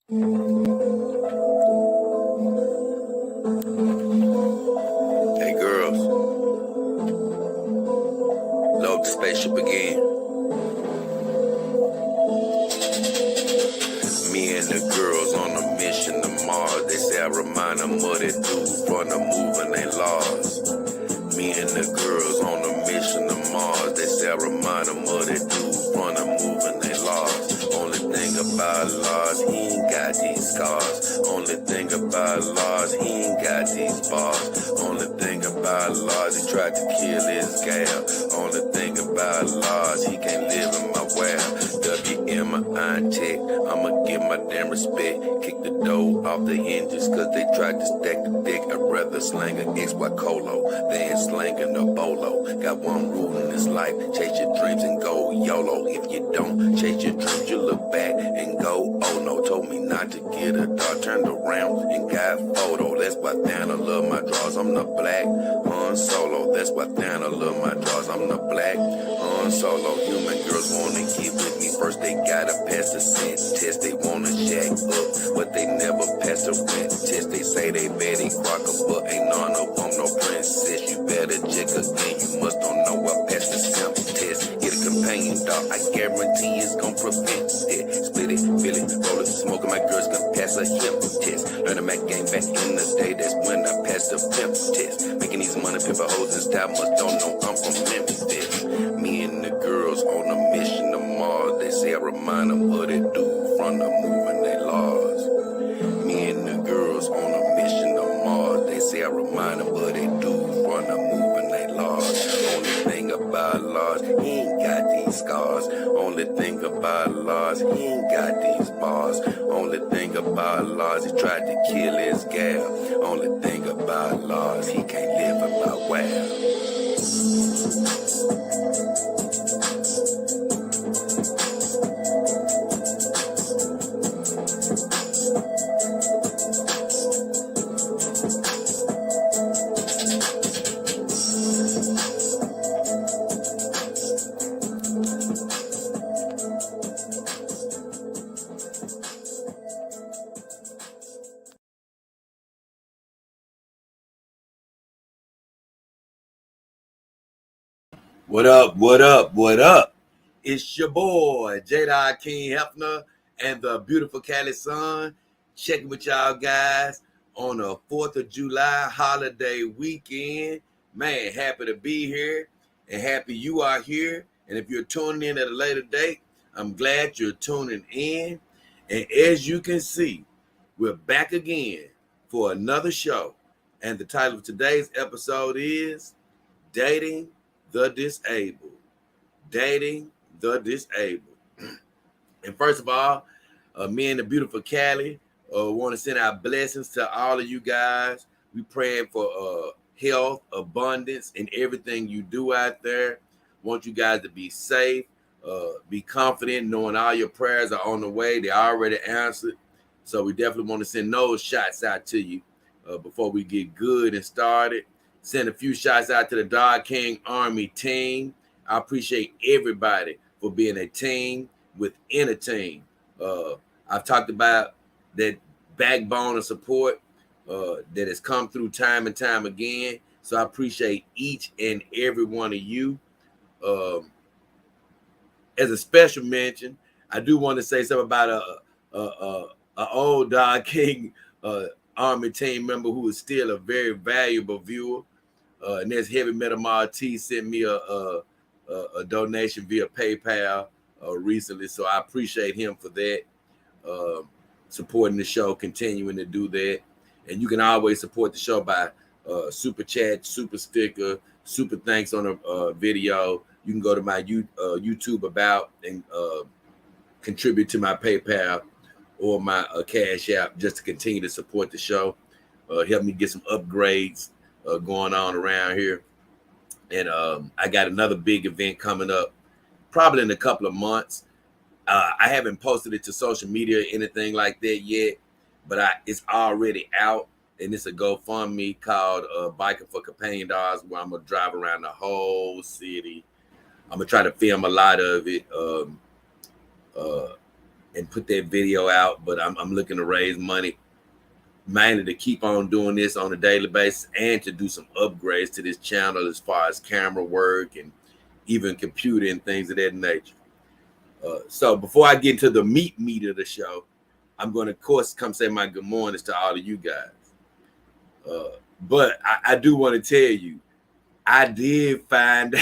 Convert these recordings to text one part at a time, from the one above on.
Hey girls, load the spaceship again. Me and the girls on a mission to Mars. They say I remind them of that dude from the moving they laws. Me and the girls on a mission to Mars. They say I remind them of that dude from the moving they laws. Only thing about Lars, he ain't got these scars. Only thing about Lars, he ain't got these bars. Only thing about Lars, he tried to kill his gal. Only thing about Lars, he can't live in my well. WMI check, I'ma give my damn respect. Kick the dough off the hinges, cause they tried to stack the dick. I'd rather slang an XY Colo than slanging a bolo. Got one rule in this life, chase your dreams and go YOLO. If you don't chase your dreams, you look back and go, oh no. Told me not to get a dog, turned around and got photo. That's why Thana love my draws, I'm the black Han Solo. That's why Thana love my draws, I'm the black Han Solo. Human girls wanna get with me first, they gotta pass the scent test. They wanna jack up, but they never pass the rent test. They say they Betty Crocker, but ain't none of them no princess. You better check again, you must don't know I passed the simp test. Get a companion dog, I guarantee it's gon' prevent it. Split it, feel it, roll it, smoking. My girls gonna pass a hip test. Learn the Mac game back in the day, that's when I passed the pimp test. Making these money, pimper hoes and style, must don't know I'm from Memphis. Me and the girls on a mission to Mars. They say I remind them of that dude from the moving they laws. Me and the girls on a mission to Mars. They say I remind them of that dude from the moving they laws. Only thing about Lars, he ain't got these scars. Only thing about Lars, he ain't got these bars. Only thing about Lars, he tried to kill his gal. Only thing about Lars, he can't live in my well. What up, what up, what up? It's your boy, Jada King Hefner and the beautiful Cali Sun. Checking with y'all guys on the 4th of July holiday weekend. Man, happy to be here and happy you are here. And if you're tuning in at a later date, I'm glad you're tuning in. And as you can see, we're back again for another show. And the title of today's episode is Dating the Disabled. Dating the Disabled. And first of all, me and the beautiful Cali want to send our blessings to all of you guys. We praying for health, abundance, and everything you do out there. Want you guys to be safe, be confident, knowing all your prayers are on the way. They're already answered. So we definitely want to send those shots out to you before we get good and started. Send a few shots out to the Dog King Army team. I appreciate everybody for being a team within a team. I've talked about that backbone of support that has come through time and time again. So I appreciate each and every one of you. As a special mention, I do want to say something about a old Dog King Army team member who is still a very valuable viewer. And there's Heavy Metal Marty sent me a donation via PayPal recently, so I appreciate him for that. Supporting the show, continuing to do that. And you can always support the show by super chat, super sticker, super thanks on a video. You can go to my YouTube about and contribute to my PayPal or my Cash App just to continue to support the show. Help me get some upgrades going on around here. And I got another big event coming up probably in a couple of months. I haven't posted it to social media or anything like that yet, but it's already out, and it's a GoFundMe called Biking for Companion Dogs, where I'm going to drive around the whole city. I'm going to try to film a lot of it. and put that video out, but I'm looking to raise money mainly to keep on doing this on a daily basis and to do some upgrades to this channel as far as camera work and even computer and things of that nature. So before I get into the meat of the show, I'm going to, of course, come say my good mornings to all of you guys. But I do want to tell you, I did find,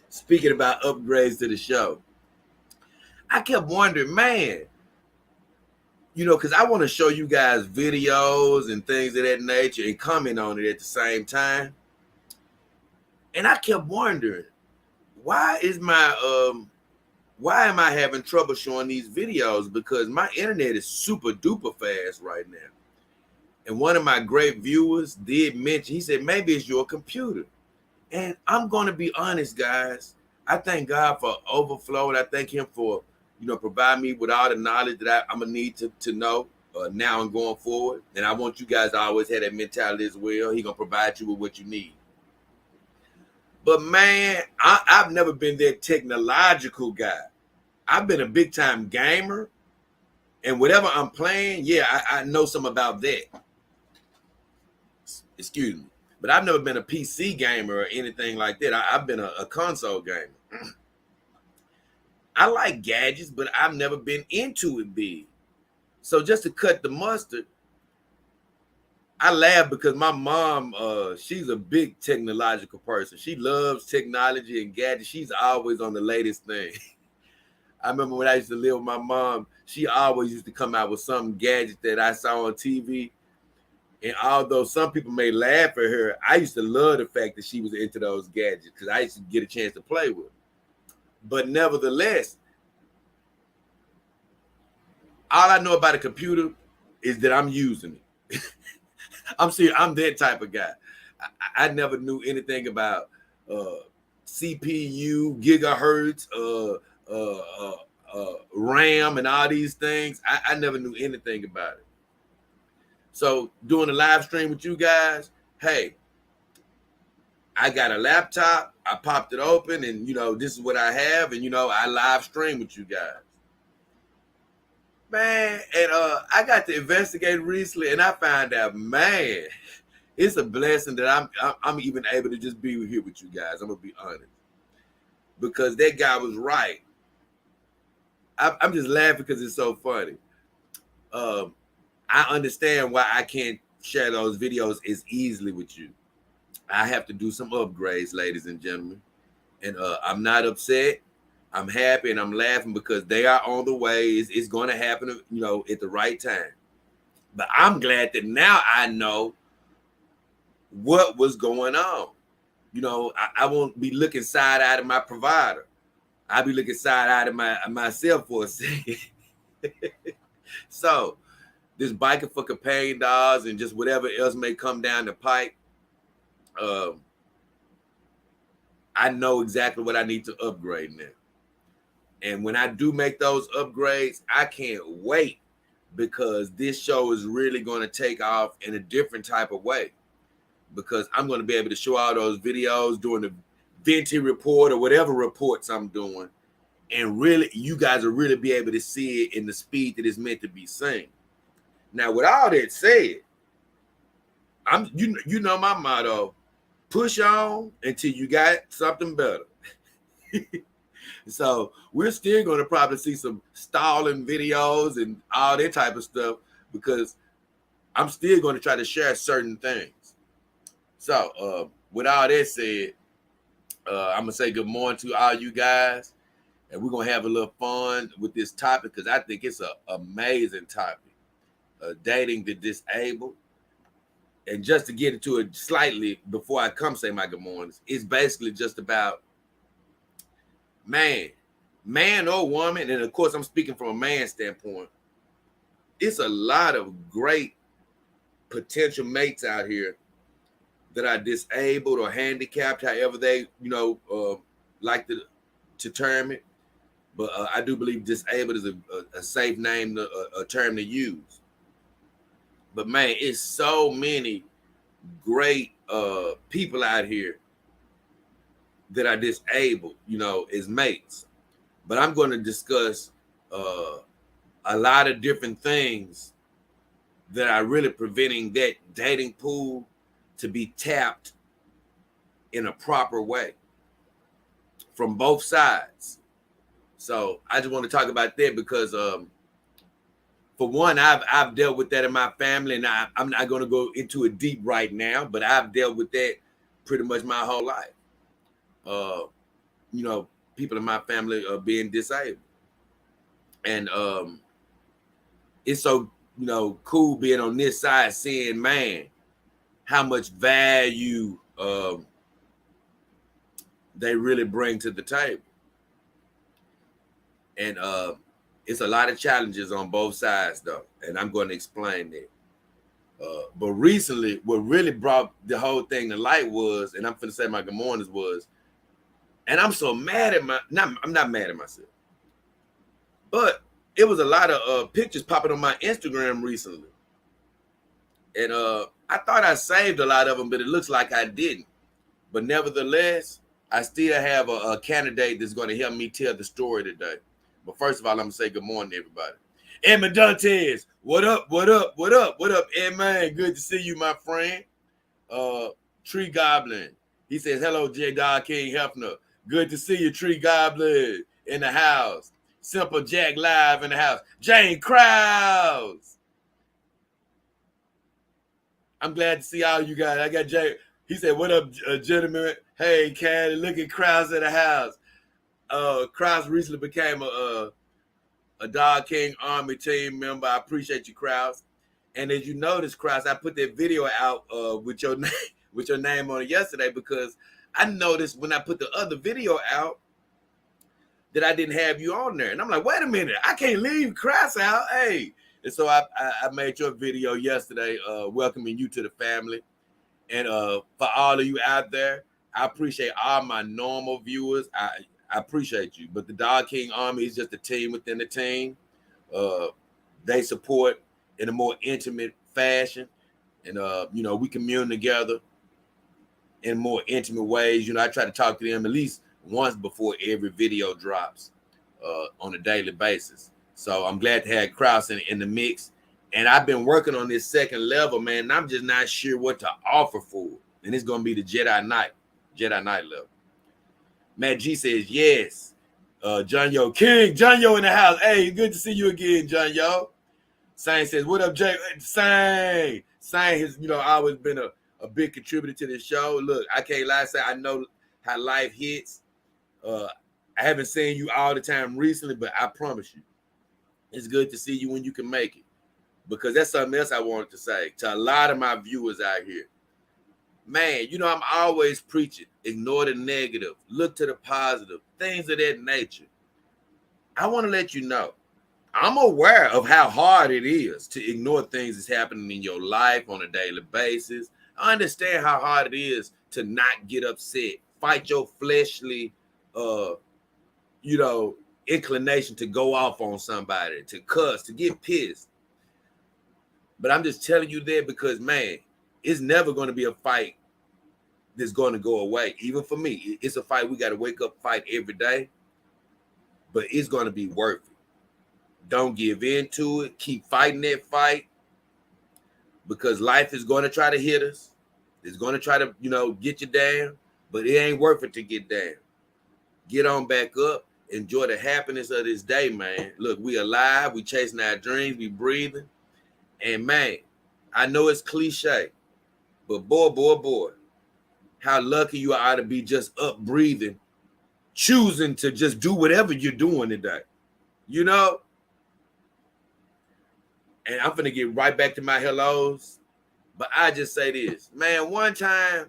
speaking about upgrades to the show, I kept wondering, man, you know, because I want to show you guys videos and things of that nature and comment on it at the same time. And I kept wondering, why am I having trouble showing these videos? Because my internet is super duper fast right now. And one of my great viewers did mention, he said, maybe it's your computer. And I'm going to be honest, guys. I thank God for Overflow, and I thank him for, you know, provide me with all the knowledge that I'm going to need to know now and going forward. And I want you guys to always have that mentality as well. He's going to provide you with what you need. But man, I've never been that technological guy. I've been a big time gamer, and whatever I'm playing, yeah, I know something about that. Excuse me. But I've never been a PC gamer or anything like that. I've been a console gamer. I like gadgets, but I've never been into it big. So just to cut the mustard, I laugh because my mom, she's a big technological person. She loves technology and gadgets. She's always on the latest thing. I remember when I used to live with my mom, she always used to come out with some gadget that I saw on TV. And although some people may laugh at her, I used to love the fact that she was into those gadgets because I used to get a chance to play with them. But nevertheless, all I know about a computer is that I'm using it. I'm serious. I'm that type of guy. I never knew anything about CPU, gigahertz, RAM, and all these things. I never knew anything about it. So doing a live stream with you guys, hey, I got a laptop. I popped it open, and you know this is what I have, and you know I live stream with you guys. Man, and I got to investigate recently, and I found out, man, it's a blessing that I'm even able to just be here with you guys. I'm gonna be honest, because that guy was right. I'm just laughing because it's so funny. I understand why I can't share those videos as easily with you. I have to do some upgrades, ladies and gentlemen, and I'm not upset. I'm happy and I'm laughing because they are on the way. It's going to happen, you know, at the right time. But I'm glad that now I know what was going on. You know, I won't be looking side-eyed at my provider. I'll be looking side-eyed at myself for a second. So, this biking for companion dogs and just whatever else may come down the pipe, I know exactly what I need to upgrade now. And when I do make those upgrades, I can't wait because this show is really going to take off in a different type of way. Because I'm going to be able to show all those videos during the Venti report or whatever reports I'm doing. And really, you guys will really be able to see it in the speed that it's meant to be seen. Now, with all that said, you know my motto, push on until you got something better. So we're still going to probably see some stalling videos and all that type of stuff because I'm still going to try to share certain things. So with all that said, I'm going to say good morning to all you guys. And we're going to have a little fun with this topic because I think it's an amazing topic. Dating the disabled. And just to get into it slightly before I come say my good mornings, it's basically just about man or woman, and of course I'm speaking from a man's standpoint, it's a lot of great potential mates out here that are disabled or handicapped, however they, you know, like to term it. But I do believe disabled is a safe name, a term to use. But man, it's so many great people out here that are disabled, you know, as mates. But I'm going to discuss a lot of different things that are really preventing that dating pool to be tapped in a proper way from both sides. So I just want to talk about that because for one, I've dealt with that in my family, and I'm not going to go into it deep right now, but I've dealt with that pretty much my whole life. You know, people in my family are being disabled, and it's so, you know, cool being on this side, seeing, man, how much value they really bring to the table. And it's a lot of challenges on both sides, though, and I'm going to explain that. But recently, what really brought the whole thing to light was, and I'm finna say my good mornings was, and I'm so mad at I'm not mad at myself, but it was a lot of pictures popping on my Instagram recently. And I thought I saved a lot of them, but it looks like I didn't. But nevertheless, I still have a candidate that's going to help me tell the story today. But first of all, I'm going to say good morning to everybody. Edmund Dantes, what up, what up, what up, what up, Edmund? Good to see you, my friend. Tree Goblin, he says, hello, J. God King Hefner. Good to see you, Tree Goblin, in the house. Simple Jack live in the house. Jane Krause. I'm glad to see all you guys. I got Jay. He said, what up, gentlemen? Hey, Caddy, look at Krause in the house. Krause recently became a Dog King Army team member. I appreciate you, Krause. And as you notice, Krause, I put that video out with your name on it yesterday because I noticed when I put the other video out that I didn't have you on there. And I'm like, wait a minute, I can't leave Krause out. Hey. And so I made your video yesterday welcoming you to the family. And for all of you out there, I appreciate all my normal viewers. I appreciate you. But the Dog King Army is just a team within the team. They support in a more intimate fashion. And, you know, we commune together in more intimate ways. You know, I try to talk to them at least once before every video drops on a daily basis. So I'm glad to have Krause in the mix. And I've been working on this second level, man, and I'm just not sure what to offer for it. And it's going to be the Jedi Knight level. Matt G says, yes. John Yo King, John Yo in the house. Hey, good to see you again, John Yo. Sang says, what up, Jay? Sang has, you know, always been a big contributor to this show. Look, I can't lie, say I know how life hits. I haven't seen you all the time recently, but I promise you, it's good to see you when you can make it. Because that's something else I wanted to say to a lot of my viewers out here. Man, you know, I'm always preaching, ignore the negative, look to the positive, things of that nature. I want to let you know, I'm aware of how hard it is to ignore things that's happening in your life on a daily basis. I understand how hard it is to not get upset, fight your fleshly, you know, inclination to go off on somebody, to cuss, to get pissed. But I'm just telling you that because, man, it's never going to be a fight that's going to go away. Even for me, it's a fight we got to wake up, fight every day. But it's going to be worth it. Don't give in to it. Keep fighting that fight because life is going to try to hit us. It's going to try to, you know, get you down, but it ain't worth it to get down. Get on back up. Enjoy the happiness of this day, man. Look, we alive. We chasing our dreams. We breathing. And, man, I know it's cliche, but boy, how lucky you are to be just up breathing, choosing to just do whatever you're doing today. You know? And I'm going to get right back to my hellos, but I just say this. Man, one time,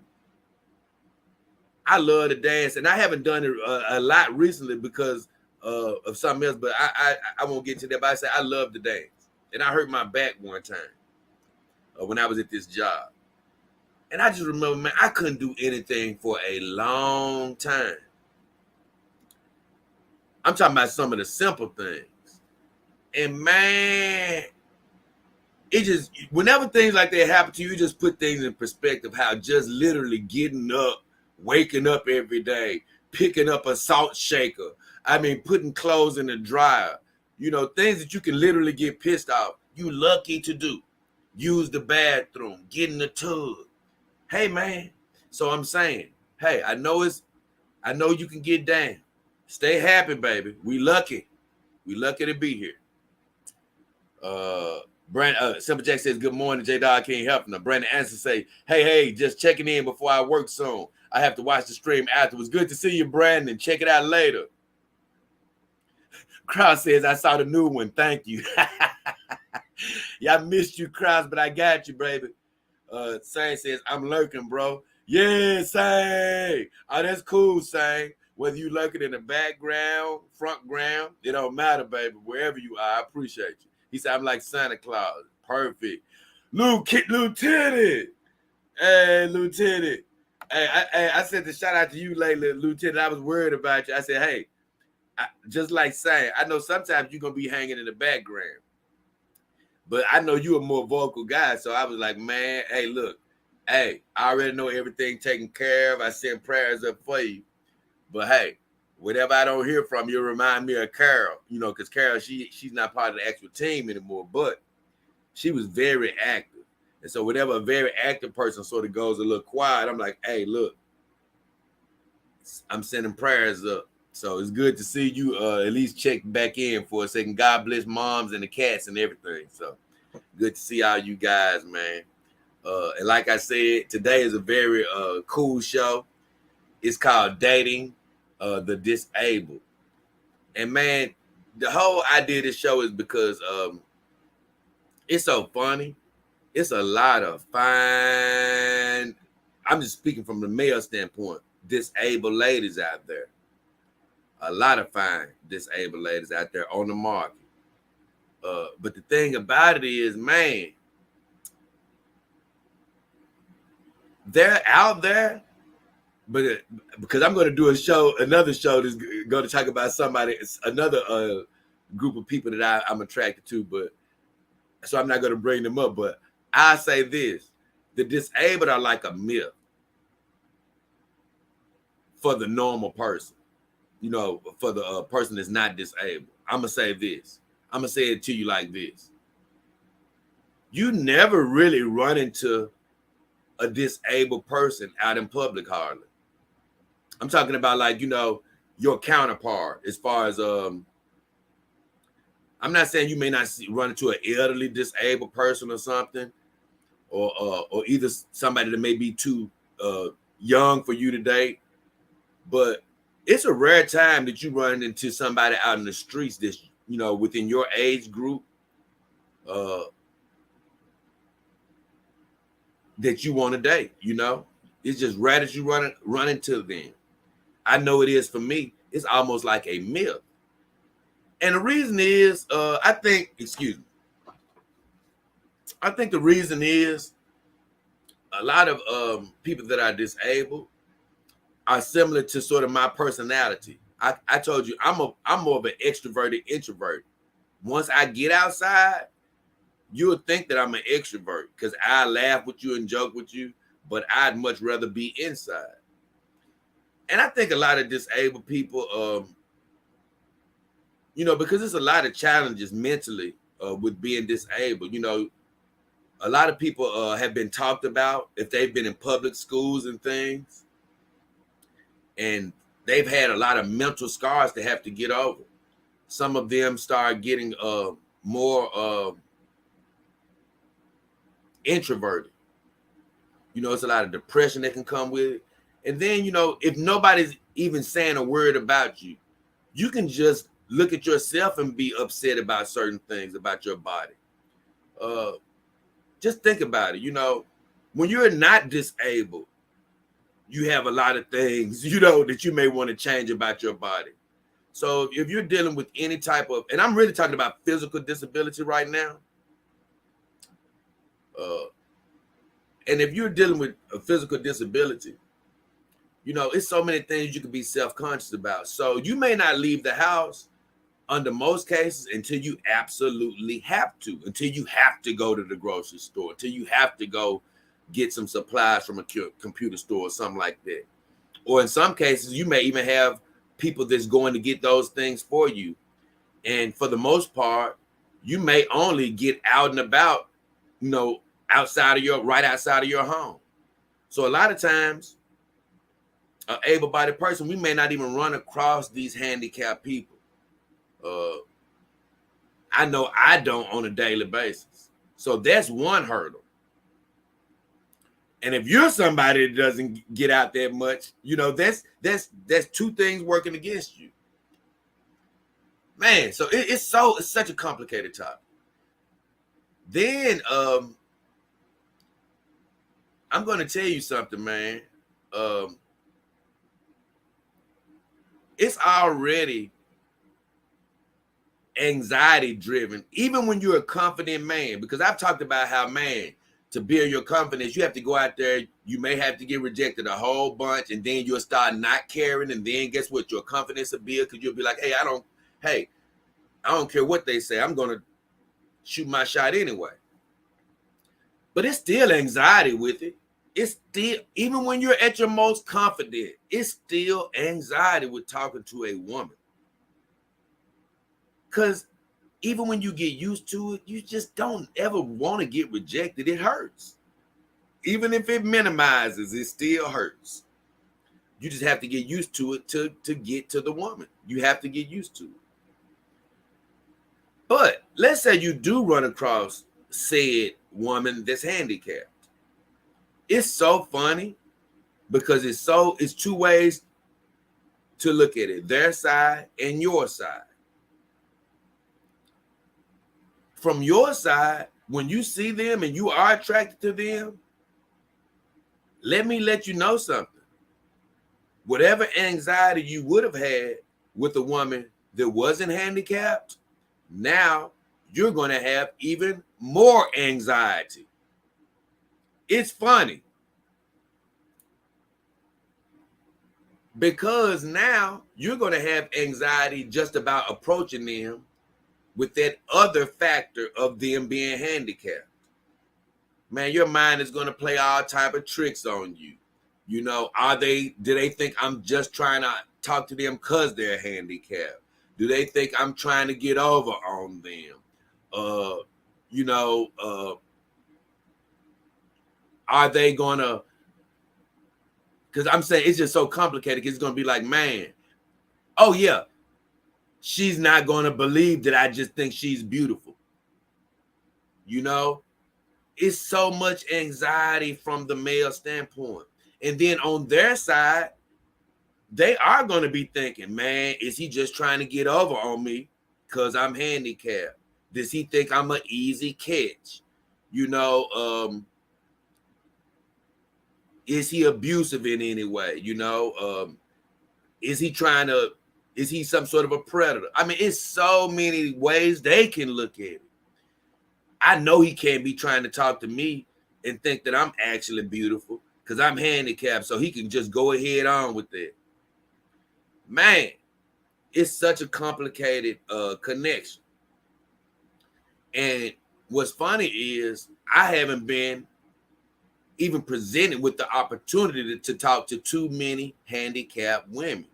I love to dance, and I haven't done it a lot recently because of something else, but I won't get into that, but I say I love to dance. And I hurt my back one time when I was at this job. And I just remember, man, I couldn't do anything for a long time. I'm talking about some of the simple things. And, man, it just, whenever things like that happen to you, you just put things in perspective, how just literally getting up, waking up every day, picking up a salt shaker, I mean, putting clothes in the dryer, things that you can literally get pissed off. You lucky to do. Use the bathroom, get in the tub. Hey, man. So I'm saying, hey, I know you can get down. Stay happy, baby. We lucky. We lucky to be here. Simple Jack says, good morning, J-Dog, can't help him. Brandon Anderson say, hey, just checking in before I work soon. I have to watch the stream afterwards. Good to see you, Brandon. Check it out later. Krause says, I saw the new one. Thank you. Yeah, I missed you, Krause, but I got you, baby. Sang says, I'm lurking, bro. Yeah, Sang. Oh, that's cool, Sang. Whether you lurking in the background, front ground, it don't matter, baby. Wherever you are, I appreciate you. He said, I'm like Santa Claus. Perfect. Lieutenant. Hey, Lieutenant. Hey, I said to shout out to you lately, Lieutenant. I was worried about you. I said, hey, just like saying, I know sometimes you're going to be hanging in the background. But I know you're a more vocal guy. So I was like, man, hey, look. Hey, I already know everything taken care of. I send prayers up for you. But hey, whatever I don't hear from you, remind me of Carol, because Carol, she's not part of the actual team anymore, but she was very active. And so whenever a very active person sort of goes a little quiet, I'm like, hey, look, I'm sending prayers up. So it's good to see you at least check back in for a second. God bless moms and the cats and everything. So good to see all you guys, man. And like I said, today is a very cool show. It's called Dating the Disabled. And man, the whole idea of this show is because it's so funny. It's a lot of fine, I'm just speaking from the male standpoint, disabled ladies out there. A lot of fine disabled ladies out there on the market. But the thing about it is, man, they're out there, but because I'm going to do another show that's going to talk about another group of people that I'm attracted to, but so I'm not going to bring them up, but I say this, the disabled are like a myth for the normal person, for the person that's not disabled. I'm going to say this. I'm going to say it to you like this. You never really run into a disabled person out in public hardly. I'm talking about your counterpart as far as, I'm not saying you may not run into an elderly disabled person or something, or either somebody that may be too young for you to date, but it's a rare time that you run into somebody out in the streets that's, within your age group, that you want to date, It's just rare that you run into them. I know it is for me. It's almost like a myth. And the reason is, I think the reason is a lot of people that are disabled are similar to sort of my personality. I told you I'm more of an extroverted introvert. Once I get outside, you'll think that I'm an extrovert because I laugh with you and joke with you, but I'd much rather be inside. And I think a lot of disabled people, because there's a lot of challenges mentally with being disabled. A lot of people have been talked about if they've been in public schools and things, and they've had a lot of mental scars they have to get over. Some of them start getting more introverted. It's a lot of depression that can come with it. And then, if nobody's even saying a word about you, you can just look at yourself and be upset about certain things about your body. Just think about it. When you're not disabled, you have a lot of things, that you may want to change about your body. So if you're dealing with any type of, and I'm really talking about physical disability right now, and if you're dealing with a physical disability, it's so many things you can be self-conscious about. So you may not leave the house under most cases until you absolutely have to, until you have to go to the grocery store, until you have to go get some supplies from a computer store or something like that. Or in some cases, you may even have people that's going to get those things for you. And for the most part, you may only get out and about, outside of right outside of your home. So a lot of times, an able-bodied person, we may not even run across these handicapped people. I know I don't on a daily basis. So that's one hurdle. And if you're somebody that doesn't get out that much, that's two things working against you. Man, so it's such a complicated topic. Then I'm gonna tell you something, man. It's already anxiety driven, even when you're a confident man, because I've talked about how, man, to build your confidence, you have to go out there. You may have to get rejected a whole bunch, and then you'll start not caring. And then guess what? Your confidence will build, because you'll be like, hey, I don't care what they say. I'm going to shoot my shot anyway. But it's still anxiety with it. It's still, even when you're at your most confident, it's still anxiety with talking to a woman. Because even when you get used to it, you just don't ever want to get rejected. It hurts. Even if it minimizes, it still hurts. You just have to get used to it to get to the woman. You have to get used to it. But let's say you do run across said woman that's handicapped. It's so funny because it's two ways to look at it, their side and your side. From your side, when you see them and you are attracted to them, let me let you know something. Whatever anxiety you would have had with a woman that wasn't handicapped, now you're going to have even more anxiety. It's funny. Because now you're going to have anxiety just about approaching them with that other factor of them being handicapped. Man, your mind is going to play all type of tricks on you. Do they think I'm just trying to talk to them because they're handicapped? Do they think I'm trying to get over on them? Are they going to, because I'm saying it's just so complicated, because it's going to be like, man, oh yeah, she's not going to believe that I just think she's beautiful. It's so much anxiety from the male standpoint. And then on their side, they are going to be thinking, man, is he just trying to get over on me because I'm handicapped? Does he think I'm an easy catch? Is he abusive in any way? Is he some sort of a predator? I mean, it's so many ways they can look at it. I know he can't be trying to talk to me and think that I'm actually beautiful because I'm handicapped, so he can just go ahead on with it. Man, it's such a complicated connection. And what's funny is I haven't been even presented with the opportunity to talk to too many handicapped women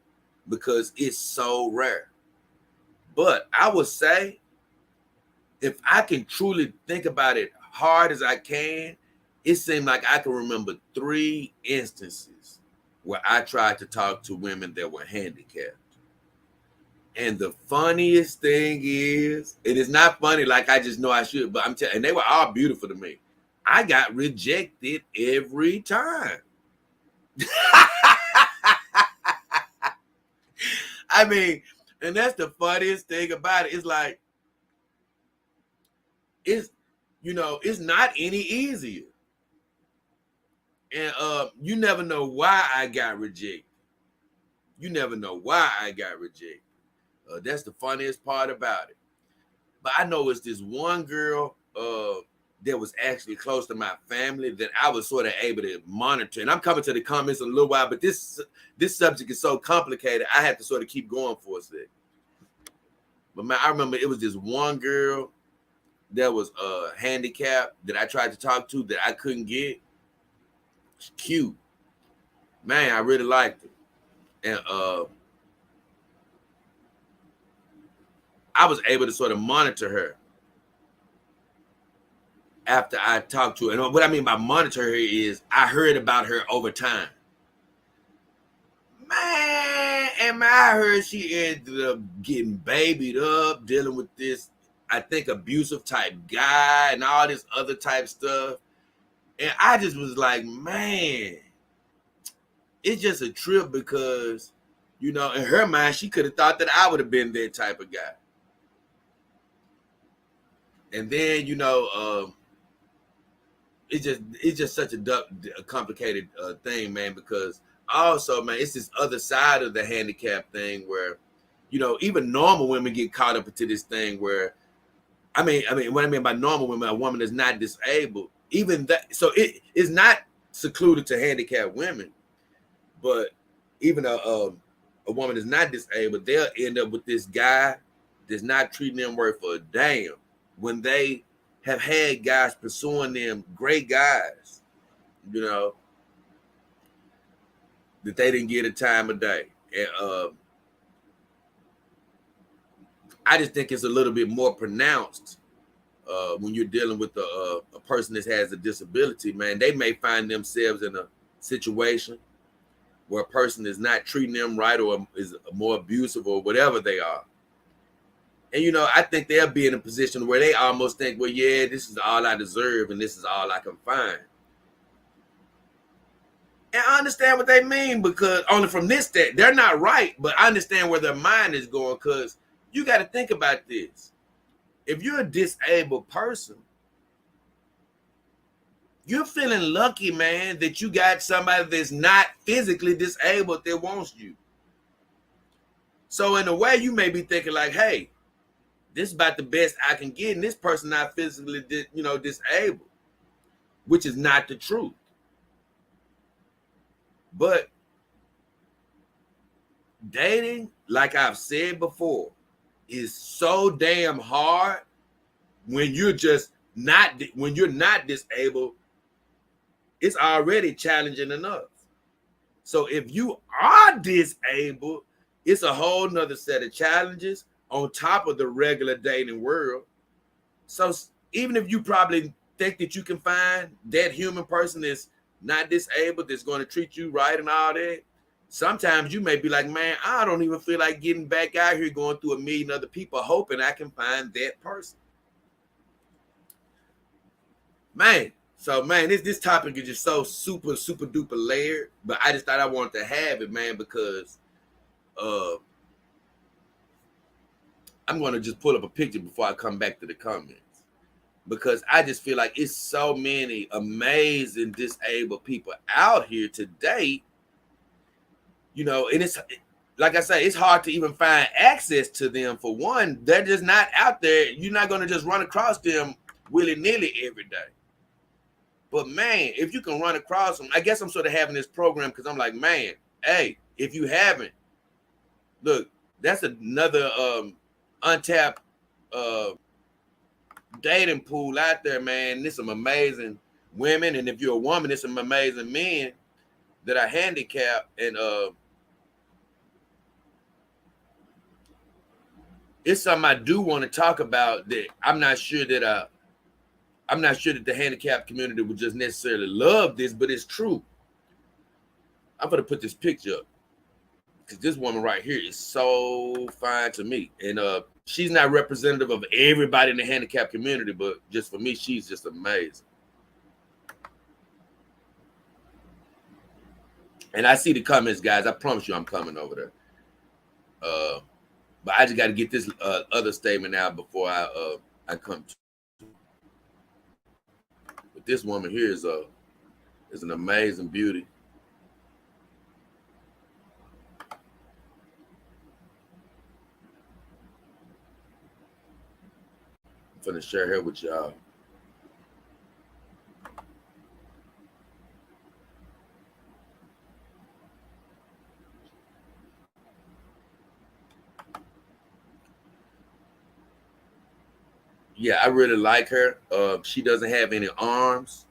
because it's so rare. But I would say, if I can truly think about it hard as I can, it seemed like I can remember 3 instances where I tried to talk to women that were handicapped. And the funniest thing is, it is not funny like I just know I should, but I'm telling you, and they were all beautiful to me. I got rejected every time. I mean, and that's the funniest thing about it. It's like, it's not any easier. And you never know why I got rejected. That's the funniest part about it. But I know it's this one girl that was actually close to my family that I was sort of able to monitor. And I'm coming to the comments in a little while, but this subject is so complicated, I have to sort of keep going for a second. But man, I remember it was this one girl that was handicapped that I tried to talk to that I couldn't get. She's cute. Man, I really liked her. And I was able to sort of monitor her after I talked to her. And what I mean by monitor her is I heard about her over time. Man, I heard she ended up getting babied up, dealing with this, I think, abusive type guy and all this other type stuff. And I just was like, man, it's just a trip because, you know, in her mind, she could have thought that I would have been that type of guy. And then, you know, it's just such a complicated thing, man, because also, man, it's this other side of the handicap thing where, you know, even normal women get caught up into this thing where, I mean, what I mean by normal women, a woman is not disabled, even that. So it is not secluded to handicapped women, but even a woman is not disabled, they'll end up with this guy that's not treating them worth a damn when they have had guys pursuing them, great guys, you know, that they didn't get a time of day. And I just think it's a little bit more pronounced when you're dealing with a person that has a disability, man. They may find themselves in a situation where a person is not treating them right or is more abusive or whatever they are. And, you know, I think they'll be in a position where they almost think, well, yeah, this is all I deserve and this is all I can find. And I understand what they mean because only from this state, they're not right, but I understand where their mind is going because you got to think about this. If you're a disabled person, you're feeling lucky, man, that you got somebody that's not physically disabled that wants you. So in a way, you may be thinking like, hey, this is about the best I can get, and this person not physically, disabled, which is not the truth. But dating, like I've said before, is so damn hard when you're not disabled. It's already challenging enough. So if you are disabled, it's a whole nother set of challenges on top of the regular dating world. So even if you probably think that you can find that human person that's not disabled, that's going to treat you right and all that, sometimes you may be like, man, I don't even feel like getting back out here going through a million other people hoping I can find that person. Man, so man, this topic is just so super, super duper layered, but I just thought I wanted to have it, man, because I'm going to just pull up a picture before I come back to the comments, because I just feel like it's so many amazing disabled people out here today, you know, and it's, like I say, it's hard to even find access to them. For one, they're just not out there. You're not going to just run across them willy-nilly every day. But man, if you can run across them, I guess I'm sort of having this program because I'm like, man, hey, if you haven't, look, that's another untapped dating pool out there, man. There's some amazing women, and if you're a woman, there's some amazing men that are handicapped, and it's something I do want to talk about that I'm not sure that the handicapped community would just necessarily love this, but it's true. I'm gonna put this picture up because this woman right here is so fine to me, and she's not representative of everybody in the handicapped community, but just for me, she's just amazing. And I see the comments, guys. I promise you I'm coming over there. But I just got to get this other statement out before I come to. But this woman here is an amazing beauty. I'm going to share her with y'all. Yeah, I really like her. She doesn't have any arms,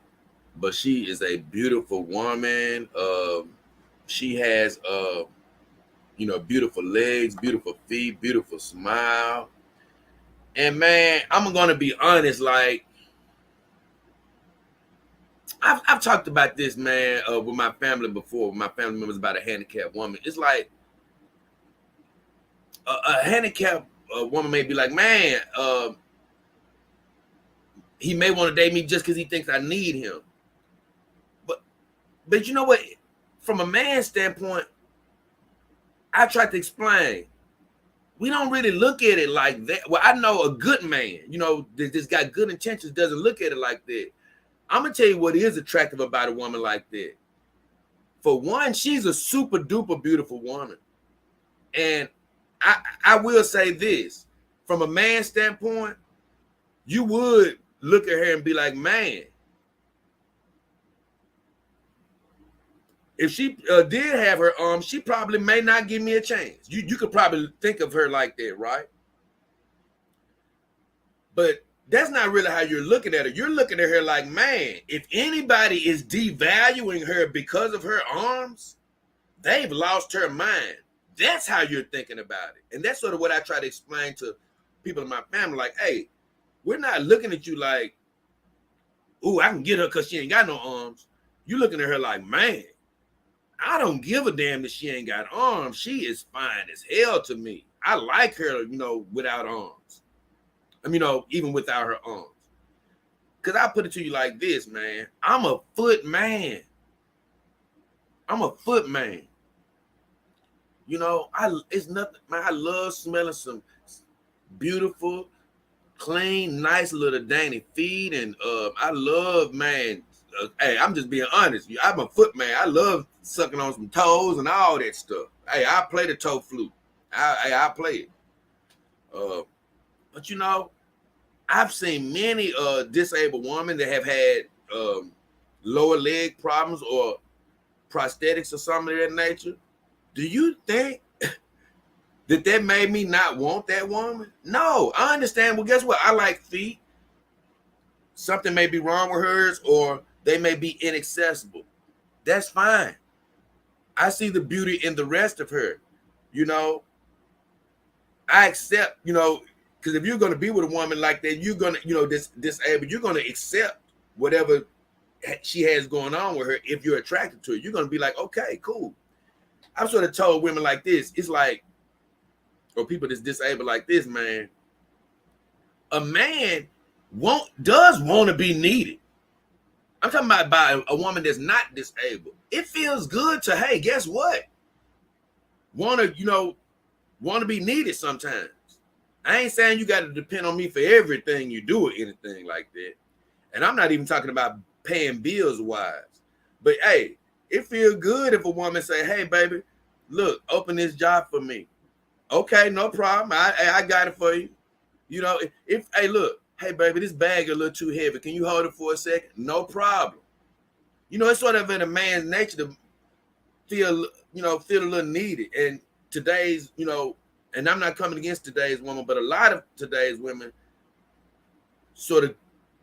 but she is a beautiful woman. She has, beautiful legs, beautiful feet, beautiful smile. And man, I'm gonna be honest, like I've talked about this, man, with my family before, with my family members about a handicapped woman. It's like a handicapped woman may be like, man, he may want to date me just because he thinks I need him. But you know what? From a man's standpoint, I tried to explain. We don't really look at it like that. Well, I know a good man, you know, that's got good intentions, doesn't look at it like that. I'm gonna tell you what is attractive about a woman like that. For one, she's a super duper beautiful woman. And I will say this, from a man's standpoint, you would look at her and be like, man, if she did have her arms, she probably may not give me a chance. You could probably think of her like that, right? But that's not really how you're looking at her. You're looking at her like, man, if anybody is devaluing her because of her arms, they've lost her mind. That's how you're thinking about it. And that's sort of what I try to explain to people in my family. Like, hey, we're not looking at you like, ooh, I can get her because she ain't got no arms. You're looking at her like, man, I don't give a damn that she ain't got arms. She is fine as hell to me. I like her, you know, without arms. I mean, you know, even without her arms. Because I put it to you like this, man. I'm a foot man. I'm a foot man. You know, it's nothing, man. I love smelling some beautiful, clean, nice little dainty feet. And I love, man, hey, I'm just being honest. I'm a foot man. I love sucking on some toes and all that stuff. Hey, I play the toe flute. I play it. But you know, I've seen many disabled women that have had lower leg problems or prosthetics or something of that nature. Do you think that made me not want that woman? No, I understand. Well, guess what? I like feet. Something may be wrong with hers, or they may be inaccessible. That's fine. I see the beauty in the rest of her. You know, I accept, you know, because if you're going to be with a woman like that, you're going to, you know, disabled, you're going to accept whatever she has going on with her. If you're attracted to her, you're going to be like, okay, cool. I've sort of told women like this, it's like, or people that's disabled like this, man, a man does want to be needed. I'm talking about by a woman that's not disabled. It feels good to, hey, guess what? Want to be needed sometimes. I ain't saying you got to depend on me for everything you do or anything like that. And I'm not even talking about paying bills wise. But hey, it feels good if a woman say, hey, baby, look, open this job for me. Okay, no problem. I got it for you. You know, hey, look, hey, baby, this bag is a little too heavy. Can you hold it for a second? No problem. You know, it's sort of in a man's nature to feel a little needed. And today's, you know, and I'm not coming against today's woman, but a lot of today's women sort of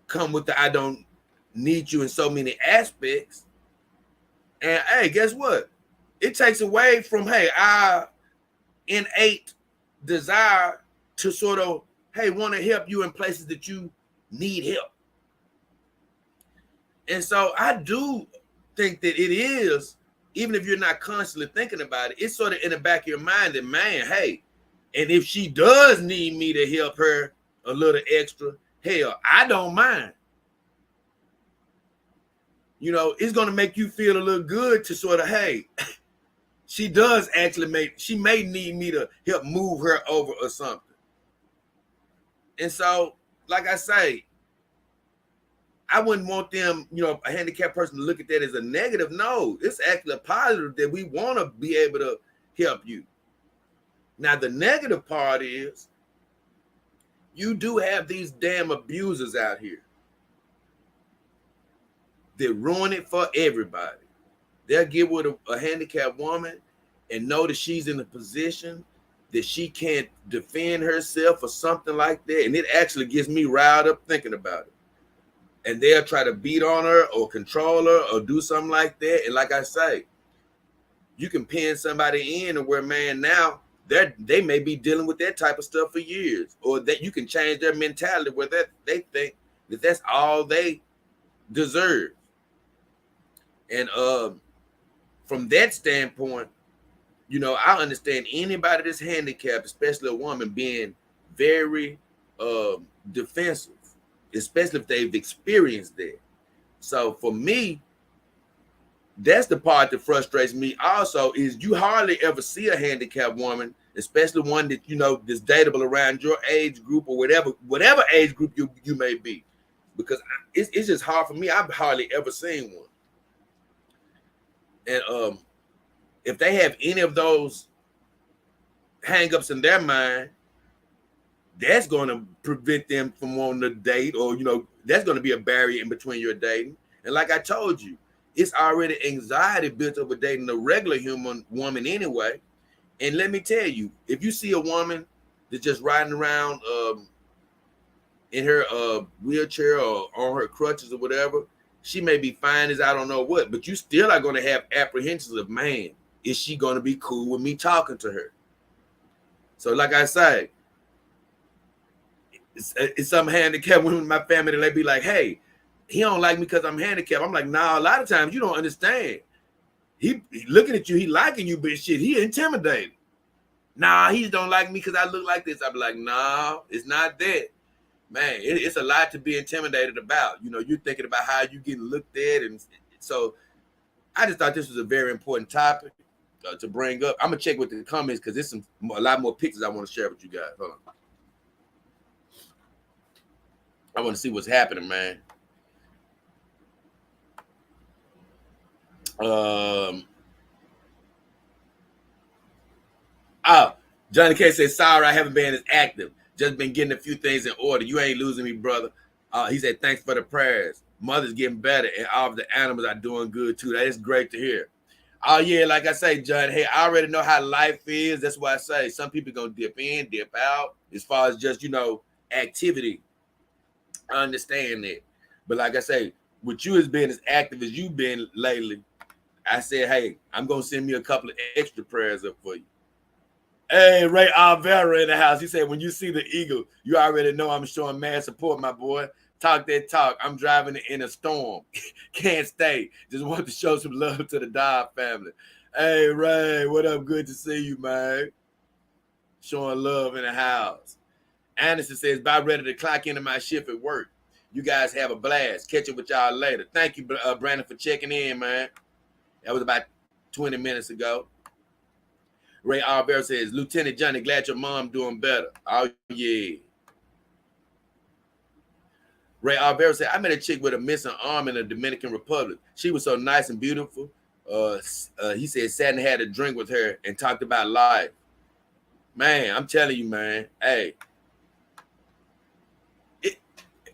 come with the I don't need you in so many aspects. And hey, guess what? It takes away from, hey, our innate desire to sort of, hey, want to help you in places that you need help. And so I do think that it is, even if you're not constantly thinking about it, it's sort of in the back of your mind that, man, hey, and if she does need me to help her a little extra, hell, I don't mind. You know, it's going to make you feel a little good to sort of, hey, she does actually she may need me to help move her over or something. And so, like I say, I wouldn't want them, you know, a handicapped person to look at that as a negative. No, it's actually a positive that we want to be able to help you. Now, the negative part is you do have these damn abusers out here that ruin it for everybody. They'll get with a handicapped woman and know that she's in a position that she can't defend herself or something like that. And it actually gets me riled up thinking about it. And they'll try to beat on her or control her or do something like that. And like I say, you can pin somebody in, and where, man, now they may be dealing with that type of stuff for years, or that you can change their mentality where that they think that that's all they deserve. And from that standpoint, you know, I understand anybody that's handicapped, especially a woman, being very defensive, especially if they've experienced that. So for me, that's the part that frustrates me also, is you hardly ever see a handicapped woman, especially one that, you know, that's dateable around your age group or whatever age group you may be, because it's just hard for me. I've hardly ever seen one. And if they have any of those hang-ups in their mind, that's going to prevent them from wanting to date, or, you know, that's going to be a barrier in between your dating. And like I told you, it's already anxiety built up with dating a regular human woman anyway. And let me tell you, if you see a woman that's just riding around in her wheelchair or on her crutches or whatever, she may be fine as I don't know what, but you still are going to have apprehensions of, man, is she going to be cool with me talking to her? So like I say, it's some handicapped women in my family that they be like, hey, he don't like me because I'm handicapped. I'm like, nah, a lot of times you don't understand. He looking at you, he liking you, but shit, he intimidated. Nah, he don't like me because I look like this. I be like, nah, it's not that. Man, it's a lot to be intimidated about. You know, you're thinking about how you getting looked at. And so I just thought this was a very important topic to bring up. I'm going to check with the comments because there's a lot more pictures I want to share with you guys. Hold on. I want to see what's happening, man. Johnny K says, sorry, I haven't been as active. Just been getting a few things in order. You ain't losing me, brother. He said, thanks for the prayers. Mother's getting better, and all of the animals are doing good too. That is great to hear. Oh, yeah, like I say, John, hey, I already know how life is. That's why I say some people going to dip in, dip out, as far as just, you know, activity. I understand that. But like I say, with you as being as active as you've been lately, I said, hey, I'm going to send me a couple of extra prayers up for you. Hey, Ray Alvera in the house. He said, when you see the eagle, you already know I'm showing mad support, my boy. Talk that talk. I'm driving in a storm. Can't stay. Just want to show some love to the Dodd family. Hey, Ray, what up? Good to see you, man. Showing love in the house. Anderson says, about ready to clock into my shift at work. You guys have a blast. Catch up with y'all later. Thank you, Brandon, for checking in, man. That was about 20 minutes ago. Ray Alvera says, Lieutenant Johnny, glad your mom doing better. Oh, yeah. Ray Alvera said, I met a chick with a missing arm in the Dominican Republic. She was so nice and beautiful. He said, sat and had a drink with her and talked about life. Man, I'm telling you, man, hey,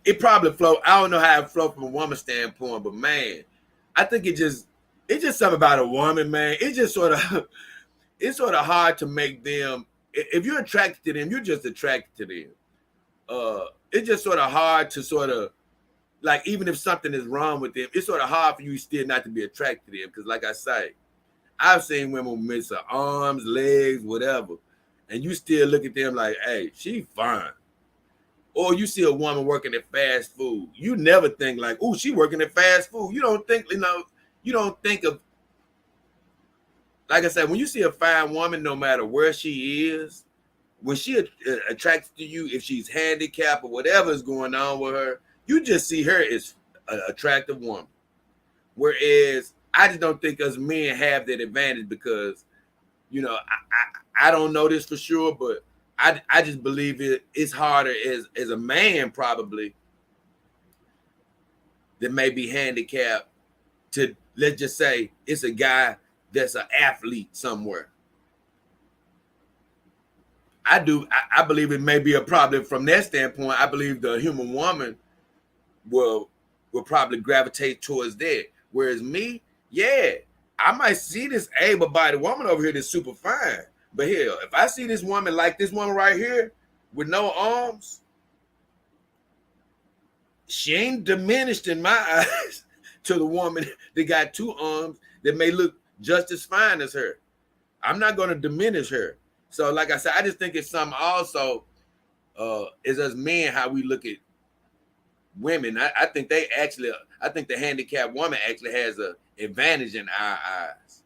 it probably flow. I don't know how it flow from a woman's standpoint, but man, I think it's just something about a woman, man. It's just sort of, it's sort of hard to make them, if you're attracted to them, you're just attracted to them. It's just sort of hard to sort of, like, even if something is wrong with them, it's sort of hard for you still not to be attracted to them. Because like I say, I've seen women miss her arms, legs, whatever, and you still look at them like, hey, she fine. Or you see a woman working at fast food. You never think like, oh, she working at fast food. You don't think, you don't think of, like I said, when you see a fine woman, no matter where she is, when she attracts to you, if she's handicapped or whatever is going on with her, you just see her as an attractive woman. Whereas I just don't think us men have that advantage because, I don't know this for sure, but I just believe it's harder as a man probably that may be handicapped to, let's just say it's a guy that's an athlete somewhere. I believe it may be a problem from that standpoint. I believe the human woman will probably gravitate towards that. Whereas me, yeah, I might see this able-bodied woman over here that's super fine. But hell, if I see this woman like this woman right here with no arms, she ain't diminished in my eyes to the woman that got two arms that may look just as fine as her. I'm not going to diminish her. So, like I said, I just think it's something also is us men how we look at women. I think I think the handicapped woman actually has an advantage in our eyes.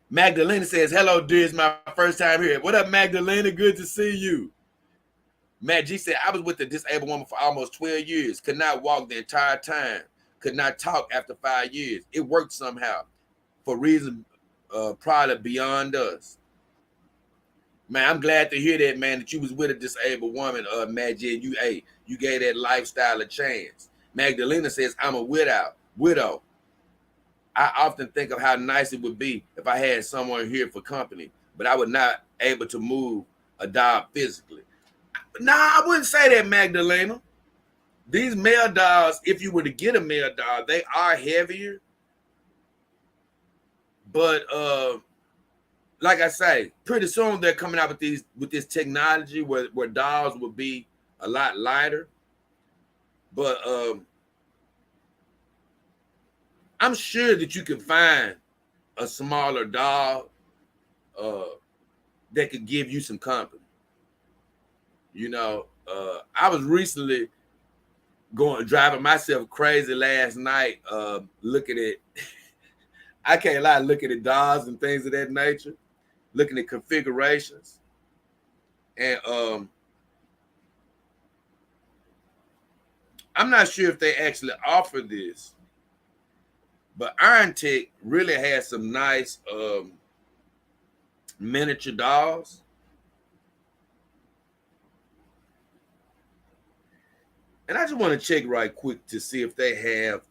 Magdalena says, "Hello, dear. It's my first time here. What up, Magdalena? Good to see you." Matt G said, "I was with a disabled woman for almost 12 years. Could not walk the entire time. Could not talk after 5 years. It worked somehow for reasons probably beyond us." Man, I'm glad to hear that, man, that you was with a disabled woman, Matt G. You gave that lifestyle a chance. Magdalena says, "I'm a widow. I often think of how nice it would be if I had someone here for company, but I would not able to move a dog physically." Nah, I wouldn't say that, Magdalena. These male dogs, if you were to get a male dog, they are heavier. But like I say, pretty soon they're coming out with this technology where dogs will be a lot lighter. But I'm sure that you can find a smaller dog that could give you some company. You know, I was recently driving myself crazy last night, looking at, I can't lie, looking at dogs and things of that nature, looking at configurations. And I'm not sure if they actually offer this, but Iron Tech really has some nice miniature dogs. And I just want to check right quick to see if they have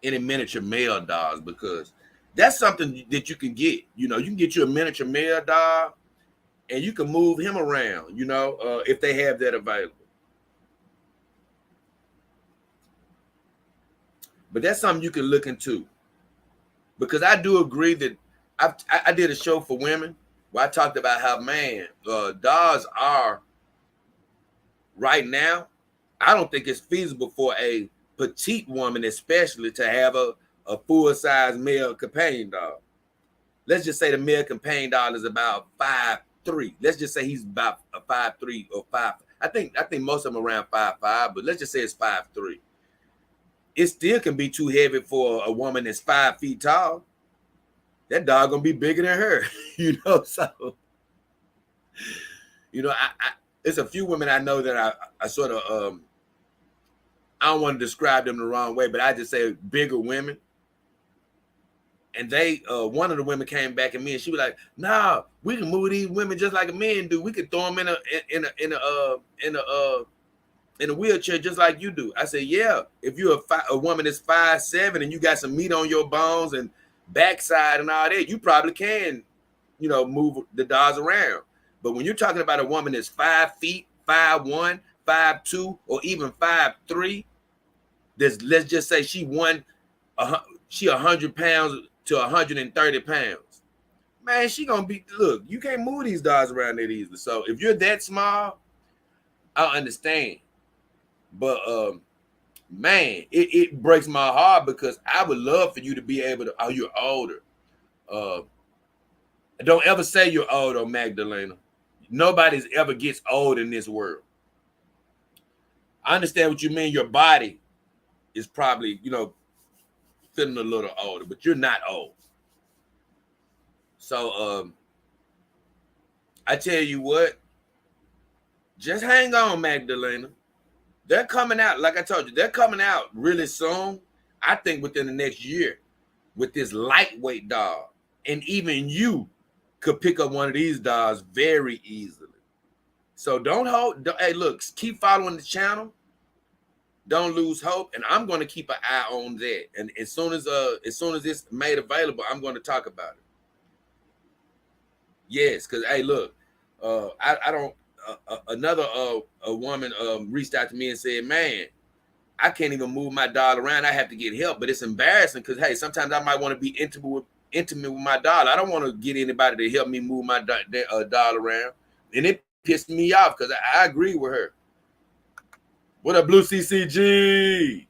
any miniature male dogs, because that's something that you can get. You know, you can get you a miniature male dog and you can move him around, you know, if they have that available. But that's something you can look into, because I do agree that I did a show for women where I talked about how, man, dogs are right now, I don't think it's feasible for a petite woman especially to have a full-size male companion dog. Let's just say the male companion dog is about 5'3". Let's just say he's about a 5'3" or 5. I think most of them around 5'5", but let's just say it's 5'3". It still can be too heavy for a woman that's 5 feet tall. That dog gonna be bigger than her, you know. So, you know, it's a few women I know that I sort of I don't want to describe them the wrong way, but I just say bigger women. And they one of the women came back at me and she was like, "Nah, we can move these women just like a man do. We could throw them in a wheelchair just like you do." I said, "Yeah, if you're a woman that's 5'7" and you got some meat on your bones and backside and all that, you probably can, you know, move the dogs around. But when you're talking about a woman that's 5 feet, 5'1", 5'2", or even 5'3", let's just say she 100 pounds to 130 pounds. Man, she gonna be, look, you can't move these dogs around that easily. So if you're that small, I understand. But man, it breaks my heart, because I would love for you to be able to, oh, you're older. Don't ever say you're old, Magdalena. Nobody's ever gets old in this world. I understand what you mean. Your body is probably, you know, feeling a little older, but you're not old. So I tell you what, just hang on, Magdalena. They're coming out, like I told you, they're coming out really soon. I think within the next year, with this lightweight dog. And even you could pick up one of these dogs very easily. So hey, look, keep following the channel. Don't lose hope, and I'm going to keep an eye on that. And as soon as it's made available, I'm going to talk about it. Yes, because hey, look, I don't. Another woman reached out to me and said, "Man, I can't even move my dog around. I have to get help, but it's embarrassing because hey, sometimes I might want to be intimate with my dog. I don't want to get anybody to help me move my dog around, and it pissed me off because I agree with her." What up, Blue CCG?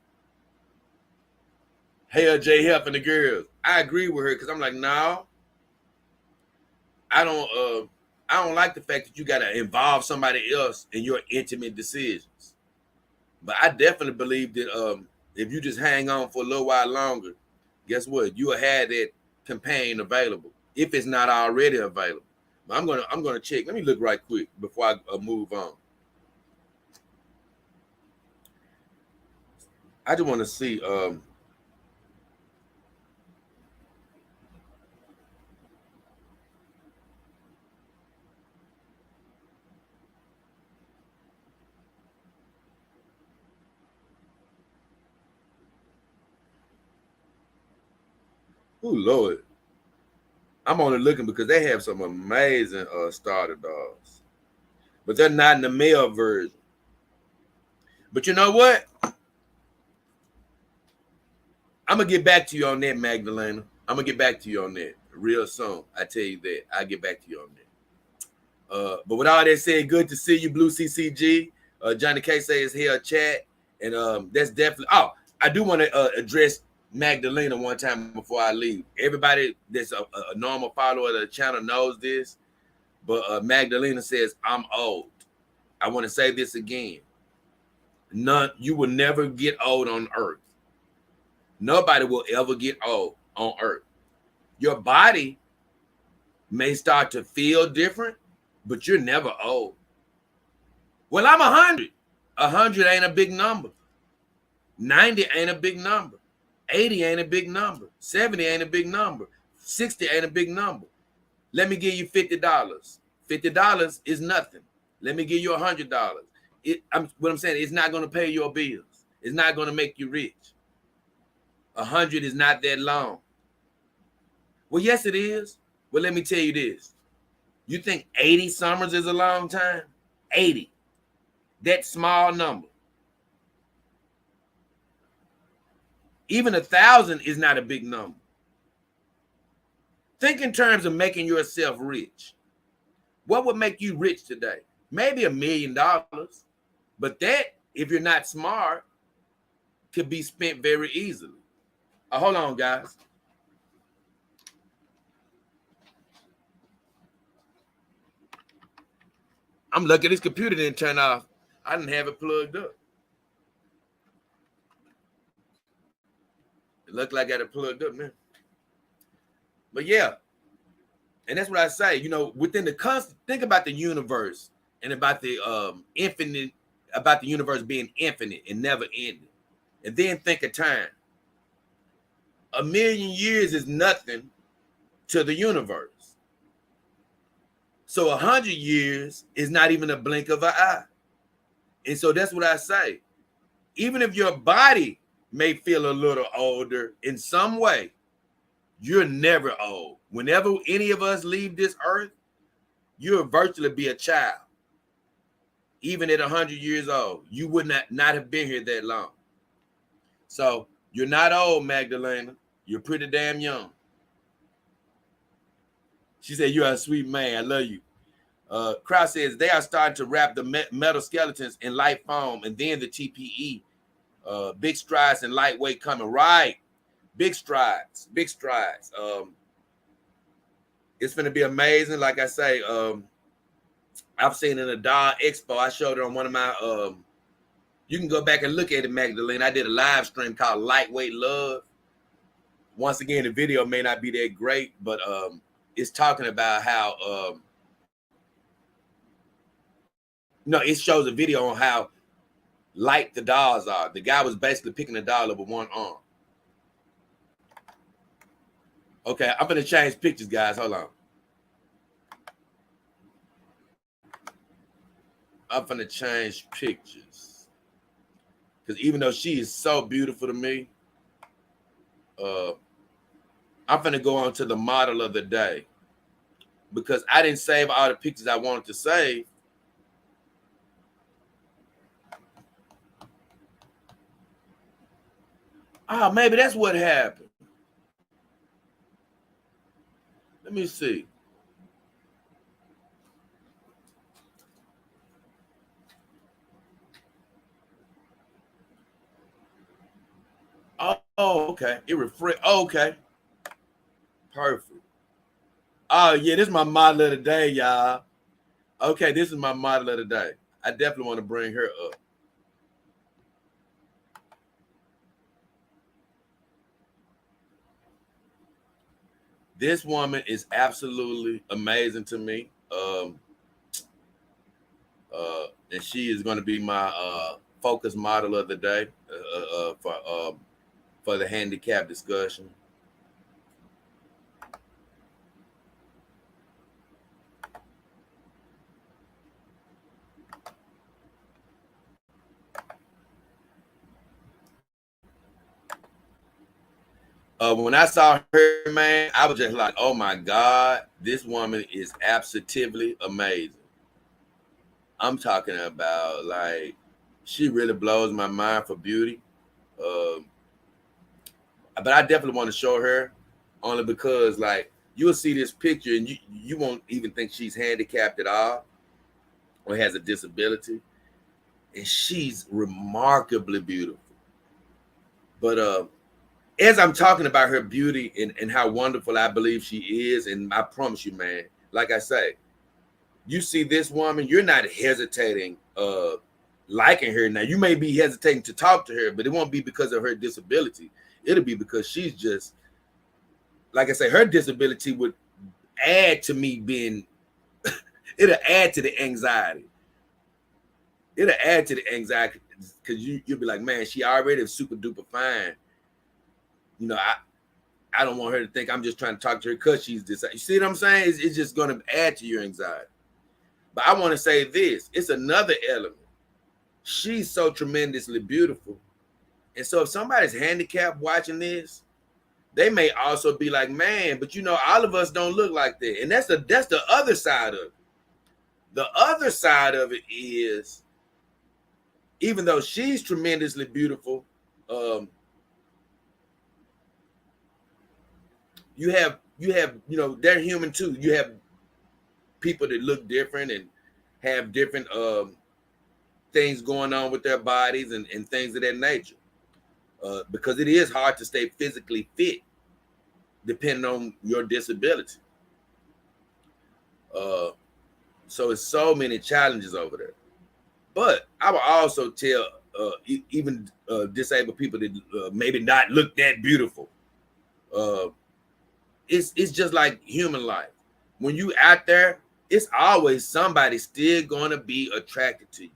Hell J helping the girls. I agree with her because I'm like, no, I don't I don't like the fact that you gotta involve somebody else in your intimate decisions. But I definitely believe that if you just hang on for a little while longer, guess what? You'll have that companion available if it's not already available. But I'm gonna check. Let me look right quick before I move on. I just want to see. Oh Lord, I'm only looking because they have some amazing starter dogs, but they're not in the male version. But you know what? I'm gonna get back to you on that, Magdalena. I'm gonna get back to you on that real soon. I tell you that. I'll get back to you on that. But with all that said, good to see you, Blue CCG. Johnny K says here chat, and that's definitely. Oh, I do want to address Magdalena one time before I leave. Everybody that's a normal follower of the channel knows this, but Magdalena says I'm old. I want to say this again. None, you will never get old on Earth. Nobody will ever get old on Earth. Your body may start to feel different, but you're never old. Well, I'm 100. 100 ain't a big number. 90 ain't a big number. 80 ain't a big number. 70 ain't a big number. 60 ain't a big number. Let me give you $50. $50 is nothing. Let me give you $100. What I'm saying, it's not going to pay your bills. It's not going to make you rich. 100 is not that long. Well, yes, it is. Well, let me tell you this. You think 80 summers is a long time? 80. That small number. Even 1,000 is not a big number. Think in terms of making yourself rich. What would make you rich today? Maybe $1 million. But that, if you're not smart, could be spent very easily. Hold on, guys. I'm lucky this computer didn't turn off. I didn't have it plugged up. It looked like I got it plugged up now. But yeah, and that's what I say. You know, within the constant, think about the universe and about the infinite, about the universe being infinite and never ending. And then think of time. 1 million years is nothing to the universe. So 100 years is not even a blink of an eye. And so that's what I say. Even if your body may feel a little older in some way, you're never old. Whenever any of us leave this earth, you'll virtually be a child. Even at 100 years old, you would not have been here that long. So you're not old, Magdalena. You're pretty damn young. She said, you're a sweet man. I love you. Krause says, they are starting to wrap the metal skeletons in light foam and then the TPE. Big strides and lightweight coming. Right. Big strides. Big strides. It's going to be amazing. Like I say, I've seen in a Doll Expo. I showed it on one of my, you can go back and look at it, Magdalene. I did a live stream called Lightweight Love. Once again, the video may not be that great, but it's talking about how, no, it shows a video on how light the dolls are. The guy was basically picking a doll up with one arm. Okay, I'm going to change pictures, guys. Hold on. I'm going to change pictures. Because even though she is so beautiful to me, I'm going to go on to the model of the day. Because I didn't save all the pictures I wanted to save. Oh, maybe that's what happened. Let me see. Oh, okay. It refresh. Oh, okay. Perfect. Oh, yeah. This is my model of the day, y'all. Okay, this is my model of the day. I definitely want to bring her up. This woman is absolutely amazing to me. And she is going to be my focus model of the day for the handicap discussion. When I saw her, man, I was just like, oh my God, this woman is absolutely amazing. I'm talking about like, she really blows my mind for beauty. Um, but I definitely want to show her only because like you'll see this picture and you won't even think she's handicapped at all or has a disability. And she's remarkably beautiful. But as I'm talking about her beauty and how wonderful I believe she is, and I promise you, man, like I say, you see this woman, you're not hesitating liking her. Now, you may be hesitating to talk to her, but it won't be because of her disability. It'll be because she's just, like I say, her disability would add to me being, it'll add to the anxiety. It'll add to the anxiety because you'll be like, man, she already super duper fine. You know, I don't want her to think I'm just trying to talk to her because she's disabled. You see what I'm saying? It's just going to add to your anxiety. But I want to say this. It's another element. She's so tremendously beautiful. And so if somebody's handicapped watching this, they may also be like, man, but you know, all of us don't look like that. And that's the other side of it. The other side of it is, even though she's tremendously beautiful, you have, you know, they're human too. You have people that look different and have different things going on with their bodies and things of that nature. Because it is hard to stay physically fit depending on your disability. So it's so many challenges over there. But I will also tell even disabled people that maybe not look that beautiful. Uh, it's just like human life. When you out there, it's always somebody still gonna be attracted to you.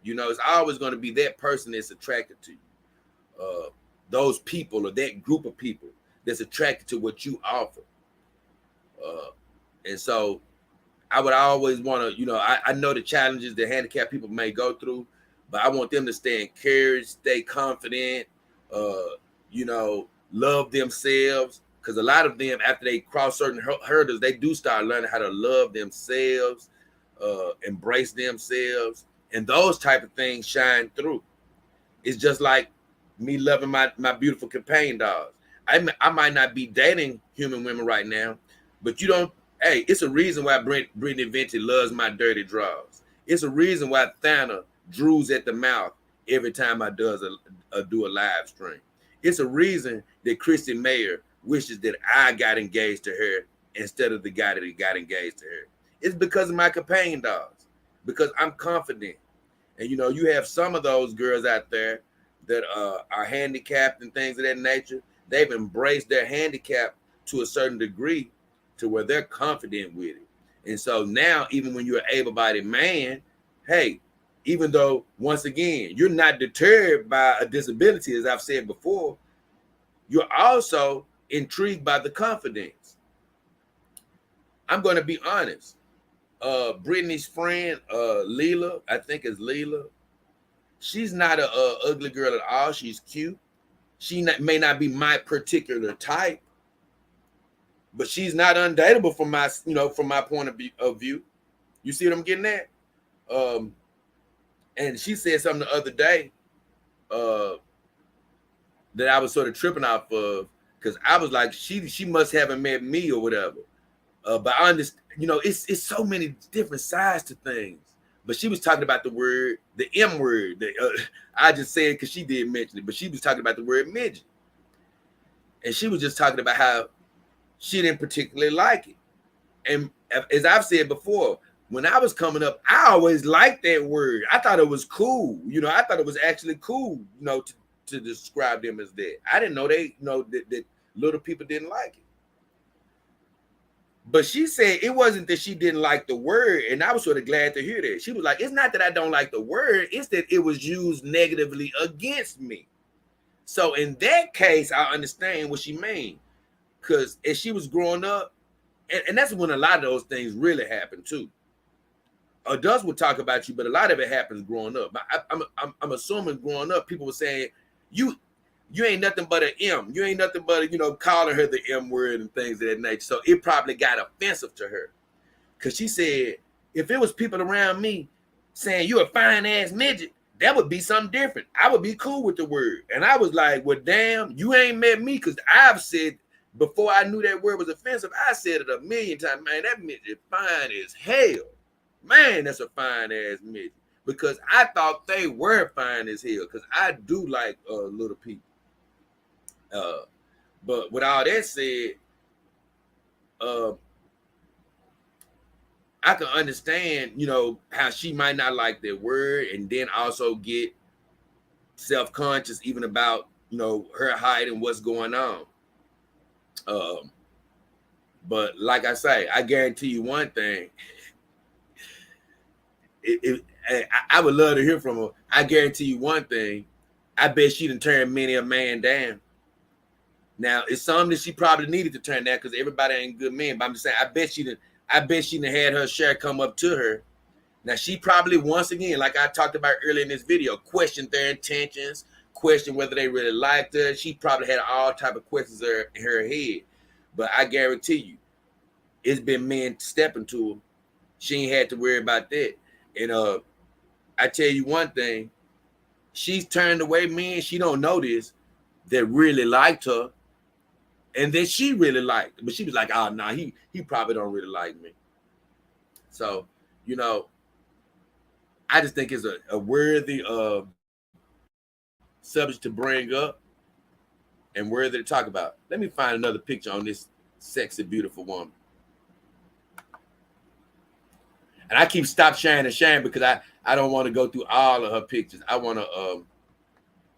You know, it's always gonna be that person that's attracted to you. Those people or that group of people that's attracted to what you offer. And so I would always want to, you know, I know the challenges that handicapped people may go through, but I want them to stay encouraged, stay confident, you know, love themselves. Because a lot of them, after they cross certain hurdles, they do start learning how to love themselves, embrace themselves, and those type of things shine through. It's just like me loving my beautiful companion dogs. I might not be dating human women right now, but you don't. Hey, it's a reason why Brittany Venti loves my dirty drawers. It's a reason why Thana drools at the mouth every time I do a live stream. It's a reason that Christy Mayer wishes that I got engaged to her instead of the guy that got engaged to her. It's because of my companion dogs, because I'm confident. And you know, you have some of those girls out there that are handicapped and things of that nature. They've embraced their handicap to a certain degree to where they're confident with it. And so now, even when you're an able-bodied man, hey, even though, once again, you're not deterred by a disability, as I've said before, you're also intrigued by the confidence. I'm going to be honest. Brittany's friend, Leela, I think is Leela. She's not a ugly girl at all. She's cute. May not be my particular type, but she's not undateable from my, you know, from my point of view. You see what I'm getting at? And she said something the other day that I was sort of tripping off of, because I was like, she must haven't met me or whatever. But I understand, you know, it's so many different sides to things. But she was talking about the M word. I just said because she did mention it, but she was talking about the word midget. And she was just talking about how she didn't particularly like it. And as I've said before, when I was coming up, I always liked that word. I thought it was cool. I thought it was actually cool, to describe them as that. I didn't know that little people didn't like it. But she said it wasn't that she didn't like the word, and I was sort of glad to hear that. She was like, it's not that I don't like the word, it's that it was used negatively against me. So in that case, I understand what she mean. Because as she was growing up, and that's when a lot of those things really happen too. Adults will talk about you, but a lot of it happens growing up. I'm assuming growing up, people were saying, you ain't nothing but an M. You ain't nothing but, calling her the M word and things of that nature. So it probably got offensive to her. Because she said, if it was people around me saying you a fine ass midget, that would be something different. I would be cool with the word. And I was like, well, damn, you ain't met me, because I've said, before I knew that word was offensive, I said it a million times, man, that midget fine as hell. Man, that's a fine ass midget. Because I thought they were fine as hell, because I do like little people. But with all that said, I can understand, how she might not like that word, and then also get self-conscious even about, her height and what's going on. But like I say, I guarantee you one thing. I would love to hear from her. I guarantee you one thing. I bet she done turned many a man down. Now, it's something that she probably needed to turn down, because everybody ain't good men. But I'm just saying, I bet she done had her share come up to her. Now, she probably, once again, like I talked about earlier in this video, questioned their intentions, questioned whether they really liked her. She probably had all type of questions in her head. But I guarantee you, it's been men stepping to her. She ain't had to worry about that. And I tell you one thing, she's turned away men she don't know this that really liked her, and that she really liked. But she was like, oh, nah, he probably don't really like me. So, I just think it's a worthy subject to bring up and worthy to talk about. Let me find another picture on this sexy, beautiful woman. And I keep stop sharing and sharing because I don't want to go through all of her pictures. I want to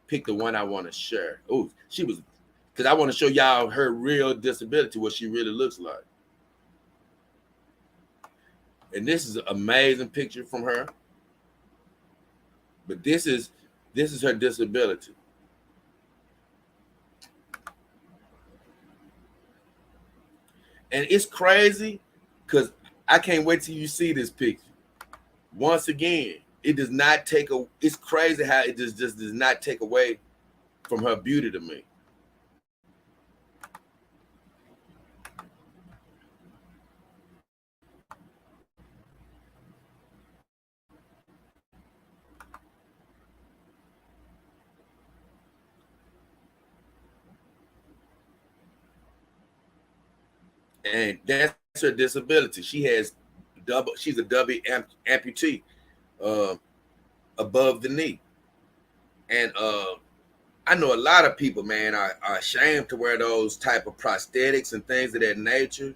pick the one I want to share. Oh, she was, because I want to show y'all her real disability, what she really looks like. And this is an amazing picture from her. But this is her disability. And it's crazy because I can't wait till you see this picture. Once again, it does not take a. It's crazy how it just does not take away from her beauty to me. And that's her disability. She's a double amputee above the knee. And I know a lot of people, man, are ashamed to wear those type of prosthetics and things of that nature.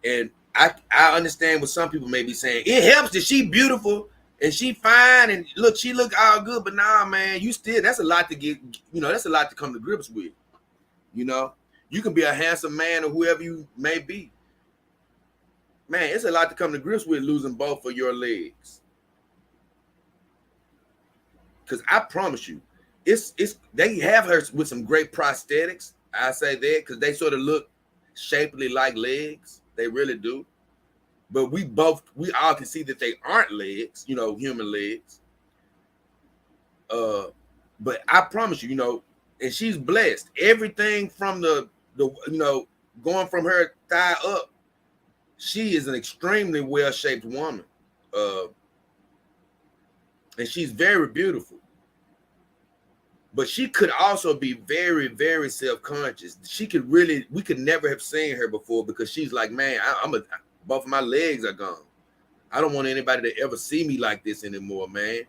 And I understand what some people may be saying. It helps that she beautiful and she fine and she look all good, but nah, man, that's a lot to get, that's a lot to come to grips with. You can be a handsome man or whoever you may be. Man, it's a lot to come to grips with losing both of your legs. Because I promise you, they have her with some great prosthetics. I say that because they sort of look shapely like legs. They really do. But we all can see that they aren't legs, human legs. But I promise you, and she's blessed. Everything from the going from her thigh up, she is an extremely well-shaped woman. And she's very beautiful. But she could also be very, very self-conscious. We could never have seen her before because she's like, man, both of my legs are gone. I don't want anybody to ever see me like this anymore, man.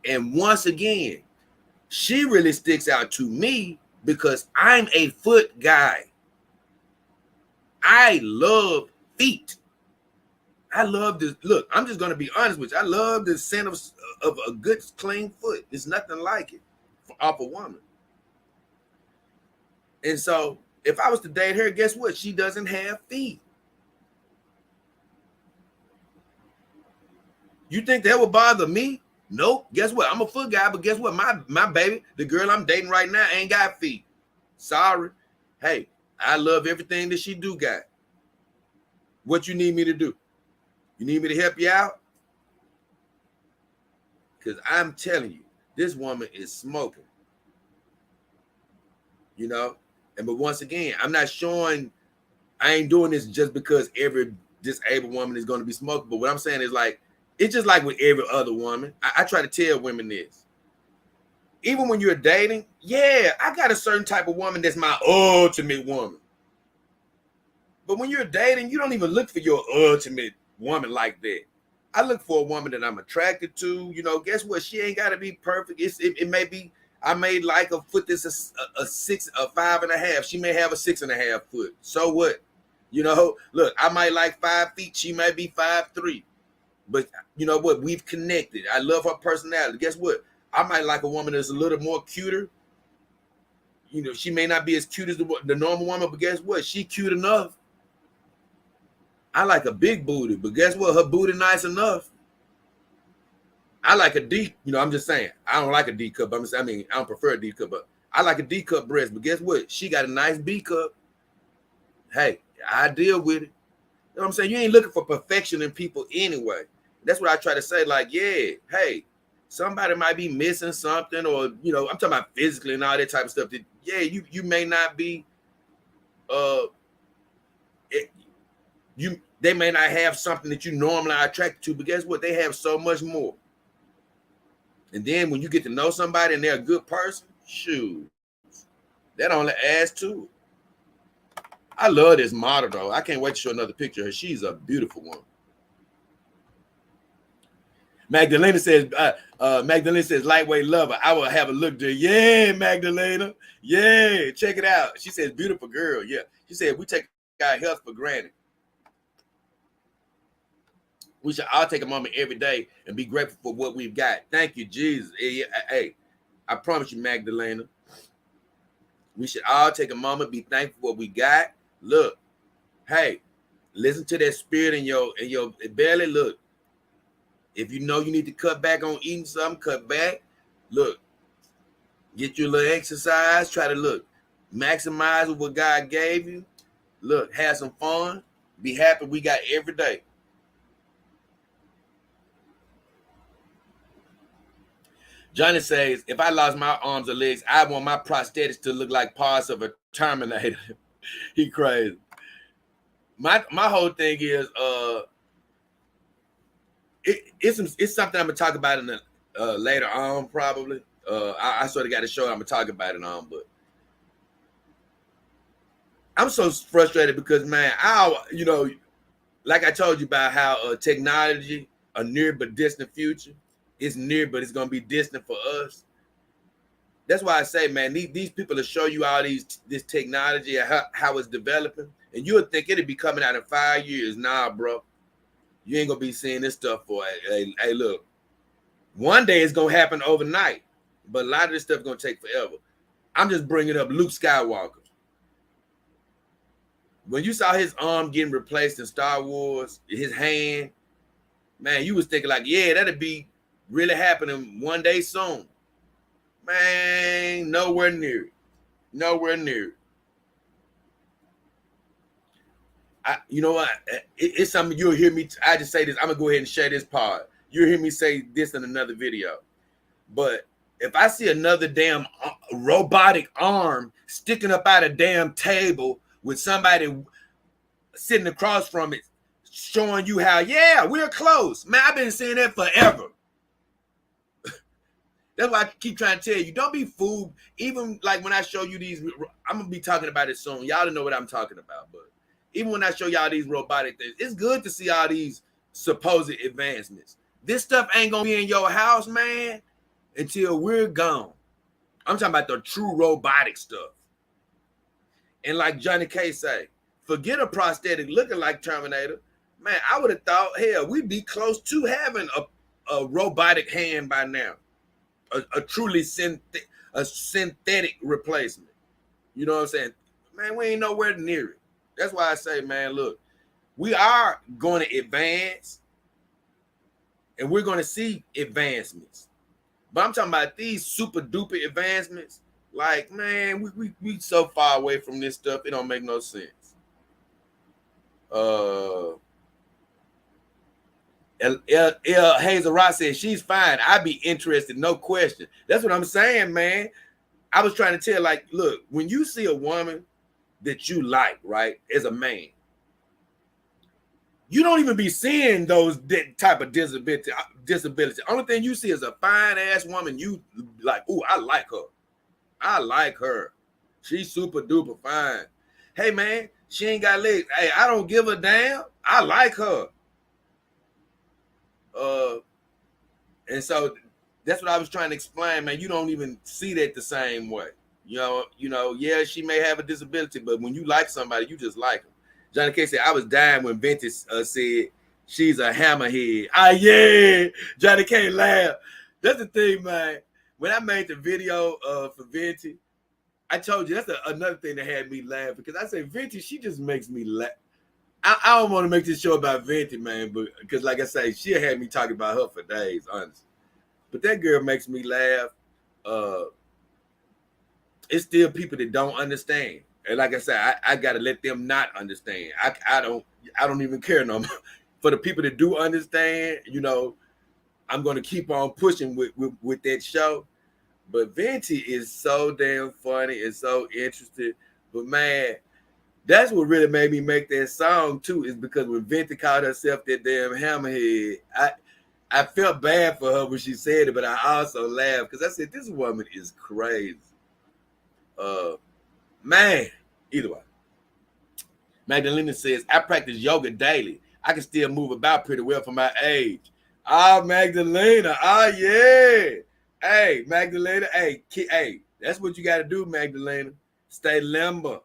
And once again, she really sticks out to me because I'm a foot guy. I love feet. I love this. Look, I'm just going to be honest with you. I love the scent of a good, clean foot. There's nothing like it off a woman. And so if I was to date her, guess what? She doesn't have feet. You think that would bother me? Nope. Guess what? I'm a foot guy, but guess what? My baby, the girl I'm dating right now, ain't got feet. Sorry. Hey, I love everything that she do got. What you need me to do? You need me to help you out? Because I'm telling you, this woman is smoking. You know? But once again, I'm not showing, I ain't doing this just because every disabled woman is going to be smoking. But what I'm saying is like, it's just like with every other woman. I try to tell women this. Even when you're dating, yeah, I got a certain type of woman that's my ultimate woman. But when you're dating, you don't even look for your ultimate woman like that. I look for a woman that I'm attracted to. You know, guess what? She ain't got to be perfect. It may be, I may like a foot that's a 5.5. She may have a 6.5 foot. So what? You know, look, I might like 5 feet. She might be 5'3". But you know what? We've connected. I love her personality. Guess what? I might like a woman that's a little more cuter. You know, she may not be as cute as the normal woman, but guess what? She cute enough. I like a big booty, but guess what? Her booty nice enough. I like a D. You know, I'm just saying. I don't like a D cup. I don't prefer a D cup, but I like a D cup breast. But guess what? She got a nice B cup. Hey, I deal with it. You know what I'm saying? You ain't looking for perfection in people anyway. That's what I try to say. like, yeah, hey, somebody might be missing something, or, you know, I'm talking about physically and all that type of stuff. That, yeah, you may not be, they may not have something that you normally are attracted to, but guess what? They have so much more. And then when you get to know somebody and they're a good person, shoot, that only adds to it. I love this model, though. I can't wait to show another picture of her. She's a beautiful one. Magdalena says, lightweight lover. I will have a look there. Yeah, Magdalena. Yeah, check it out. She says, beautiful girl. Yeah. She said, we take our health for granted. We should all take a moment every day and be grateful for what we've got. Thank you, Jesus. Hey, I promise you, Magdalena. We should all take a moment, be thankful for what we got. Look, hey, listen to that spirit in your belly. Look. If you know you need to cut back on eating something, cut back. Look, get your little exercise. Try to maximize what God gave you. Look, have some fun. Be happy we got every day. Johnny says, if I lost my arms or legs, I want my prosthetics to look like parts of a Terminator. He crazy. My whole thing is, it's something I'm gonna talk about in the later on, probably. I sort of got a show I'm gonna talk about it on, but I'm so frustrated because, man, like I told you about how technology, a near but distant future, it's near but it's gonna be distant for us. That's why I say, man, these people will show you all this technology and how it's developing, and you would think it'd be coming out in 5 years. Nah, bro. You ain't gonna be seeing this stuff for hey, look. One day it's gonna happen overnight, but a lot of this stuff is gonna take forever. I'm just bringing up Luke Skywalker. When you saw his arm getting replaced in Star Wars, his hand, man, you was thinking like, yeah, that'd be really happening one day soon. Man, nowhere near it. Nowhere near it. You know what? It's something you'll hear me. I just say this. I'm gonna go ahead and share this part. You'll hear me say this in another video. But if I see another damn robotic arm sticking up out a damn table with somebody sitting across from it, showing you how, yeah, we're close. Man, I've been seeing that forever. That's why I keep trying to tell you, don't be fooled. Even like when I show you these, I'm gonna be talking about it soon. Y'all don't know what I'm talking about, but even when I show y'all these robotic things, it's good to see all these supposed advancements. This stuff ain't gonna be in your house, man, until we're gone. I'm talking about the true robotic stuff. And like Johnny K say, forget a prosthetic looking like Terminator. Man, I would have thought, hell, we'd be close to having a robotic hand by now. A truly synthetic replacement. You know what I'm saying? Man, we ain't nowhere near it. That's why I say, man, look, we are going to advance and we're going to see advancements. But I'm talking about these super duper advancements. Like, man, we so far away from this stuff, it don't make no sense. Hazel Ross said she's fine. I'd be interested, no question. That's what I'm saying, man. I was trying to tell, like, look, when you see a woman that you like, right, as a man, you don't even be seeing those type of disability. Only thing you see is a fine ass woman. You like, ooh, I like her. I like her. She's super duper fine. Hey man, she ain't got legs. Hey, I don't give a damn. I like her. And so that's what I was trying to explain, man. You don't even see that the same way. You know, yeah, she may have a disability, but when you like somebody, you just like them. Johnny K said, I was dying when Venti said she's a hammerhead. Ah, yeah. Johnny K laughed. That's the thing, man. When I made the video for Venti, I told you that's another thing that had me laugh, because I say, Venti, she just makes me laugh. I don't want to make this show about Venti, man, but because like I say, she had me talking about her for days, honestly. But that girl makes me laugh. It's still people that don't understand. And like I said, I gotta let them not understand. I don't even care no more. For the people that do understand, you know, I'm gonna keep on pushing with that show. But Venti is so damn funny and so interesting. But man, that's what really made me make that song too, is because when Venti called herself that damn hammerhead, I felt bad for her when she said it, but I also laughed because I said, this woman is crazy. Man, either way. Magdalena says, I practice yoga daily. I can still move about pretty well for my age. Ah, Magdalena. Ah, yeah. Hey, Magdalena. Hey, that's what you got to do, Magdalena. Stay limber.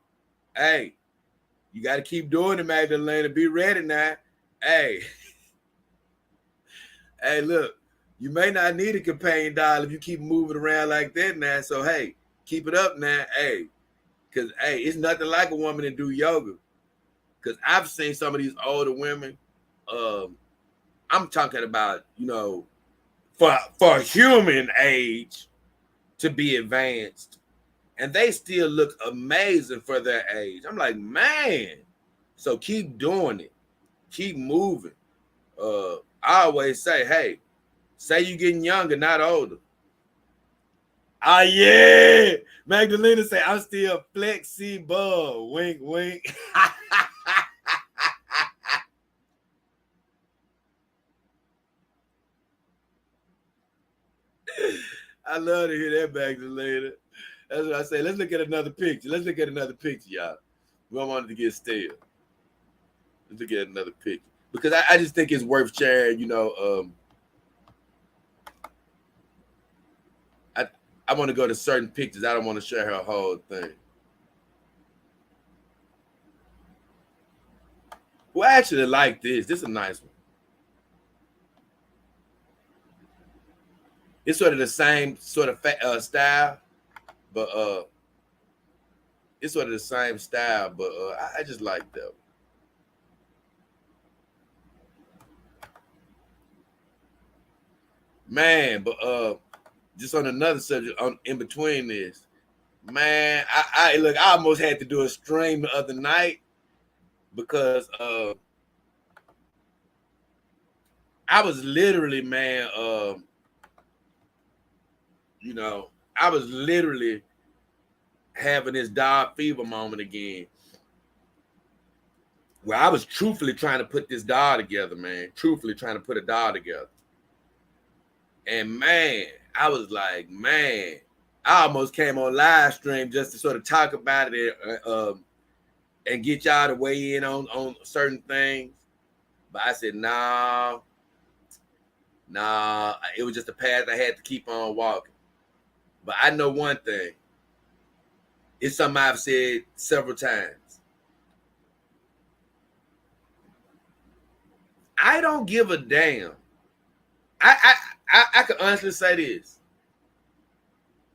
Hey, you got to keep doing it, Magdalena. Be ready now. Hey. Hey, look, you may not need a companion doll if you keep moving around like that now. So, hey, keep it up now. Hey, because, hey, it's nothing like a woman that do yoga. Because I've seen some of these older women. I'm talking about, you know, for human age to be advanced. And they still look amazing for their age. I'm like, man. So keep doing it. Keep moving. I always say, hey, say you're getting younger, not older. Ah, yeah. Magdalena say, I'm still flexible. Wink, wink. I love to hear that, Magdalena. That's what I say. Let's look at another picture. Y'all. We don't want it to get stale. Let's look at another picture. Because I just think it's worth sharing, you know. I want to go to certain pictures. I don't want to share her whole thing. Well, I actually like this. This is a nice one. It's sort of the same sort of style, but it's sort of the same style, but I just like that. Man, but just on another subject, in between this, man, I look, I almost had to do a stream the other night because I was literally, man, you know, I was literally having this dog fever moment again, where I was truthfully trying to put this doll together, man. Truthfully trying to put a doll together. And man, I was like, man, I almost came on live stream just to sort of talk about it and get y'all to weigh in on certain things. But I said, nah, it was just a path I had to keep on walking. But I know one thing. It's something I've said several times. I don't give a damn. I can honestly say this.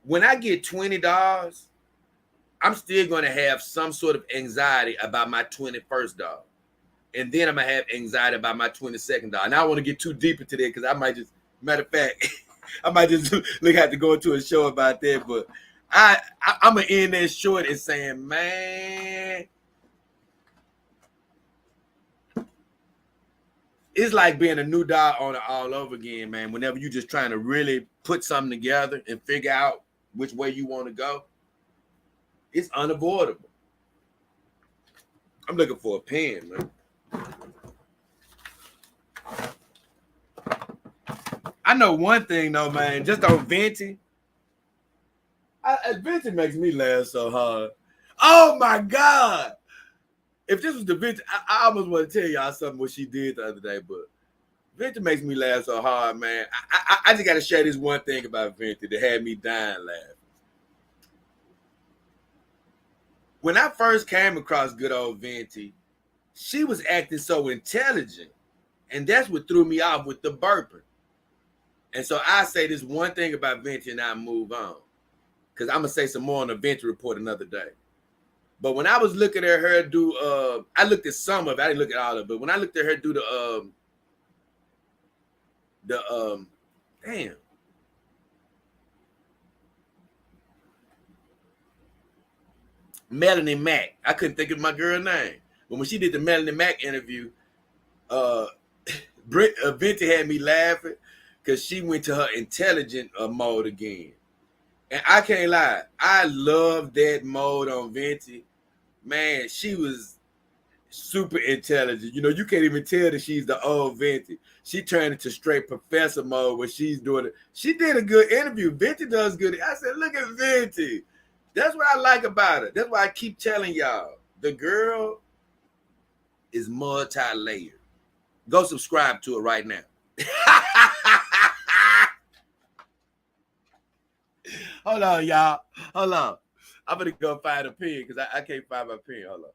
When I get $20, I'm still going to have some sort of anxiety about my 21st dollar. And then I'm going to have anxiety about my 22nd dollar. And I don't want to get too deep into that because I might just, matter of fact, I might just have to go into a show about that. But I'm going to end that short and saying, man, it's like being a new dog owner all over again, man. Whenever you're just trying to really put something together and figure out which way you want to go, it's unavoidable. I'm looking for a pen, man. I know one thing though, man. Just on Venti, Venti makes me laugh so hard. Oh my God! If this was the Venti, I almost want to tell y'all something what she did the other day, but Venti makes me laugh so hard, man. I just got to share this one thing about Venti that had me dying laughing. When I first came across good old Venti, she was acting so intelligent, and that's what threw me off with the burping. And so I say this one thing about Venti and I move on. Because I'm going to say some more on the Venti report another day. But when I was looking at her do, I looked at some of it. I didn't look at all of it. But when I looked at her do Melanie Mack. I couldn't think of my girl name. But when she did the Melanie Mack interview, Venti had me laughing because she went to her intelligent mode again. And I can't lie, I love that mode on Venti. Man, she was super intelligent. You know, you can't even tell that she's the old Venti. She turned into straight professor mode when she's doing it. She did a good interview. Venti does good. I said, look at Venti. That's what I like about her. That's why I keep telling y'all. The girl is multi-layered. Go subscribe to it right now. Hold on, y'all. Hold on. I'm going to go find a pen because I can't find my pen. Hold on.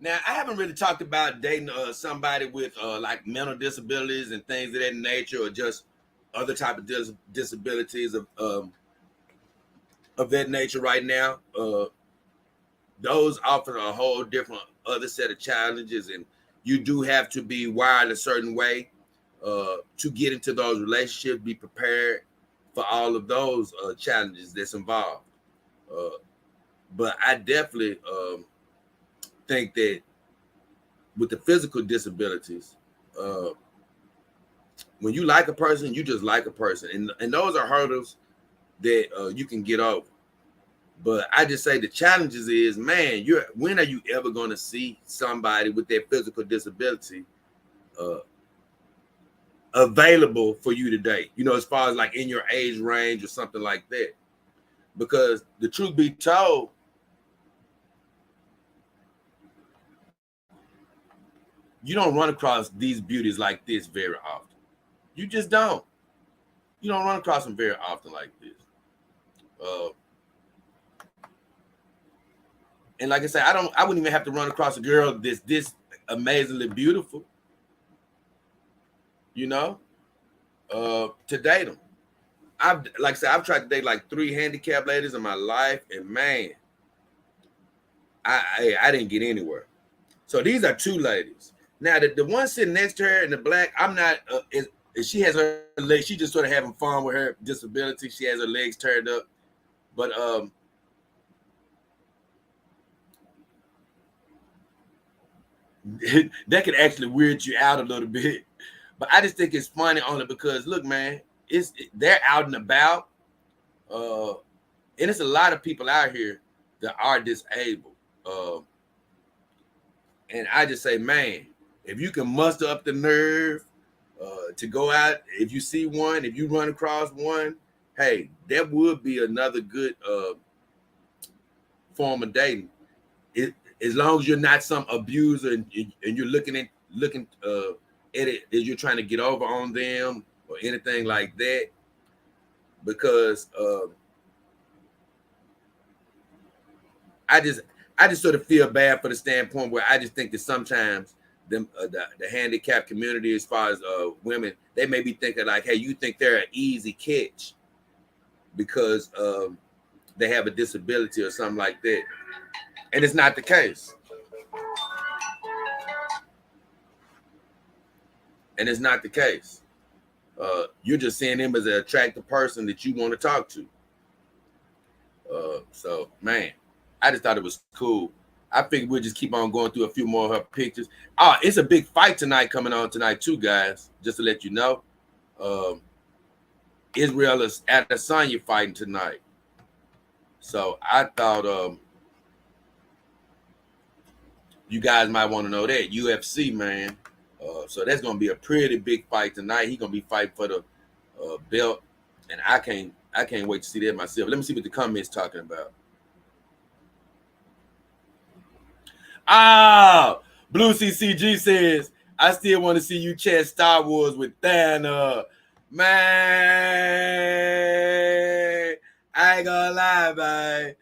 Now, I haven't really talked about dating somebody with like mental disabilities and things of that nature, or just other type of disabilities of that nature right now. Those offer a whole different other set of challenges, and you do have to be wired a certain way to get into those relationships, be prepared for all of those challenges that's involved. But I definitely think that with the physical disabilities, when you like a person, you just like a person, and those are hurdles that you can get over. But I just say the challenges is, man, when are you ever going to see somebody with that physical disability available for you to date? You know, as far as like in your age range or something like that. Because the truth be told, you don't run across these beauties like this very often. You just don't. You don't run across them very often like this. And like I said, I wouldn't even have to run across a girl that's this amazingly beautiful, you know, to date them. Like I said, I've tried to date like 3 handicapped ladies in my life, and man, I didn't get anywhere. So these are 2 ladies. Now the one sitting next to her in the black, I'm not she has her legs. She just sort of having fun with her disability. She has her legs turned up, but that could actually weird you out a little bit. But I just think it's funny only because look, man, they're out and about, and it's a lot of people out here that are disabled. And I just say, man, if you can muster up the nerve to go out, if you see one, if you run across one, hey, that would be another good form of dating. As long as you're not some abuser and you're looking at it as you're trying to get over on them or anything like that, because I just sort of feel bad for the standpoint where I just think that sometimes the handicapped community, as far as women, they may be thinking like, hey, you think they're an easy catch because they have a disability or something like that. And it's not the case. And it's not the case. You're just seeing them as an attractive person that you want to talk to. So, man, I just thought it was cool. I figured we'll just keep on going through a few more of her pictures. It's a big fight tonight coming on tonight too, guys. Just to let you know. Israel is at Adesanya fighting tonight. So I thought you guys might want to know that. UFC, man. So that's going to be a pretty big fight tonight. He's going to be fighting for the belt. And I can't wait to see that myself. Let me see what the comments talking about. Blue CCG says, I still want to see you chat Star Wars with Thanos. Man, I ain't gonna lie, man.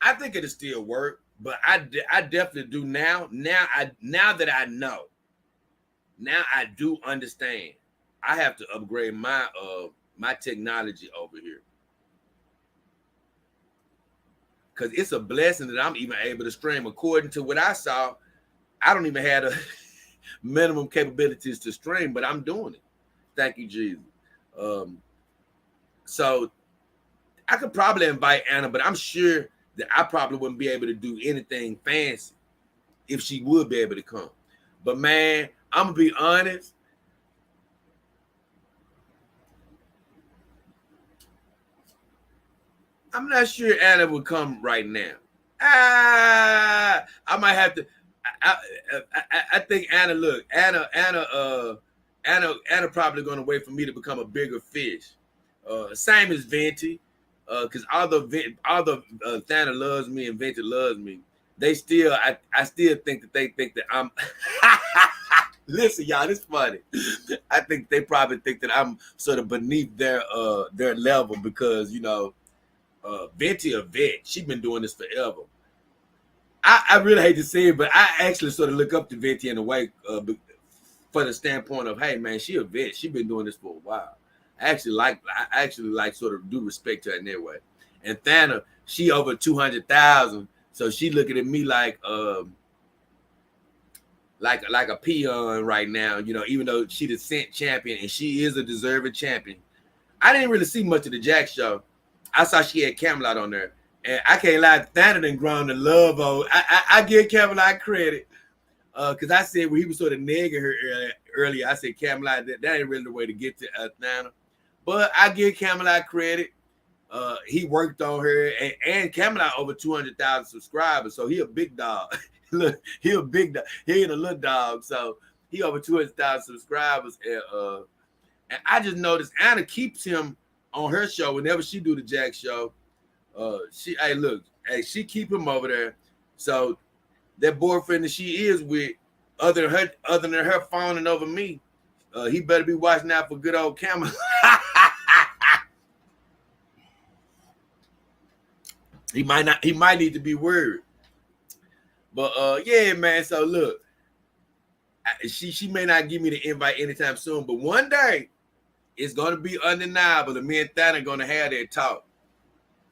I think it'll still work, but I definitely do now. Now that I know, now I do understand. I have to upgrade my my technology over here. Because it's a blessing that I'm even able to stream. According to what I saw, I don't even have the minimum capabilities to stream, but I'm doing it. Thank you, Jesus. So I could probably invite Anna, but I'm sure that I probably wouldn't be able to do anything fancy if she would be able to come. But man, I'm gonna be honest. I'm not sure Anna would come right now. I might have to. I think Anna. Look, Anna probably going to wait for me to become a bigger fish. Same as Venti, because although Thana loves me and Venti loves me, they still. I still think that they think that I'm. Listen, y'all, this funny. I think they probably think that I'm sort of beneath their level because Venti a vet. She's been doing this forever. I really hate to say it, but I actually sort of look up to Venti in a way for the standpoint of, hey man, she a vet. She's been doing this for a while. I actually like sort of do respect to her in that way. And Thana, she over 200,000, so she looking at me like a peon right now. Even though she the Cent champion and she is a deserving champion. I didn't really see much of the Jack show. I saw she had Camelot on there. And I can't lie, Thana done grown to love her. I give Camelot credit. Because I said when he was sort of nagging her earlier, I said Camelot, that ain't really the way to get to Thana. But I give Camelot credit. He worked on her. And Camelot over 200,000 subscribers. So he a big dog. Look, he a big dog. He ain't a little dog. So he over 200,000 subscribers. And I just noticed Anna keeps him on her show whenever she do the Jack show. She keep him over there. So that boyfriend that she is with, other than her fawning over me, he better be watching out for good old Camelot. He might need to be worried. But yeah, man. So look, she may not give me the invite anytime soon, but one day it's gonna be undeniable that me and Thana are gonna have that talk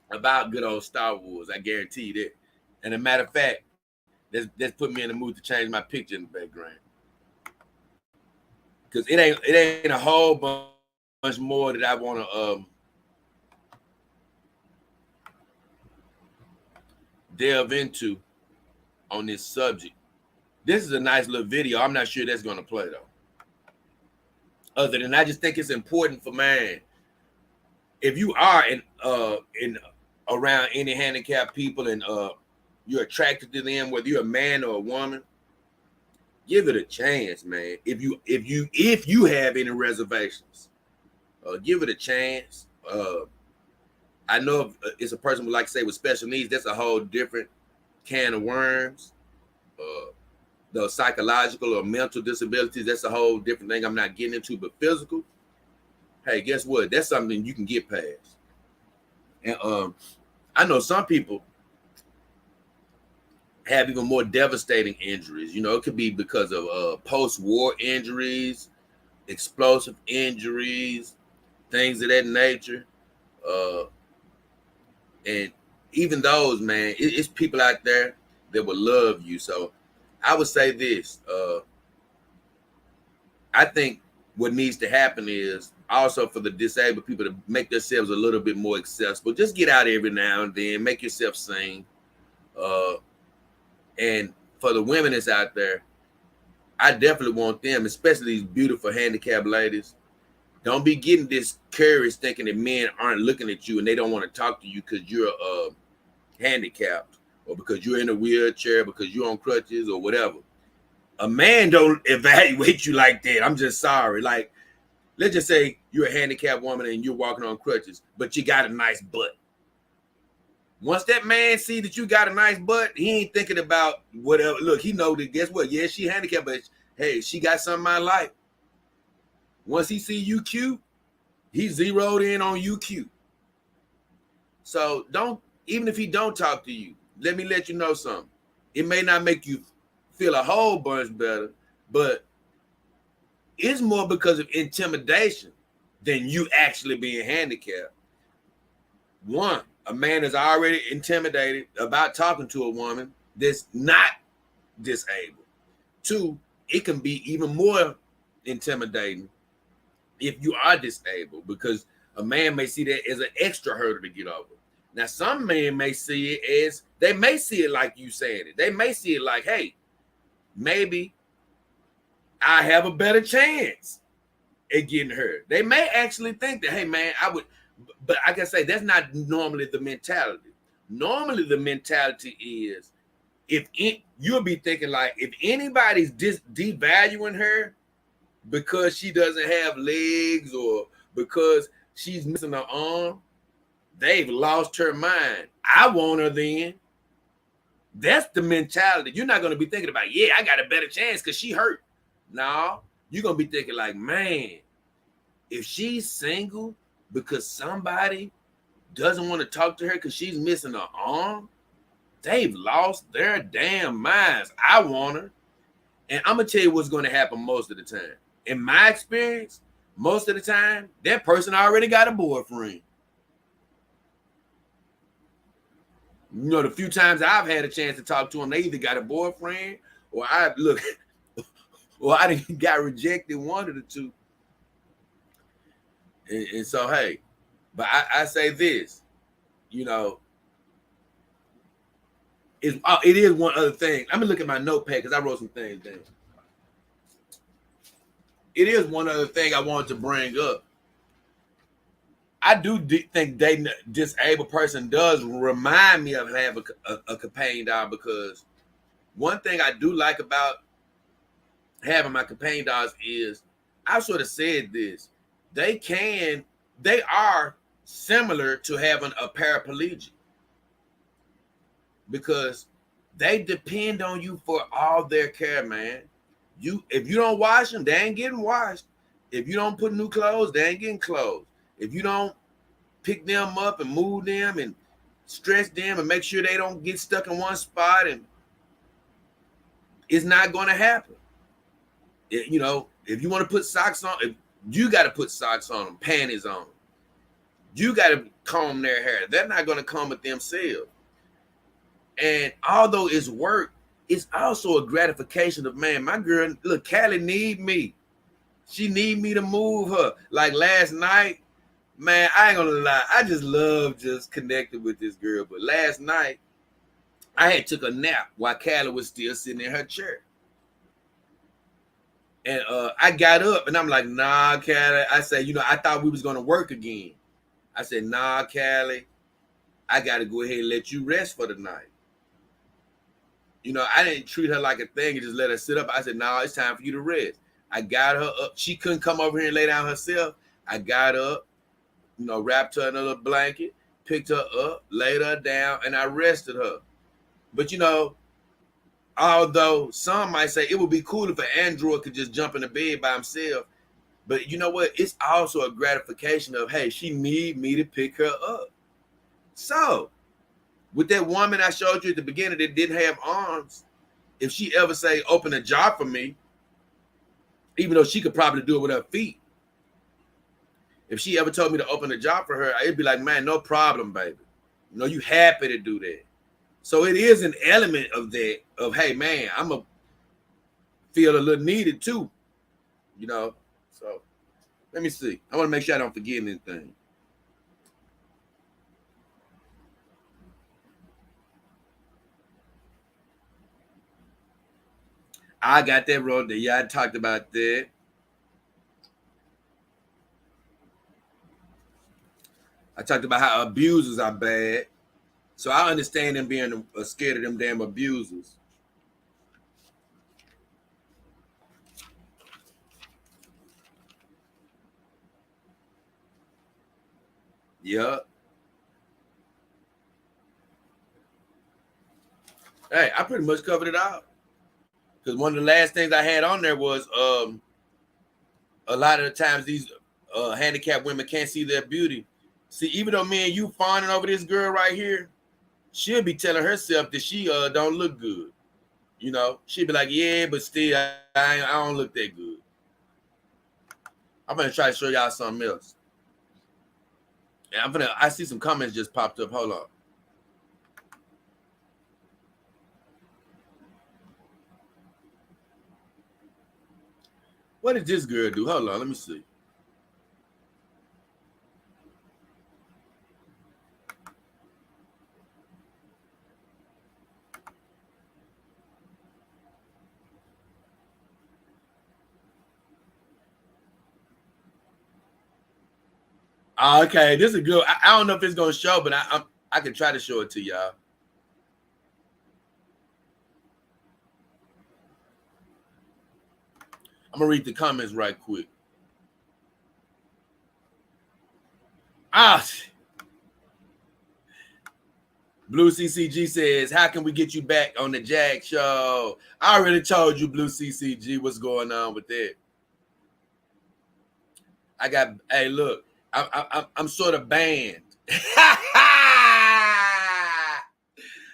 about good old Star Wars. I guarantee you that. And a matter of fact, that's put me in the mood to change my picture in the background. because it ain't a whole bunch more that I want to delve into on this subject. This is a nice little video. I'm not sure that's going to play though. Other than I just think it's important for man, if you are in around any handicapped people and you're attracted to them, whether you're a man or a woman, give it a chance, man. If you have any reservations, give it a chance. I know if it's a person would like to say with special needs, that's a whole different can of worms. The psychological or mental disabilities, that's a whole different thing I'm not getting into. But physical, hey, guess what? That's something you can get past. And I know some people have even more devastating injuries. You know, it could be because of post-war injuries, explosive injuries, things of that nature. And even those, man, it's people out there that will love you. So I would say this. I think what needs to happen is also for the disabled people to make themselves a little bit more accessible. Just get out every now and then, make yourself sing. And for the women that's out there, I definitely want them, especially these beautiful handicapped ladies. Don't be getting discouraged thinking that men aren't looking at you and they don't want to talk to you because you're handicapped or because you're in a wheelchair, because you're on crutches or whatever. A man don't evaluate you like that. I'm just sorry. Like, let's just say you're a handicapped woman and you're walking on crutches, but you got a nice butt. Once that man see that you got a nice butt, he ain't thinking about whatever. Look, he know that, guess what? Yeah, she handicapped, but hey, she got something I like. Once he see you cute, he zeroed in on you cute. So don't, even if he don't talk to you, let me let you know something. It may not make you feel a whole bunch better, but it's more because of intimidation than you actually being handicapped. One, a man is already intimidated about talking to a woman that's not disabled. Two, it can be even more intimidating if you are disabled, because a man may see that as an extra hurdle to get over. Now, some men may see it as, they may see it like you saying it. They may see it like, hey, maybe I have a better chance at getting hurt. They may actually think that, hey, man, I would, but I can say that's not normally the mentality. Normally the mentality is, you'll be thinking like, if anybody's devaluing her because she doesn't have legs or because she's missing her arm, they've lost her mind. I want her then. That's the mentality. You're not going to be thinking about, yeah, I got a better chance because she hurt. No, you're going to be thinking like, man, if she's single because somebody doesn't want to talk to her because she's missing her arm, they've lost their damn minds. I want her. And I'm going to tell you what's going to happen most of the time. In my experience, most of the time, that person already got a boyfriend. You know, the few times I've had a chance to talk to them, they either got a boyfriend or I got rejected, one of the two. And so, hey, but I say this, you know, it is one other thing. Let me look at my notepad because I wrote some things down. It is one other thing I wanted to bring up. I do think dating a disabled person does remind me of having a companion dog, because one thing I do like about having my companion dogs is, I've sort of said this, they are similar to having a paraplegic, because they depend on you for all their care, man. If you don't wash them, they ain't getting washed. If you don't put new clothes, they ain't getting clothes. If you don't pick them up and move them and stretch them and make sure they don't get stuck in one spot, and it's not going to happen. You know, if you want to put socks on, you got to put socks on them, panties on them. You got to comb their hair. They're not going to comb it themselves. And although it's work, it's also a gratification of, man, my girl, look, Callie need me. She need me to move her. Like last night, man, I ain't gonna lie. I just love just connecting with this girl. But last night, I had took a nap while Callie was still sitting in her chair. And I got up and I'm like, nah, Callie. I said, I thought we was gonna work again. I said, nah, Callie, I gotta go ahead and let you rest for the night. I didn't treat her like a thing and just let her sit up. I said, nah, it's time for you to rest. I got her up. She couldn't come over here and lay down herself. I got up, wrapped her in a little blanket, picked her up, laid her down, and I rested her. But, although some might say it would be cool if an android could just jump in the bed by himself, but you know what? It's also a gratification of, hey, she need me to pick her up. So, with that woman I showed you at the beginning that didn't have arms, if she ever say, open a jar for me, even though she could probably do it with her feet, if she ever told me to open a jar for her, I'd be like, man, no problem, baby. You happy to do that. So it is an element of that, of, hey, man, I'm going to feel a little needed too, So let me see. I want to make sure I don't forget anything. I got that wrong there. Yeah, I talked about that. I talked about how abusers are bad. So I understand them being scared of them damn abusers. Yeah. Hey, I pretty much covered it out. Because one of the last things I had on there was a lot of the times these handicapped women can't see their beauty. See, even though me and you fawning over this girl right here, she'll be telling herself that she don't look good. She'll be like, yeah, but still, I don't look that good. I'm gonna try to show y'all something else. And I see some comments just popped up. Hold on. What did this girl do? Hold on, let me see. Okay, this is good. I don't know if it's gonna show, but I can try to show it to y'all. I'm gonna read the comments right quick. Blue CCG says, how can we get you back on the Jag Show? I already told you, Blue CCG, what's going on with that. Hey, look, I'm sort of banned.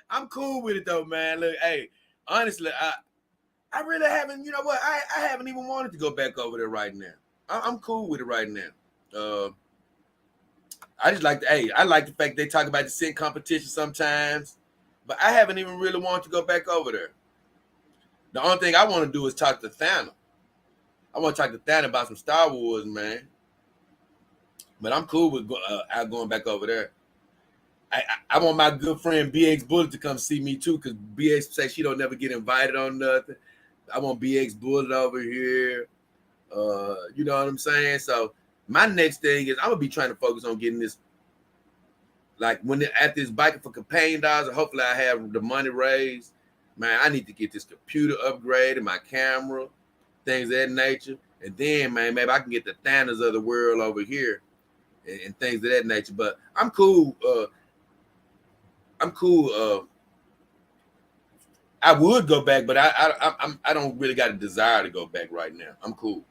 I'm cool with it though, man. Look, hey, honestly, I really haven't, I haven't even wanted to go back over there right now. I'm cool with it right now. I just I like the fact they talk about the scent competition sometimes, but I haven't even really wanted to go back over there. The only thing I want to do is talk to Thana. I want to talk to Thana about some Star Wars, man. But I'm cool with going back over there. I want my good friend BX Bullet to come see me too, because BX says she don't never get invited on nothing. I want BX Bullet over here. You know what I'm saying? So my next thing is I'm gonna be trying to focus on getting this. Like after this biking for companion dogs, and hopefully I have the money raised. Man, I need to get this computer upgraded, my camera, things of that nature, and then man, maybe I can get the Thanos of the world over here and things of that nature. But I'm cool. I would go back, but I don't really got a desire to go back right now. I'm cool.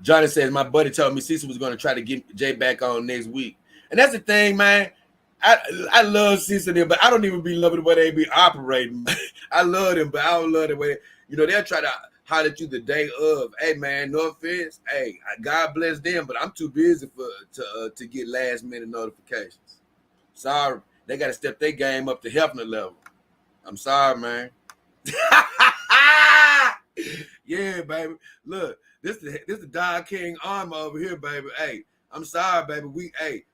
Johnny says, my buddy told me Cecil was going to try to get Jay back on next week. And that's the thing, man. I love Cecil, but I don't even be loving the way they be operating. I love them, but I don't love the way, they'll try to holler at you the day of. Hey, man, no offense. Hey, God bless them, but I'm too busy to get last minute notifications. Sorry. They got to step their game up to Hefner level. I'm sorry, man. Yeah, baby. Look, this the Don King armor over here, baby. Hey, I'm sorry, baby.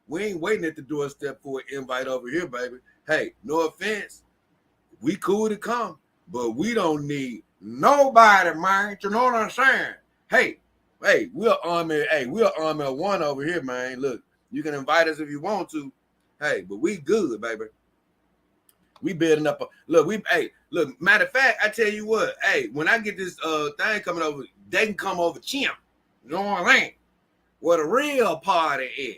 We ain't waiting at the doorstep for an invite over here, baby. Hey, no offense. We cool to come, but we don't need nobody, man. You know what I'm saying? Hey, we're army. Hey, we're army of one over here, man. Look, you can invite us if you want to. Hey, but we good, baby. We building up look, look, matter of fact, I tell you what, hey, when I get this thing coming over, they can come over chimp. You know what I mean? Where the real party is.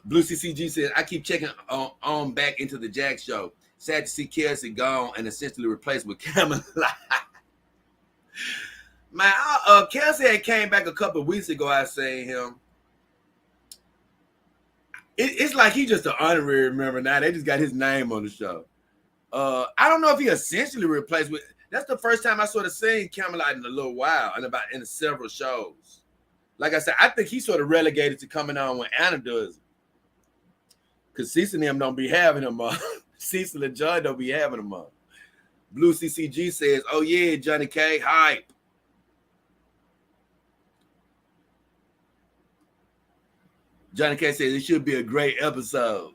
Blue CCG says, I keep checking on back into the Jack show. Sad to see Kelsey gone and essentially replaced with Camelot. Man, Kelsey had came back a couple of weeks ago. I seen him. It's like he just an honorary member now. They just got his name on the show. I don't know if he essentially replaced with. That's the first time I sort of seen Camelot in a little while, and in several shows. Like I said, I think he's sort of relegated to coming on when Anna does it. Because Cecil and them don't be having him on. Cecil and John don't be having him on. Blue CCG says, oh yeah, Johnny K, hype. Johnny K says it should be a great episode.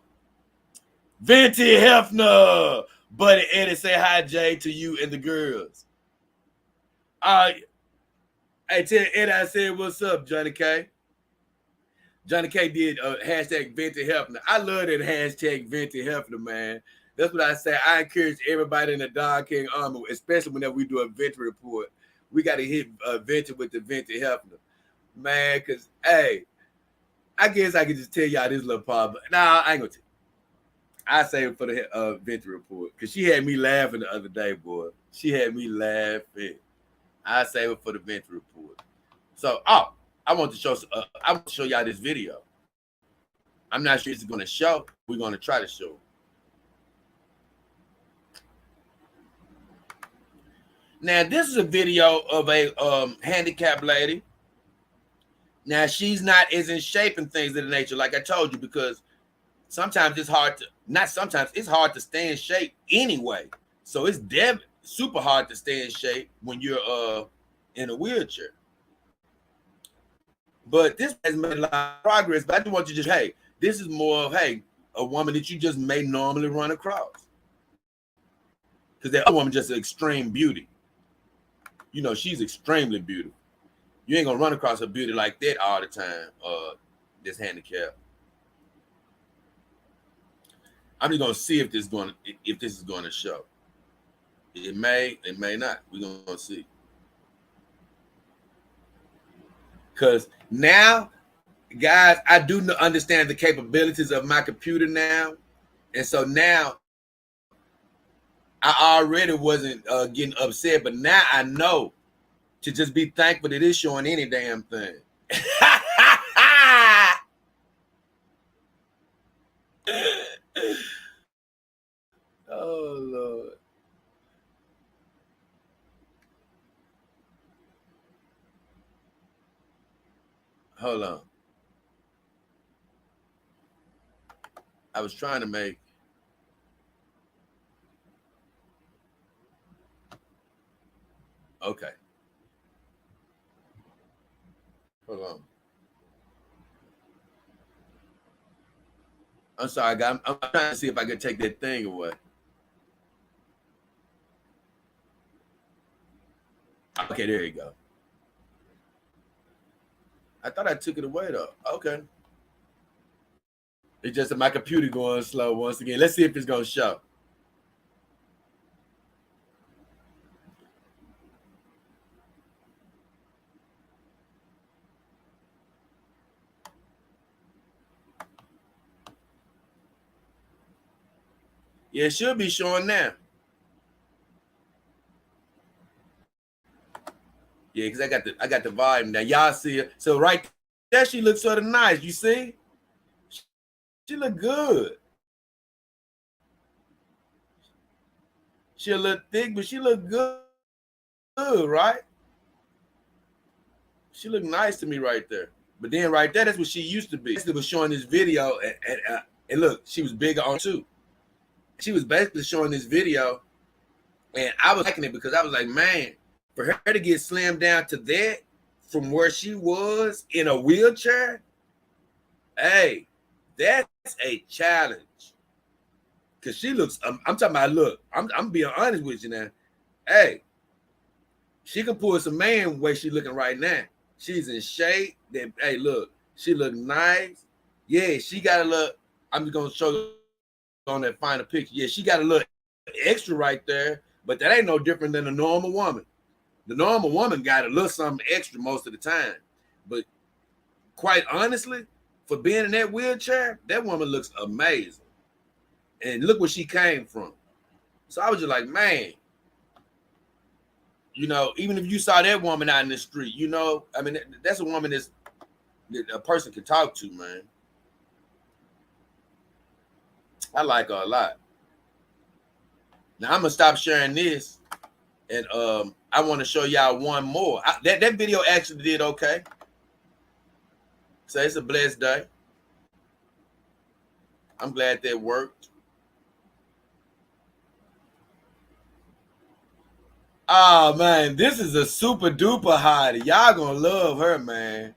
Venti Hefner. Buddy Eddie say hi, Jay, to you and the girls. Hey, tell Eddie I said what's up, Johnny K. Johnny K did hashtag Venti Hefner. I love that hashtag Venti Hefner, man. That's what I say. I encourage everybody in the Don King Army, especially whenever we do a Venti report, we got to hit Venti with the Venti Hefner. Man, because, hey, I guess I could just tell y'all this little part, but nah, I ain't gonna tell you. I say it for the Venti report because she had me laughing the other day, boy. She had me laughing. I save it for the Venti report. So, I want to show y'all this video. I'm not sure it's going to show. We're going to try to show. Now, this is a video of a handicapped lady. Now, she's not as in shape and things of the nature, like I told you, because sometimes it's hard to, not sometimes, it's hard to stay in shape anyway. So it's super hard to stay in shape when you're in a wheelchair. But this has made a lot of progress. But I just want you to just, hey, this is more of, hey, a woman that you just may normally run across. Because that other woman just an extreme beauty. You know, she's extremely beautiful. You ain't gonna run across a beauty like that all the time, this handicap. I'm just gonna see if this is gonna show. It may not. We're gonna see. Because now, guys, I do understand the capabilities of my computer now. And so now, I already wasn't getting upset, but now I know to just be thankful that it's showing any damn thing. Oh, Lord. Hold on. I was trying to make. Okay. Hold on. I'm sorry, guys. I'm trying to see if I can take that thing away. Okay, there you go. I thought I took it away, though. Okay. It's just my computer going slow once again. Let's see if it's going to show. Yeah, it should be showing now. Yeah, because I got the volume now. Y'all see it. So right there, she looks sort of nice. You see? She look good. She a little thick, but she look good, right? She look nice to me right there. But then right there, that's what she used to be. She was showing this video, and look, she was bigger on too. she was basically showing this video, and I was liking it because I was like, man, for her to get slammed down to that from where she was in a wheelchair, hey, that's a challenge. Cause she looks, I'm talking about, look, I'm being honest with you now. Hey, she can pull some man where she looking right now. She's in shape. Then, hey, look, she look nice. Yeah, she got a look. I'm just gonna show you on that final picture. Yeah, she got a little extra right there, but that ain't no different than a normal woman. The normal woman got a little something extra most of the time. But quite honestly, for being in that wheelchair, that woman looks amazing. And look where she came from. So I was just like, man, you know, even if you saw that woman out in the street, you know, I mean, that's a woman that a person can talk to, man. I like her a lot. Now I'm gonna stop sharing this, and I want to show y'all one more. That video actually did okay. So it's a blessed day. I'm glad that worked. Oh man, this is a super duper hottie. Y'all gonna love her, man.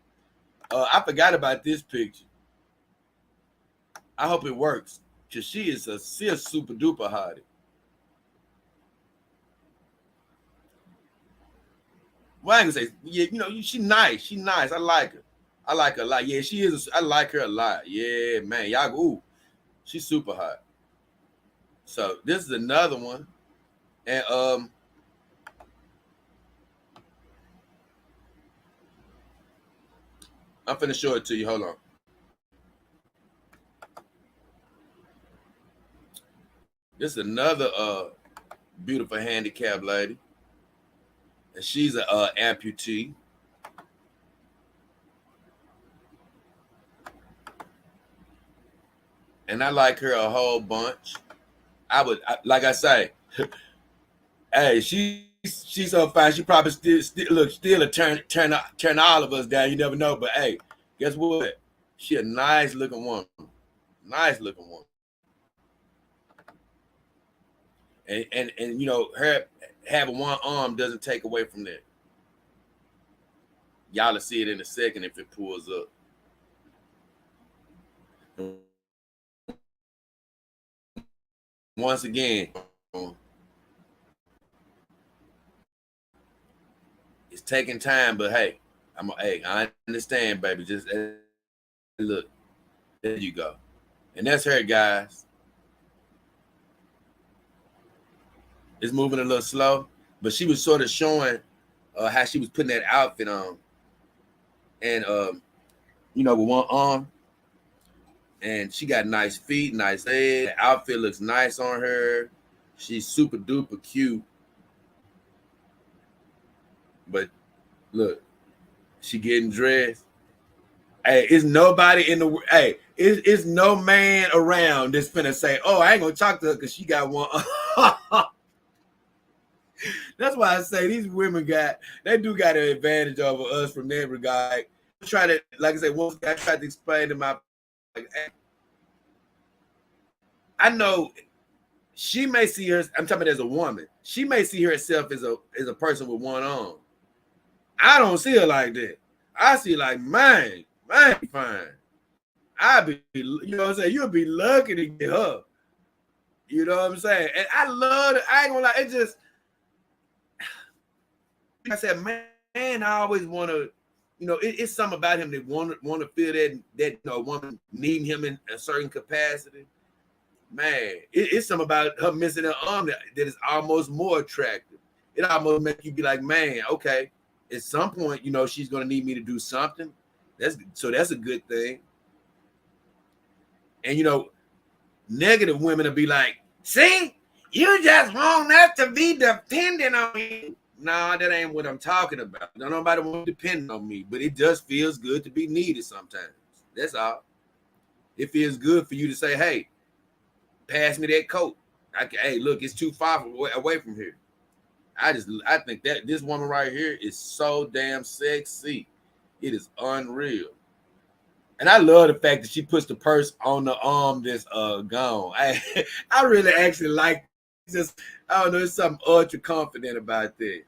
I forgot about this picture. I hope it works, cause she is a super duper hottie. Well, I ain't gonna say, yeah, you know, she nice. She nice. I like her. I like her a lot. Yeah, she is. I like her a lot. Yeah, man. Y'all, ooh, she's super hot. So this is another one, and I'm finna show it to you. Hold on. This is another beautiful handicapped lady, and she's a amputee. And I like her a whole bunch. Like I say, hey, she's so fine. She probably still a turn all of us down. You never know, but hey, guess what? She a nice looking woman. Nice looking woman. And you know, her having one arm doesn't take away from that. Y'all will see it in a second if it pulls up. Once again, it's taking time, but hey, I understand, baby. Just look, there you go, and that's her, guys. It's moving a little slow, but she was sort of showing how she was putting that outfit on, and you know, with one arm, and she got nice feet, nice legs. The outfit looks nice on her. She's super duper cute, but look, she getting dressed. Hey, it's nobody in the it's no man around that's finna say, "Oh, I ain't gonna talk to her because she got one." That's why I say these women they do got an advantage over us from that regard. Try to, like I said, once I tried to explain to my, like, hey, I know she may see her. I'm talking about as a woman. She may see herself as a person with one arm. I don't see her like that. I see like, man, fine. You know what I'm saying? You'll be lucky to get her. You know what I'm saying? And I love it. I ain't gonna lie. It just, I said, man, I always want to, you know, it's something about him that want to feel that you know, woman needing him in a certain capacity. Man, it's something about her missing her arm that is almost more attractive. It almost makes you be like, man, okay, at some point, you know, she's gonna need me to do something. That's a good thing. And you know, negative women will be like, see, you just want us to be dependent on you. No, that ain't what I'm talking about. Don't nobody want to depend on me, but it just feels good to be needed sometimes. That's all. It feels good for you to say, hey, pass me that coat. Hey, look, it's too far away from here. I think that this woman right here is so damn sexy. It is unreal. And I love the fact that she puts the purse on the arm that's gone. I really actually like just, I don't know, there's something ultra confident about that.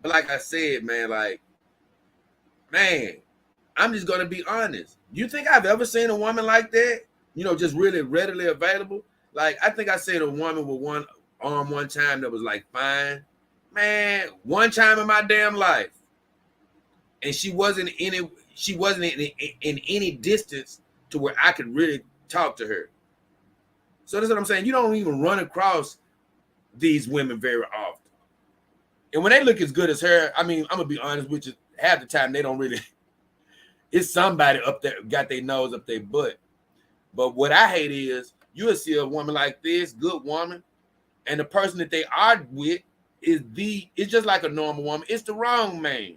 But like I said, man, I'm just gonna be honest. You think I've ever seen a woman like that? You know, just really readily available. Like, I think I seen a woman with one arm one time that was like fine. Man, one time in my damn life. And she wasn't in any distance to where I could really talk to her. So that's what I'm saying. You don't even run across these women very often. And when they look as good as her, I mean, I'm gonna be honest with you, half the time they don't really, it's somebody up there got their nose up their butt. But what I hate is you'll see a woman like this, good woman, and the person that they are with it's just like a normal woman. It's the wrong man.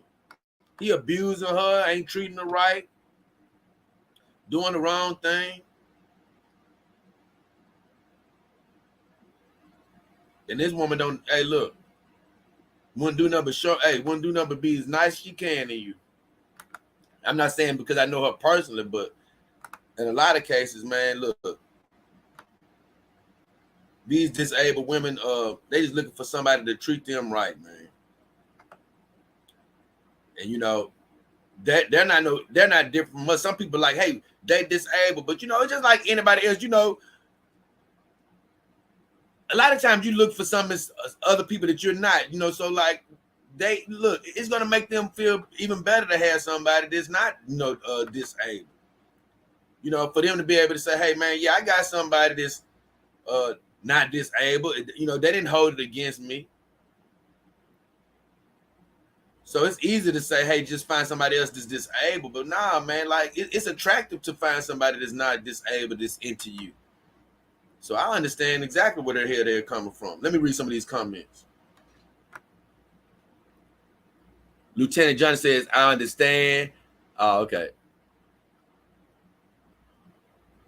He abusing her, ain't treating her right, doing the wrong thing. And this woman don't, hey, look, wouldn't do nothing but be as nice as she can to you. I'm not saying because I know her personally, but in a lot of cases, man, look, these disabled women, they just looking for somebody to treat them right, man. And you know, they're not different from us. Some people like, hey, they disabled, but you know, it's just like anybody else. You know, a lot of times you look for some other people that you're not. You know, so like they look, it's gonna make them feel even better to have somebody that's not, you know, disabled. You know, for them to be able to say, hey, man, yeah, I got somebody that's not disabled. You know, they didn't hold it against me. So it's easy to say, hey, just find somebody else that's disabled. But nah, man, like it's attractive to find somebody that's not disabled that's into you. So I understand exactly where they're coming from. Let me read some of these comments. Lieutenant Johnny says, I understand. Oh, okay.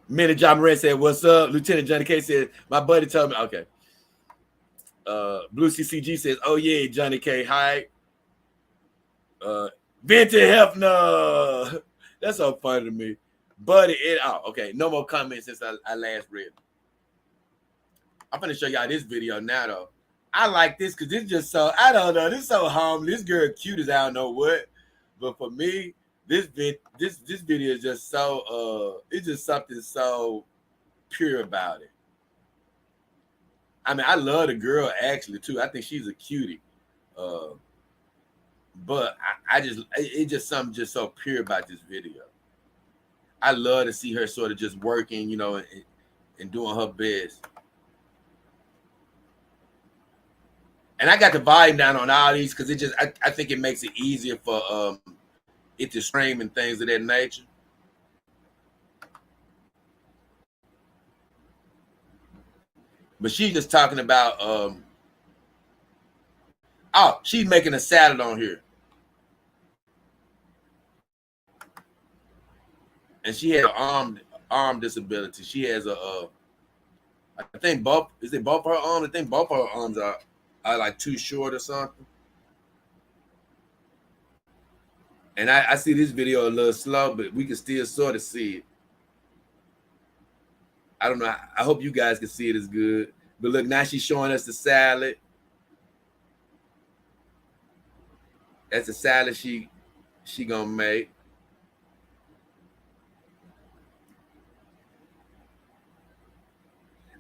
Minnie John Moran said, what's up? Lieutenant Johnny K said, my buddy told me. Okay. Blue CCG says, oh, yeah, Johnny K. Hi. Venti Hefner. That's so funny to me. Buddy, okay. No more comments since I last read. I'm going to show y'all this video now, though. I like this because it's just so, I don't know. This is so harmless. This girl cute as I don't know what. But for me, this video is just so, it's just something so pure about it. I mean, I love the girl actually, too. I think she's a cutie. But it's just something just so pure about this video. I love to see her sort of just working, you know, and doing her best. And I got the volume down on all these because I think it makes it easier for it to stream and things of that nature. But she's just talking about she's making a salad on here. And she has arm disability. She has I think both her arms? I think both her arms are like too short or something. And I see this video a little slow, but we can still sort of see it. I don't know. I hope you guys can see it as good. But look, now she's showing us the salad. That's the salad she gonna make.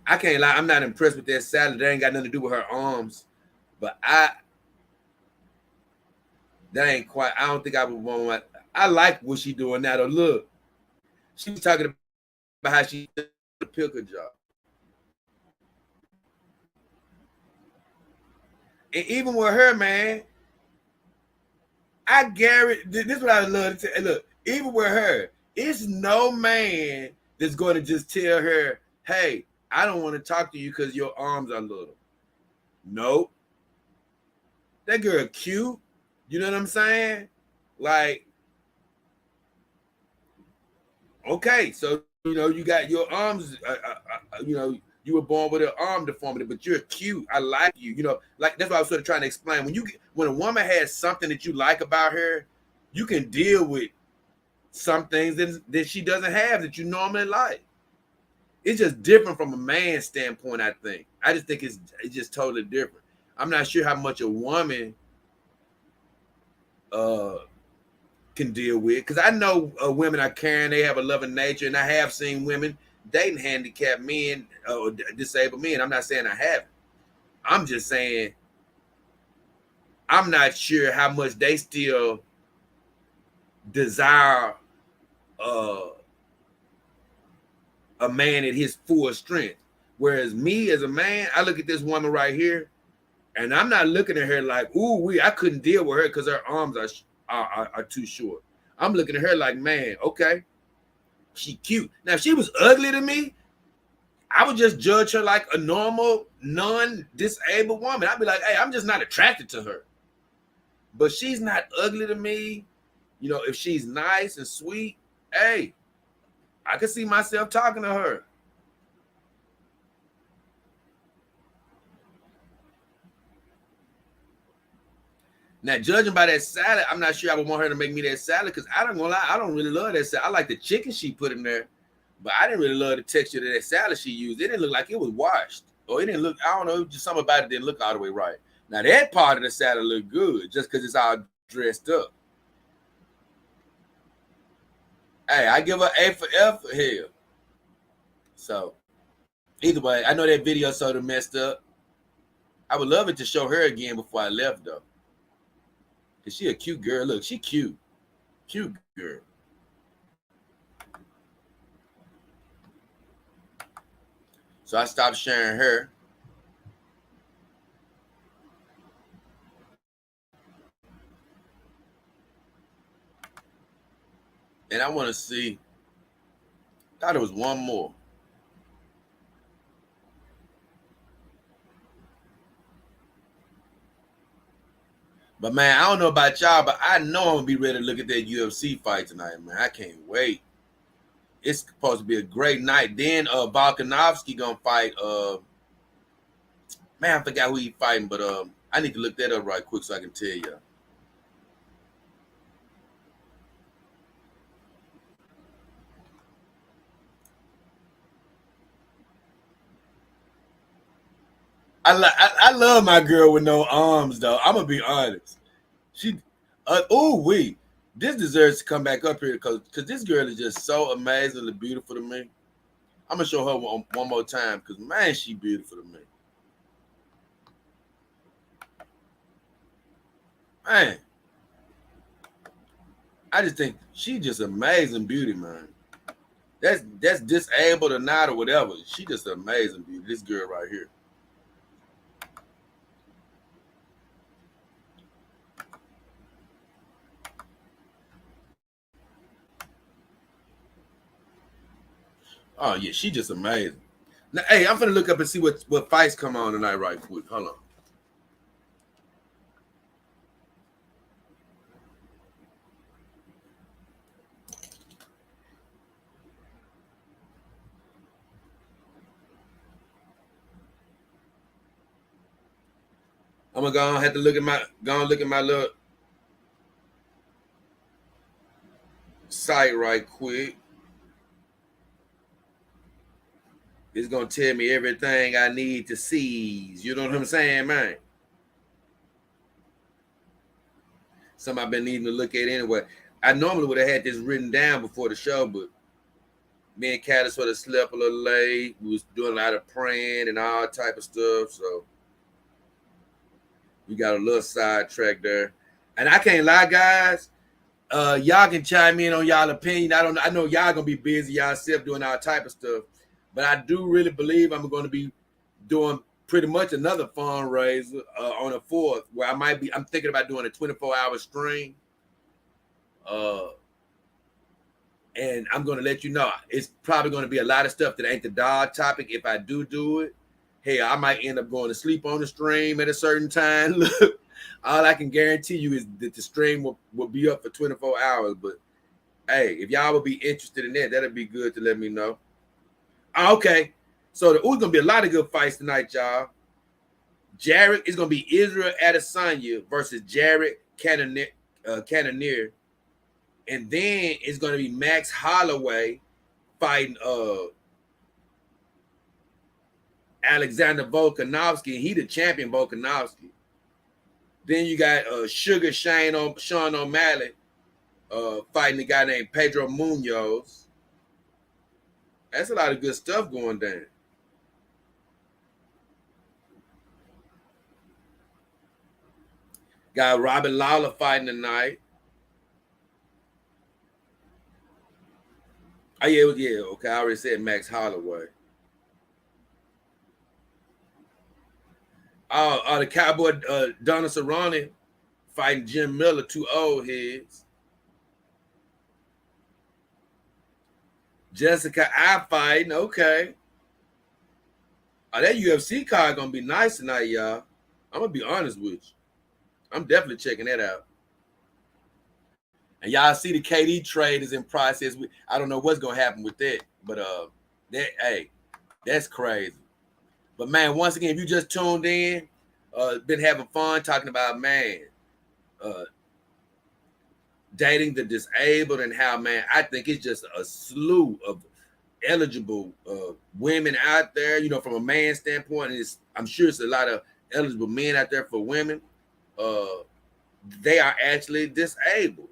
I can't lie, I'm not impressed with that salad. That ain't got nothing to do with her arms. But that ain't quite, I don't think I would want I like what she doing now though. Look, she was talking about how she did the pickle job. And even with her, man, I guarantee, this is what I love to tell. Look, even with her, it's no man that's going to just tell her, hey, I don't want to talk to you because your arms are little. Nope. That girl cute. You know what I'm saying? Like, okay, so, you know, you got your arms, you know, you were born with an arm deformity, but you're cute. I like you. You know, like that's what I was sort of trying to explain. When a woman has something that you like about her, you can deal with some things that she doesn't have that you normally like. It's just different from a man's standpoint, I think. I just think it's just totally different. I'm not sure how much a woman can deal with, because I know women are caring, they have a loving nature, and I have seen women dating handicapped men or disabled men. I'm not saying I haven't. I'm just saying I'm not sure how much they still desire a man at his full strength. Whereas me as a man, I look at this woman right here, and I'm not looking at her like, ooh, I couldn't deal with her because her arms are too short. I'm looking at her like, man, okay, she cute. Now, if she was ugly to me, I would just judge her like a normal, non-disabled woman. I'd be like, hey, I'm just not attracted to her. But she's not ugly to me. You know, if she's nice and sweet, hey, I could see myself talking to her. Now, judging by that salad, I'm not sure I would want her to make me that salad, because I don't gonna lie, I don't really love that salad. I like the chicken she put in there, but I didn't really love the texture of that salad she used. It didn't look like it was washed, or it didn't look, I don't know, just something about it didn't look all the way right. Now, that part of the salad looked good just because it's all dressed up. Hey, I give her A for F for hell. So, either way, I know that video sort of messed up. I would love it to show her again before I left, though. Because she a cute girl. Look, she cute. Cute girl. So I stopped sharing her. And I want to see. Thought there was one more. But man, I don't know about y'all, but I know I'm gonna be ready to look at that UFC fight tonight, man. I can't wait. It's supposed to be a great night. Then Volkanovski gonna fight. Man, I forgot who he fighting, but I need to look that up right quick so I can tell you. I love my girl with no arms, though. I'm gonna be honest. She, this deserves to come back up here because this girl is just so amazingly beautiful to me. I'm gonna show her one more time because man, she beautiful to me. Man, I just think she just amazing beauty, man. That's disabled or not or whatever. She just amazing beauty. This girl right here. Oh yeah, she just amazing. Now, hey, I'm gonna look up and see what fights come on tonight, right quick. Hold on. I'm gonna go on, have to look at my little site right quick. It's gonna tell me everything I need to see. You know what I'm saying, man? Something I've been needing to look at anyway. I normally would have had this written down before the show, but me and Kat sort of slept a little late. We was doing a lot of praying and all type of stuff, so we got a little sidetrack there. And I can't lie, guys. Y'all can chime in on y'all opinion. I know y'all gonna be busy yourself doing all type of stuff, but I do really believe I'm going to be doing pretty much another fundraiser on the 4th, where I'm thinking about doing a 24-hour stream. And I'm going to let you know, it's probably going to be a lot of stuff that ain't the dog topic. If I do it, hey, I might end up going to sleep on the stream at a certain time. Look, all I can guarantee you is that the stream will be up for 24 hours. But hey, if y'all would be interested in that, that'd be good to let me know. Okay, so there's gonna be a lot of good fights tonight, y'all. Jared is gonna be Israel Adesanya versus Jared Cannonier, And then it's going to be Max Holloway fighting Alexander Volkanovski. He the champion, Volkanovski. Then you got Sugar Sean O'Malley fighting a guy named Pedro Munoz. That's a lot of good stuff going down. Got Robert Lawler fighting tonight. Oh, yeah, okay. I already said Max Holloway. The Cowboy Donna Cerrone fighting Jim Miller, 2 old heads. Jessica I fighting, okay. That UFC card gonna be nice tonight, y'all. I'm gonna be honest with you. I'm definitely checking that out. And y'all see the KD trade is in process. I don't know what's gonna happen with that, but that's crazy. But man, once again, if you just tuned in, been having fun talking about dating the disabled and how, man, I think it's just a slew of eligible women out there, you know, from a man standpoint. And I'm sure it's a lot of eligible men out there for women. They are actually disabled.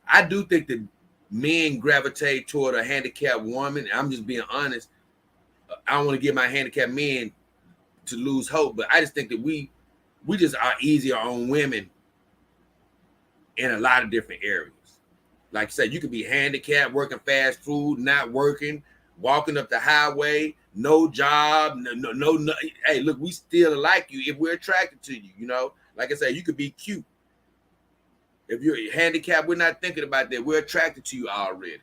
I do think that men gravitate toward a handicapped woman. I'm just being honest. I don't want to give my handicapped men to lose hope, but I just think that we just are easier on women in a lot of different areas. Like I said, you could be handicapped, working fast food, not working, walking up the highway, no job, no. Hey, look, we still like you if we're attracted to you. You know, like I said, you could be cute. If you're handicapped, we're not thinking about that. We're attracted to you already.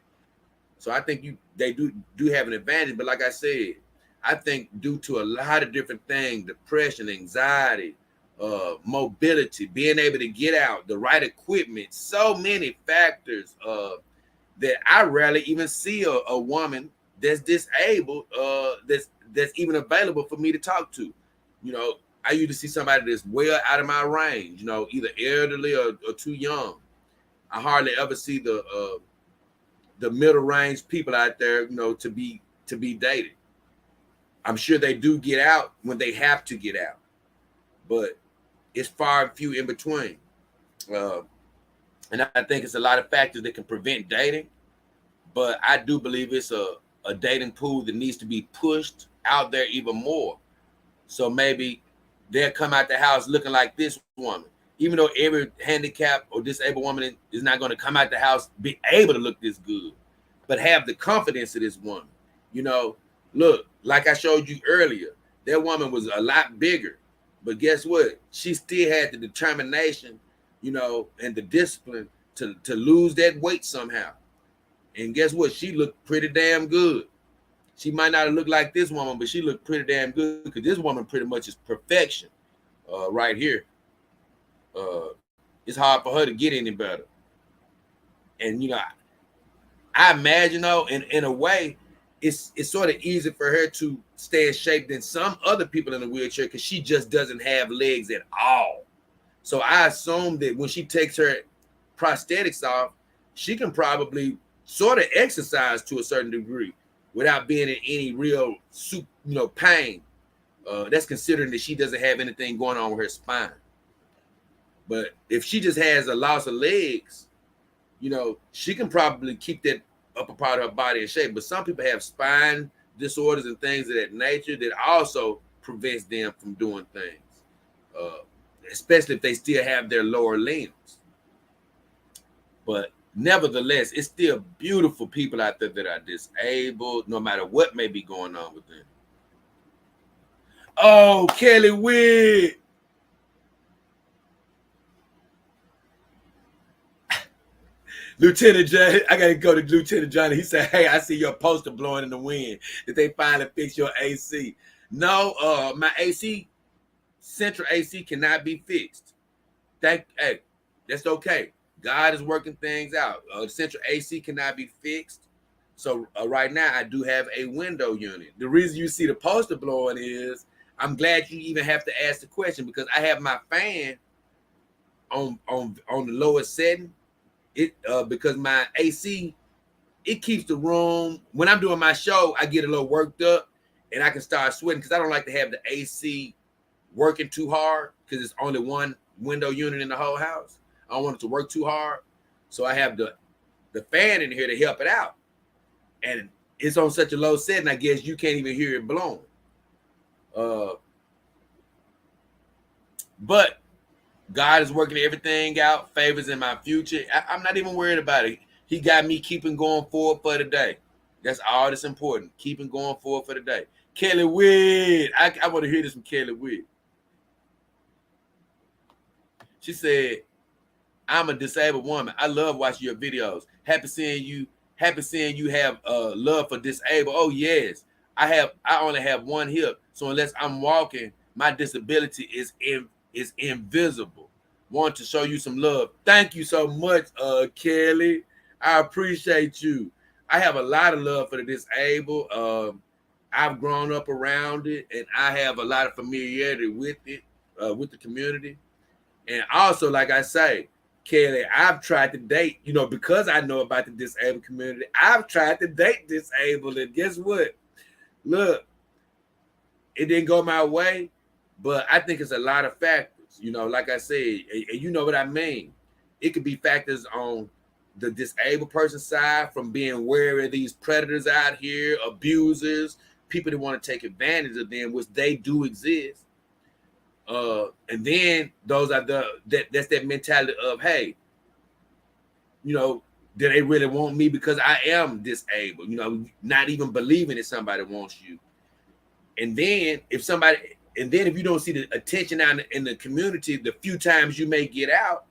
So I think they do have an advantage. But like I said, I think due to a lot of different things, depression, anxiety, mobility, being able to get out, the right equipment, so many factors that I rarely even see a woman that's disabled that's even available for me to talk to. You know, I usually see somebody that's well out of my range, you know, either elderly or too young. I hardly ever see the middle range people out there, you know, to be dated. I'm sure they do get out when they have to get out, but it's far and few in between. And I think it's a lot of factors that can prevent dating, but I do believe it's a dating pool that needs to be pushed out there even more. So maybe they'll come out the house looking like this woman, even though every handicapped or disabled woman is not going to come out the house be able to look this good, but have the confidence of this woman. You know, look, like I showed you earlier, that woman was a lot bigger, but guess what? She still had the determination, you know, and the discipline to lose that weight somehow. And guess what? She looked pretty damn good. She might not have looked like this woman, but she looked pretty damn good because this woman pretty much is perfection right here. It's hard for her to get any better. And, you know, I imagine, though, in a way, it's sort of easy for her to stay in shape than some other people in a wheelchair because she just doesn't have legs at all. So I assume that when she takes her prosthetics off, she can probably sort of exercise to a certain degree without being in any real pain. That's considering that she doesn't have anything going on with her spine. But if she just has a loss of legs, you know, she can probably keep that upper part of her body in shape. But some people have spine disorders and things of that nature that also prevents them from doing things, especially if they still have their lower limbs. But nevertheless, it's still beautiful people out there that are disabled, no matter what may be going on with them. Oh, Kelly Wood. Lieutenant John, I gotta go to Lieutenant Johnny. He said, "Hey, I see your poster blowing in the wind. Did they finally fix your AC?" No, my AC, central AC, cannot be fixed. Hey, that's okay. God is working things out. Central AC cannot be fixed. So right now, I do have a window unit. The reason you see the poster blowing is I'm glad you even have to ask the question because I have my fan on the lowest setting. It because my AC, it keeps the room. When I'm doing my show, I get a little worked up and I can start sweating because I don't like to have the AC working too hard because it's only one window unit in the whole house. I don't want it to work too hard. So I have the fan in here to help it out. And it's on such a low setting, I guess you can't even hear it blowing. But God is working everything out, favors in my future. I'm not even worried about it. He got me keeping going forward for the day. That's all that's important. Keeping going forward for the day. Kelly Witt. I want to hear this from Kelly Witt. She said, I'm a disabled woman. I love watching your videos. Happy seeing you have love for disabled. Oh, yes. I only have one hip. So unless I'm walking, my disability is invisible. Want to show you some love. Thank you so much, Kelly. I appreciate you. I have a lot of love for the disabled. I've grown up around it, and I have a lot of familiarity with it, with the community. And also, like I say, Kelly, I've tried to date, because I know about the disabled community. I've tried to date disabled, and guess what? Look, it didn't go my way, but I think it's a lot of factors. Like I said, and you know what I mean. It could be factors on the disabled person's side from being wary of these predators out here, abusers, people that want to take advantage of them, which they do exist. And then those are that's that mentality of, hey, do they really want me because I am disabled? Not even believing that somebody wants you. And then if you don't see the attention out in the community, the few times you may get out,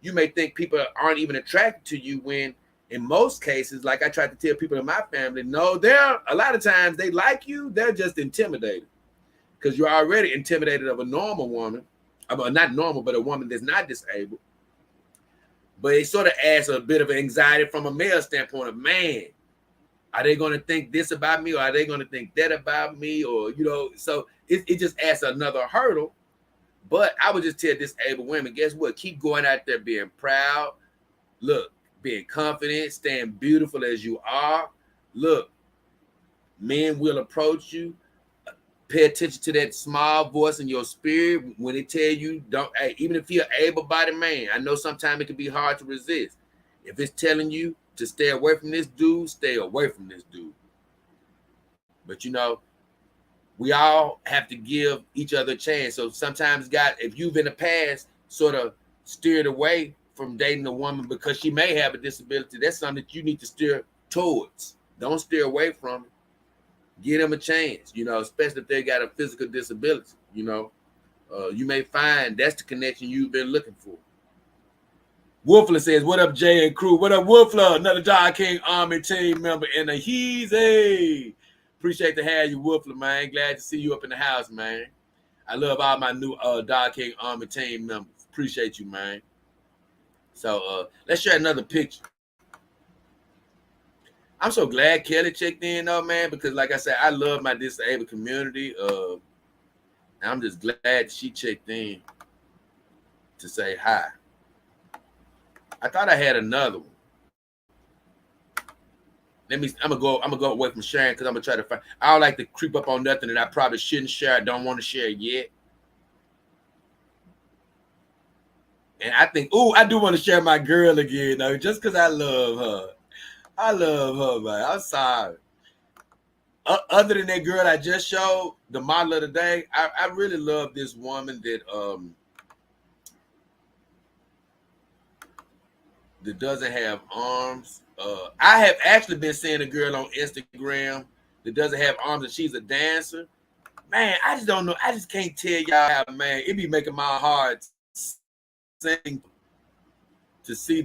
you may think people aren't even attracted to you, when in most cases, like I tried to tell people in my family, no, a lot of times they like you, they're just intimidated. Because you're already intimidated of a normal woman, not normal, but a woman that's not disabled. But it sort of adds a bit of anxiety from a male standpoint of, man, are they going to think this about me, or are they going to think that about me? Or, so it just adds another hurdle. But I would just tell disabled women, guess what? Keep going out there being proud. Look, being confident, staying beautiful as you are. Look, men will approach you. Pay attention to that small voice in your spirit when they tell you, even if you're an able-bodied man, I know sometimes it can be hard to resist. If it's telling you to stay away from this dude, stay away from this dude. But we all have to give each other a chance. So sometimes, God, if you've in the past sort of steered away from dating a woman because she may have a disability, that's something that you need to steer towards. Don't steer away from it. Give them a chance, especially if they got a physical disability. You may find that's the connection you've been looking for. Wolfler says, what up, Jay and crew? What up, Wolfler? Another Dog King Army team member in a Heezy. Appreciate to have you, Wolfler, man. Glad to see you up in the house, man. I love all my new Dog King Army team members. Appreciate you, man. So let's share another picture. I'm so glad Kelly checked in, though, man, because like I said, I love my disabled community. I'm just glad she checked in to say hi. I thought I had another one. I'm gonna go away from sharing because I'm gonna try to find. I don't like to creep up on nothing that I probably shouldn't share. I don't want to share yet. And I think, I do want to share my girl again, though, just because I love her. I love her, man. I'm sorry. Other than that girl I just showed, the model of the day, I really love this woman that doesn't have arms. I have actually been seeing a girl on Instagram that doesn't have arms, and she's a dancer. Man, I just don't know. I just can't tell y'all how, man, it be making my heart sing to see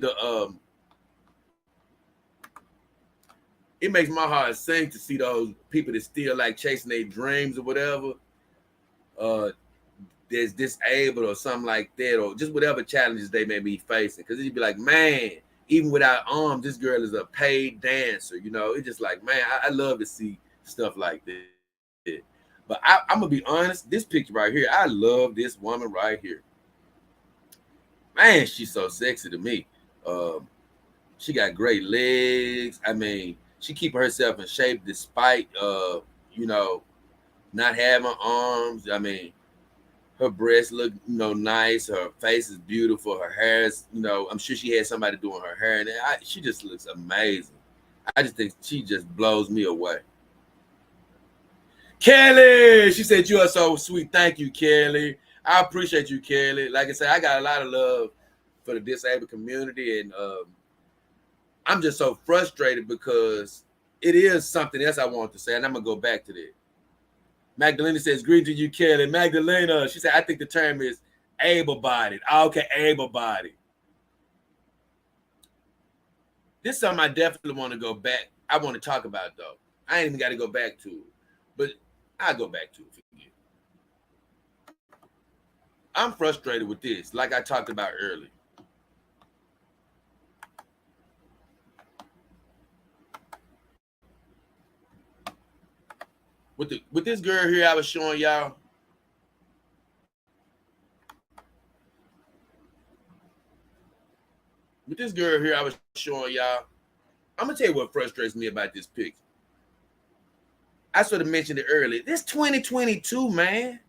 it makes my heart sing to see those people that still like chasing their dreams or whatever. That's disabled or something like that, or just whatever challenges they may be facing. Because you'd be like, man, even without arms, this girl is a paid dancer. It's just like, man, I love to see stuff like that. But I'm gonna be honest, this picture right here, I love this woman right here. Man, she's so sexy to me. She got great legs. I mean, she keeping herself in shape despite you know, not having arms. I mean, her breasts look, nice. Her face is beautiful. Her hair is, I'm sure she had somebody doing her hair, and she just looks amazing. I just think she just blows me away. Kelly, she said you are so sweet. Thank you, Kelly. I appreciate you, Kelly. Like I said, I got a lot of love for the disabled community, and I'm just so frustrated because it is something else I want to say, and I'm gonna go back to that. Magdalena says, "Greeting to you, Kelly." Magdalena, she said, "I think the term is able-bodied." Okay, able-bodied. This is something I definitely want to go back. I want to talk about though. I ain't even got to go back to it, but I'll go back to it. I'm frustrated with this, like I talked about earlier. With this girl here I was showing y'all. With this girl here I was showing y'all. I'm gonna tell you what frustrates me about this picture. I sort of mentioned it earlier. This 2022, man.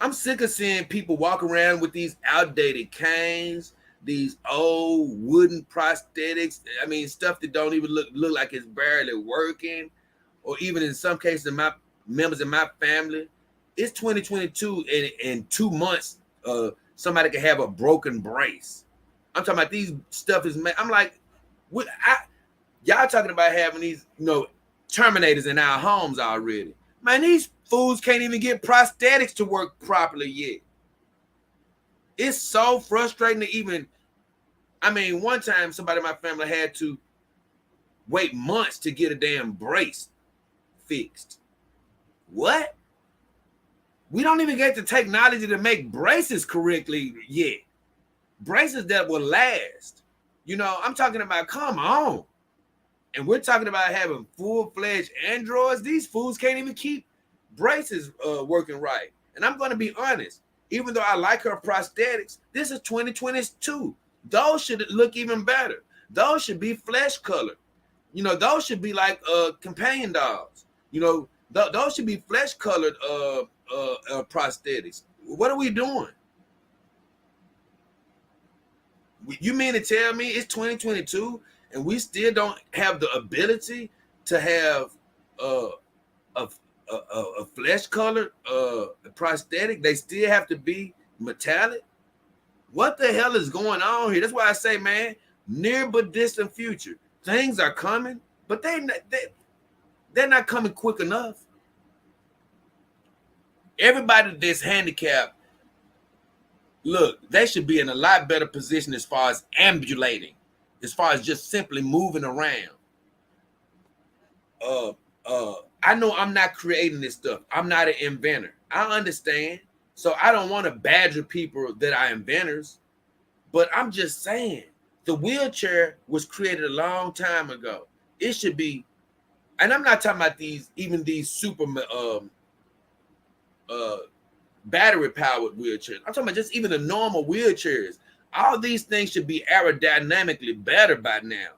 I'm sick of seeing people walk around with these outdated canes, these old wooden prosthetics. I mean, stuff that don't even look like it's barely working, or even in some cases, my members of my family. It's 2022, and in 2 months, somebody can have a broken brace. I'm talking about these stuff is. I'm like, y'all talking about having these, Terminators in our homes already. Man, these fools can't even get prosthetics to work properly yet. It's so frustrating to even, one time somebody in my family had to wait months to get a damn brace fixed. What? We don't even get the technology to make braces correctly yet. Braces that will last. I'm talking about, come on. And we're talking about having full-fledged androids. These fools can't even keep braces working right. And I'm going to be honest, even though I like her prosthetics, this is 2022. Those should look even better. Those should be flesh colored. Those should be like companion dogs. Those should be flesh colored prosthetics. What are we doing? You mean to tell me it's 2022 and we still don't have the ability to have a flesh colored prosthetic? They still have to be metallic. What the hell is going on here? That's why I say, man, near but distant future, things are coming, but they're not coming quick enough. Everybody that's handicapped, look, they should be in a lot better position as far as ambulating, as far as just simply moving around. I know I'm not creating this stuff. I'm not an inventor. I understand. So I don't want to badger people that are inventors, but I'm just saying the wheelchair was created a long time ago. It should be, and I'm not talking about these super battery powered wheelchairs. I'm talking about just even the normal wheelchairs. All these things should be aerodynamically better by now.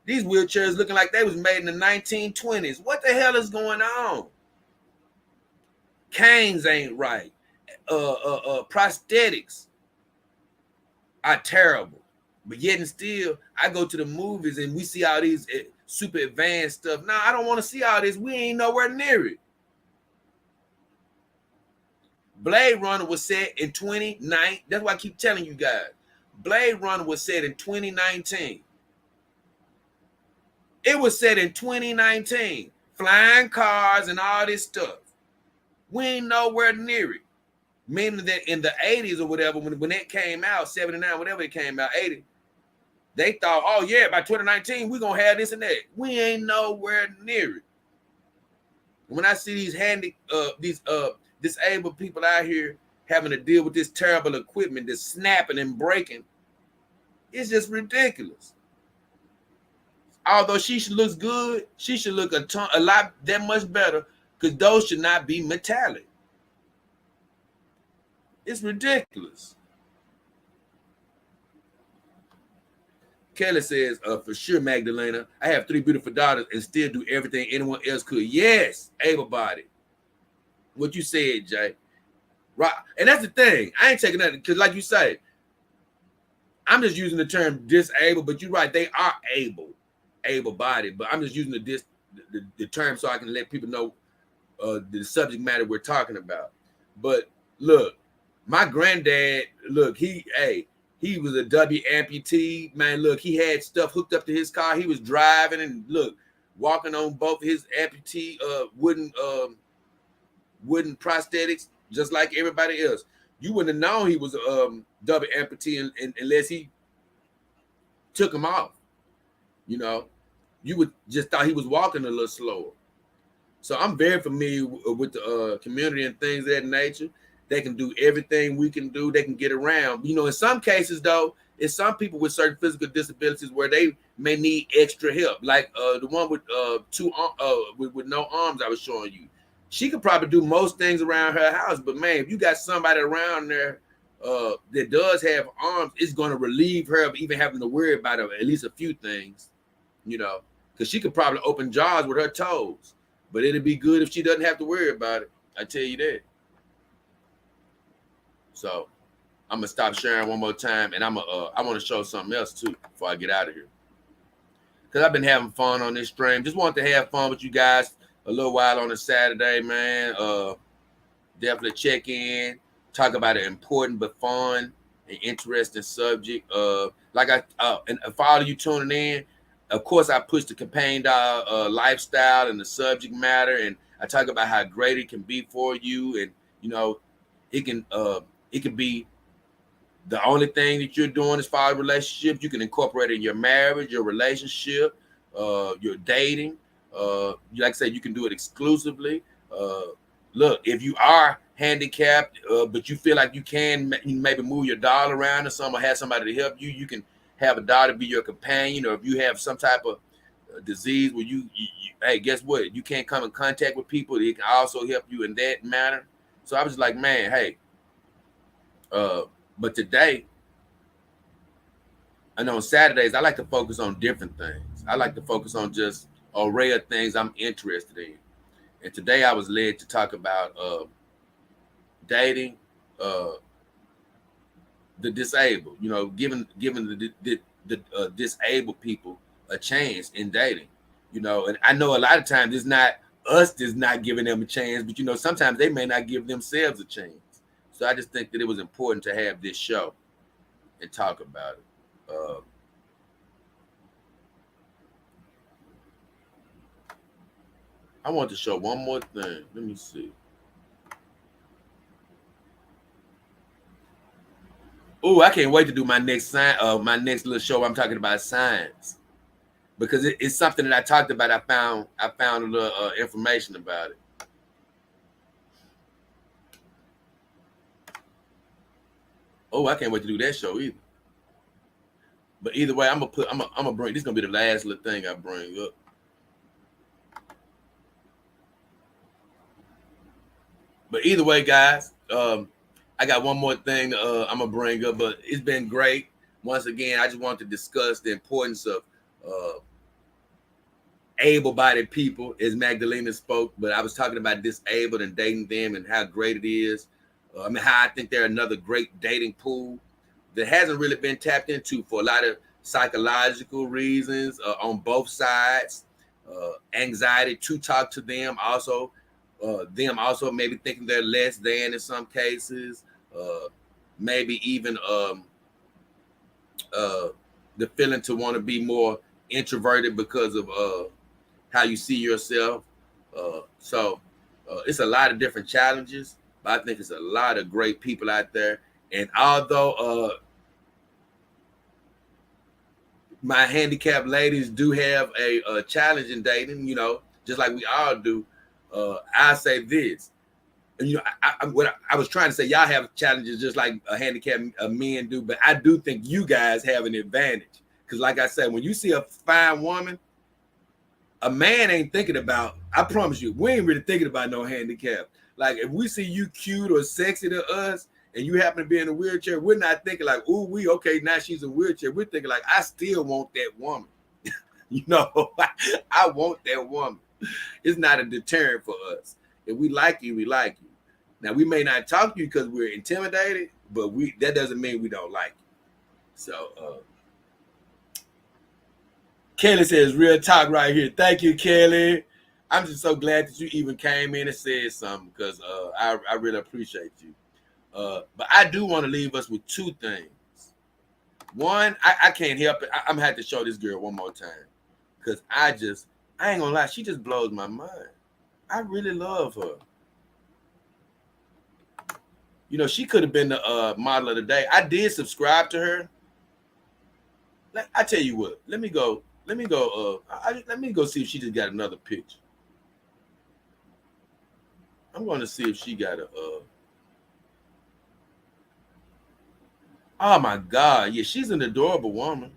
These wheelchairs looking like they was made in the 1920s. What the hell is going on? Canes ain't right. Prosthetics are terrible. But yet and still, I go to the movies and we see all these super advanced stuff. Nah, I don't want to see all this. We ain't nowhere near it. Blade Runner was set in 2019. That's why I keep telling you guys. Blade Runner was set in 2019. It was set in 2019. Flying cars and all this stuff. We ain't nowhere near it. Meaning that in the 80s or whatever, when it came out, 79, whatever it came out, 80, they thought, oh yeah, by 2019, we're going to have this and that. We ain't nowhere near it. When I see these disabled people out here having to deal with this terrible equipment that's snapping and breaking, it's just ridiculous. Although she looks good, she should look a lot that much better, because those should not be metallic. It's ridiculous. Kelly says, for sure, Magdalena, I have 3 beautiful daughters and still do everything anyone else could. Yes, able-bodied. What you said, Jay. Right. And that's the thing. I ain't taking nothing because, like you say, I'm just using the term disabled, but you're right. They are able-bodied, but I'm just using the term so I can let people know the subject matter we're talking about. But look, my granddad, look, he was a W amputee, man. Look, he had stuff hooked up to his car. He was driving and look, walking on both his amputee wooden prosthetics, just like everybody else. You wouldn't have known he was double amputee unless he took him off. You know, you would just thought he was walking a little slower. So I'm very familiar with the community and things of that nature. They can do everything we can do. They can get around. You know, in some cases, though, it's some people with certain physical disabilities where they may need extra help. Like the one with with no arms I was showing you. She could probably do most things around her house, but man, if you got somebody around there that does have arms, it's going to relieve her of even having to worry about at least a few things, you know, because she could probably open jars with her toes, but it'd be good if she doesn't have to worry about it. I tell you that. So I'm gonna stop sharing one more time, and I want to show something else too before I get out of here, because I've been having fun on this stream. Just wanted to have fun with you guys a little while on a Saturday, man. Definitely check in, talk about an important but fun and interesting subject. Like and for all of you tuning in, of course I push the campaign lifestyle and the subject matter, and I talk about how great it can be for you, and you know, it can be the only thing that you're doing as far as relationships. You can incorporate it in your marriage, your relationship, your dating. Like I said, you can do it exclusively. Look, if you are handicapped, but you feel like you can maybe move your doll around or something, or have somebody to help you, you can have a doll to be your companion. Or if you have some type of disease where you hey, guess what? You can't come in contact with people, it can also help you in that manner. So I was like, man, hey, but today, and on Saturdays, I like to focus on different things. I like to focus on just an array of things I'm interested in. And today I was led to talk about dating the disabled, you know, giving the disabled people a chance in dating, you know. And I know a lot of times it's not us that's not giving them a chance, but you know, sometimes they may not give themselves a chance. So I just think that it was important to have this show and talk about it. I want to show one more thing. Let me see. Oh, I can't wait to do my next little show. I'm talking about science, because it's something that I talked about. I found a little information about it. Oh, I can't wait to do that show either. But either way, I'm gonna bring, this is gonna be the last little thing I bring up. But either way, guys, I got one more thing I'm gonna bring up, but it's been great. Once again, I just want to discuss the importance of able-bodied people, as Magdalena spoke, but I was talking about disabled and dating them and how great it is. I mean, how I think they're another great dating pool that hasn't really been tapped into for a lot of psychological reasons on both sides. Anxiety to talk to them, also them also maybe thinking they're less than in some cases, maybe even the feeling to want to be more introverted because of how you see yourself. So it's a lot of different challenges, but I think it's a lot of great people out there. And although my handicapped ladies do have a challenge in dating, you know, just like we all do, I say this. You know, what I was trying to say, y'all have challenges just like a handicapped men do, but I do think you guys have an advantage. Because like I said, when you see a fine woman, a man ain't thinking about, I promise you, we ain't really thinking about no handicap. Like if we see you cute or sexy to us and you happen to be in a wheelchair, we're not thinking like, ooh, okay, now she's in a wheelchair. We're thinking like, I still want that woman. I want that woman. It's not a deterrent for us. If we like you, we like you. Now, we may not talk to you because we're intimidated, but that doesn't mean we don't like you. So, Kelly says, real talk right here. Thank you, Kelly. I'm just so glad that you even came in and said something because I really appreciate you. But I do want to leave us with two things. One, I can't help it. I'm going to have to show this girl one more time because I ain't going to lie, she just blows my mind. I really love her. She could have been the model of the day. I did subscribe to her. I tell you what, let me go see if she just got another picture. I'm going to see if she got oh my God. Yeah, she's an adorable woman.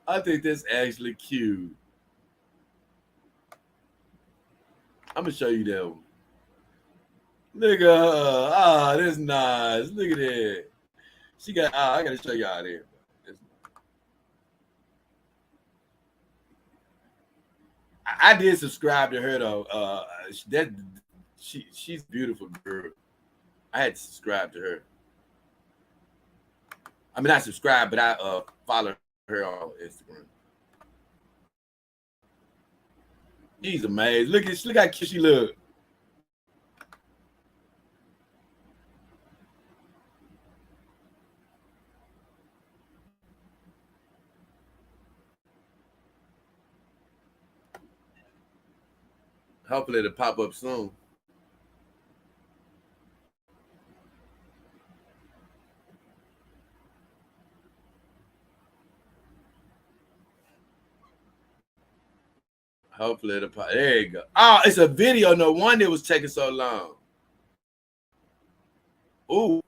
I think that's actually cute. I'm gonna show you that one. Look at her. That's nice. Look at that. She got. I gotta show y'all there. I did subscribe to her though. She's a beautiful girl. I had to subscribe to her. I mean, not subscribe, but I follow her on Instagram. She's amazing. Look how cute she look. Hopefully it'll pop up soon. Hopefully it'll pop. There you go. Oh, it's a video. No wonder it was taking so long. Ooh.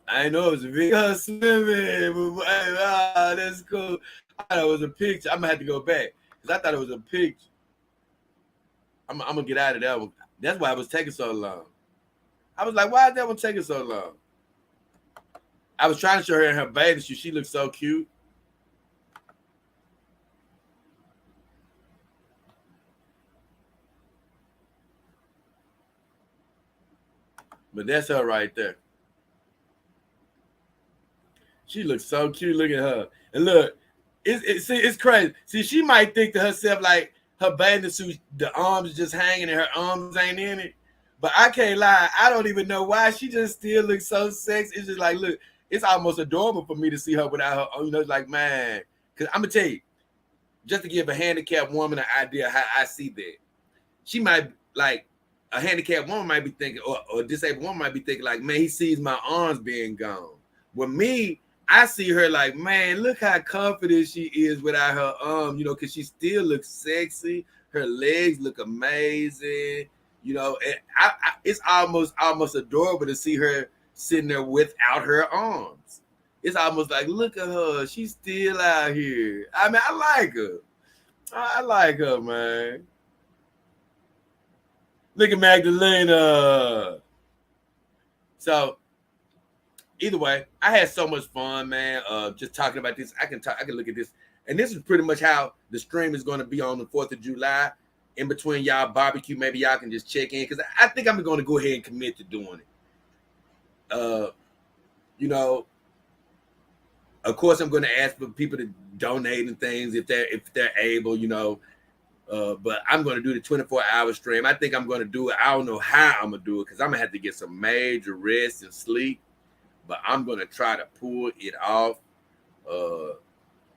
I know it was a video swimming. That's cool. I thought it was a picture. I'm gonna have to go back because I thought it was a picture. I'm gonna get out of that one. That's why it was taking so long. I was like, why is that one taking so long? I was trying to show her in her bathing suit. She looked so cute. But that's her right there. She looks so cute. Look at her. And look, it's crazy. See, she might think to herself like her bathing suit, the arms just hanging and her arms ain't in it. But I can't lie. I don't even know why. She just still looks so sexy. It's just like, look, it's almost adorable for me to see her without her. It's like, man. Because I'm going to tell you, just to give a handicapped woman an idea how I see that. She might, like, a handicapped woman might be thinking, or a disabled woman might be thinking like, man, he sees my arms being gone. With me, I see her like, man, look how confident she is without her arm, because she still looks sexy. Her legs look amazing, and it's almost adorable to see her sitting there without her arms. It's almost like, look at her. She's still out here. I mean, I like her. I like her, man. Look at Magdalena. So, either way, I had so much fun, man. Just talking about this. I can look at this. And this is pretty much how the stream is going to be on the 4th of July. In between y'all barbecue, maybe y'all can just check in. Because I think I'm going to go ahead and commit to doing it. Of course, I'm going to ask for people to donate and things if they're able, but I'm going to do the 24-hour stream. I think I'm going to do it. I don't know how I'm going to do it because I'm going to have to get some major rest and sleep. But I'm going to try to pull it off.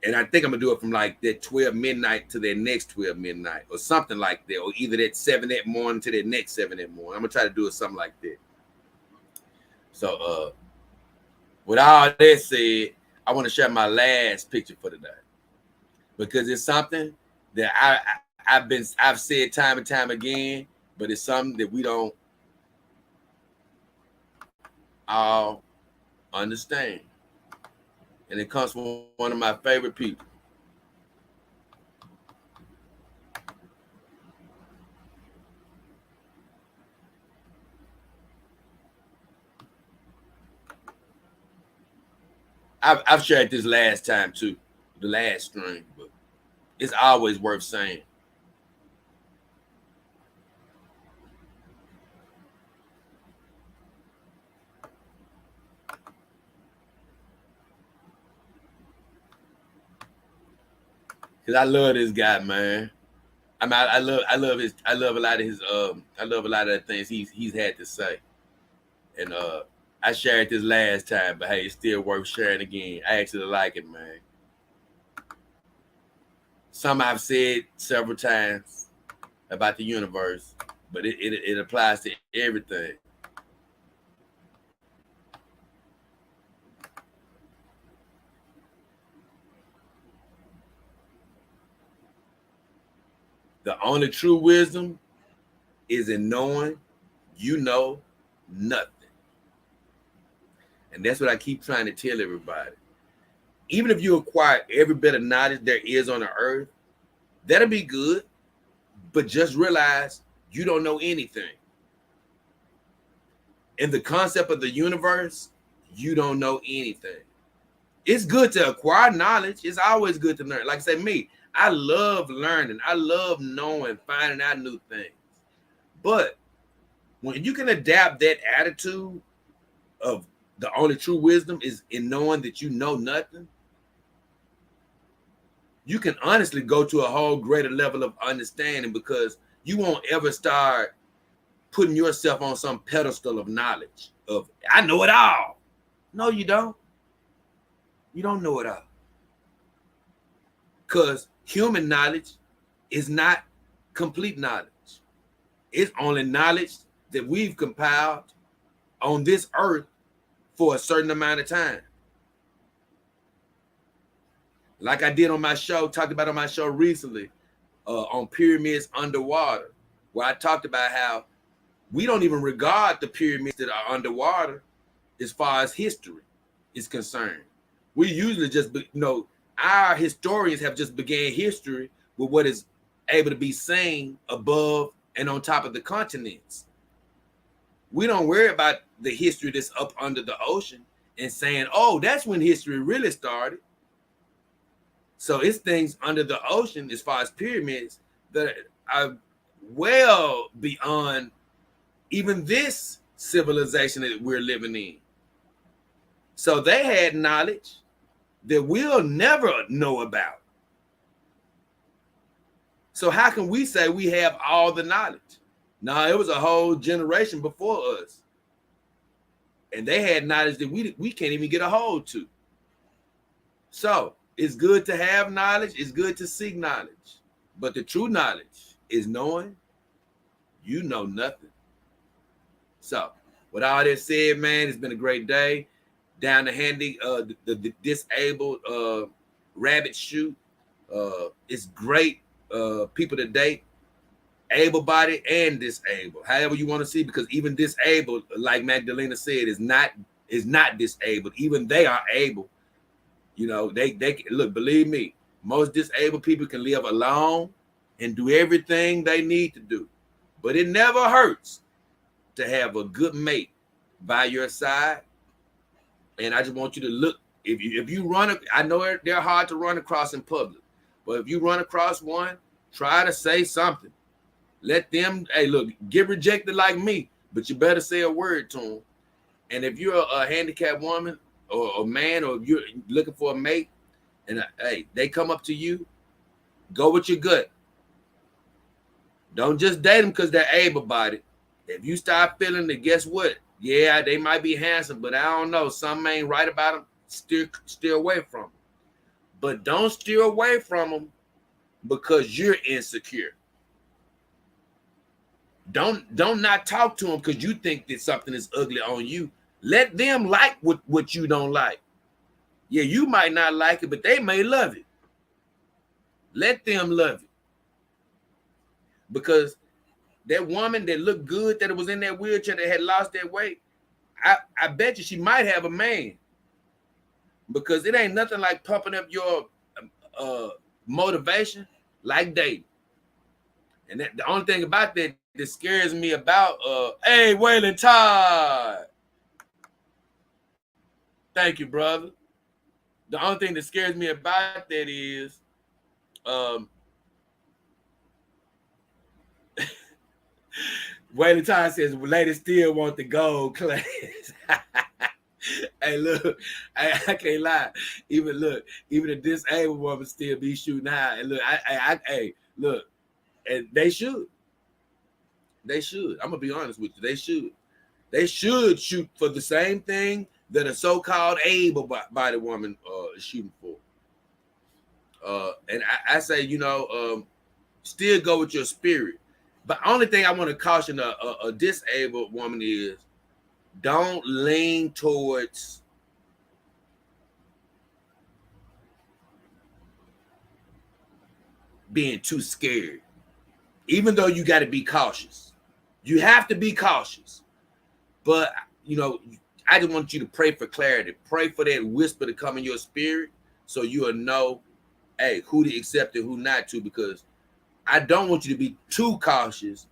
And I think I'm going to do it from like that 12 midnight to that next 12 midnight or something like that. Or either that 7 that morning to that next 7 that morning. I'm going to try to do it something like that. So with all that said, I want to share my last picture for today. Because it's something that I've said time and time again, but it's something that we don't all understand. And it comes from one of my favorite people. I've shared this last time too, the last stream, but it's always worth saying. Cause I love this guy, man. I mean, I love a lot of his I love a lot of the things he's had to say. And I shared this last time, but hey, it's still worth sharing again. I actually like it, man. Some I've said several times about the universe, but it applies to everything. The only true wisdom is in knowing you know nothing. And that's what I keep trying to tell everybody. Even if you acquire every bit of knowledge there is on the earth, that'll be good. But just realize you don't know anything. In the concept of the universe, you don't know anything. It's good to acquire knowledge. It's always good to learn. Like I say, me, I love learning. I love knowing, finding out new things. But when you can adapt that attitude of the only true wisdom is in knowing that you know nothing, you can honestly go to a whole greater level of understanding, because you won't ever start putting yourself on some pedestal of knowledge of I know it all. No, you don't. You don't know it all. Because human knowledge is not complete knowledge. It's only knowledge that we've compiled on this earth for a certain amount of time. Like I did on my show, talked about on my show recently, on pyramids underwater, where I talked about how we don't even regard the pyramids that are underwater as far as history is concerned. We usually just, our historians have just began history with what is able to be seen above and on top of the continents. We don't worry about the history that's up under the ocean and saying, oh, that's when history really started. So it's things under the ocean as far as pyramids that are well beyond even this civilization that we're living in. So they had knowledge that we'll never know about. So how can we say we have all the knowledge? No, it was a whole generation before us. And they had knowledge that we can't even get a hold to. So it's good to have knowledge. It's good to seek knowledge. But the true knowledge is knowing you know nothing. So with all that said, man, it's been a great day. Down the handy, the disabled rabbit shoot. It's great people to date, able-bodied and disabled, however you want to see, because even disabled, like Magdalena said, is not disabled. Even they are able. They look, believe me, most disabled people can live alone and do everything they need to do. But it never hurts to have a good mate by your side. And I just want you to look, if you run, I know they're hard to run across in public, but if you run across one, try to say something. Let them, hey, look, get rejected like me, but you better say a word to them. And if you're a handicapped woman or a man, or if you're looking for a mate, and hey, they come up to you, go with your gut. Don't just date them because they're able-bodied. If you start feeling that, guess what? Yeah, they might be handsome, but I don't know. Something ain't right about them. Steer away from them. But don't steer away from them because you're insecure. Don't not talk to them because you think that something is ugly on you. Let them like what you don't like. Yeah, you might not like it, but they may love it. Let them love it. because that woman that looked good, that was in that wheelchair, that had lost that weight, I bet you she might have a man, because it ain't nothing like pumping up your motivation like dating. And the only thing about that scares me about, hey, Waylon Todd. Thank you, brother. The only thing that scares me about that is, Waylon Todd says, well, ladies still want the gold class. Hey, look, I can't lie. Even a disabled woman still be shooting high. And look, hey, look, and they should. They should. I'm gonna be honest with you. They should. They should shoot for the same thing that a so-called able-bodied woman is shooting for. And I say, you know, still go with your spirit. But only thing I want to caution a disabled woman is, don't lean towards being too scared. Even though you got to be cautious. You have to be cautious. But, you know, I just want you to pray for clarity. Pray for that whisper to come in your spirit so you'll know, hey, who to accept and who not to, because I don't want you to be too cautious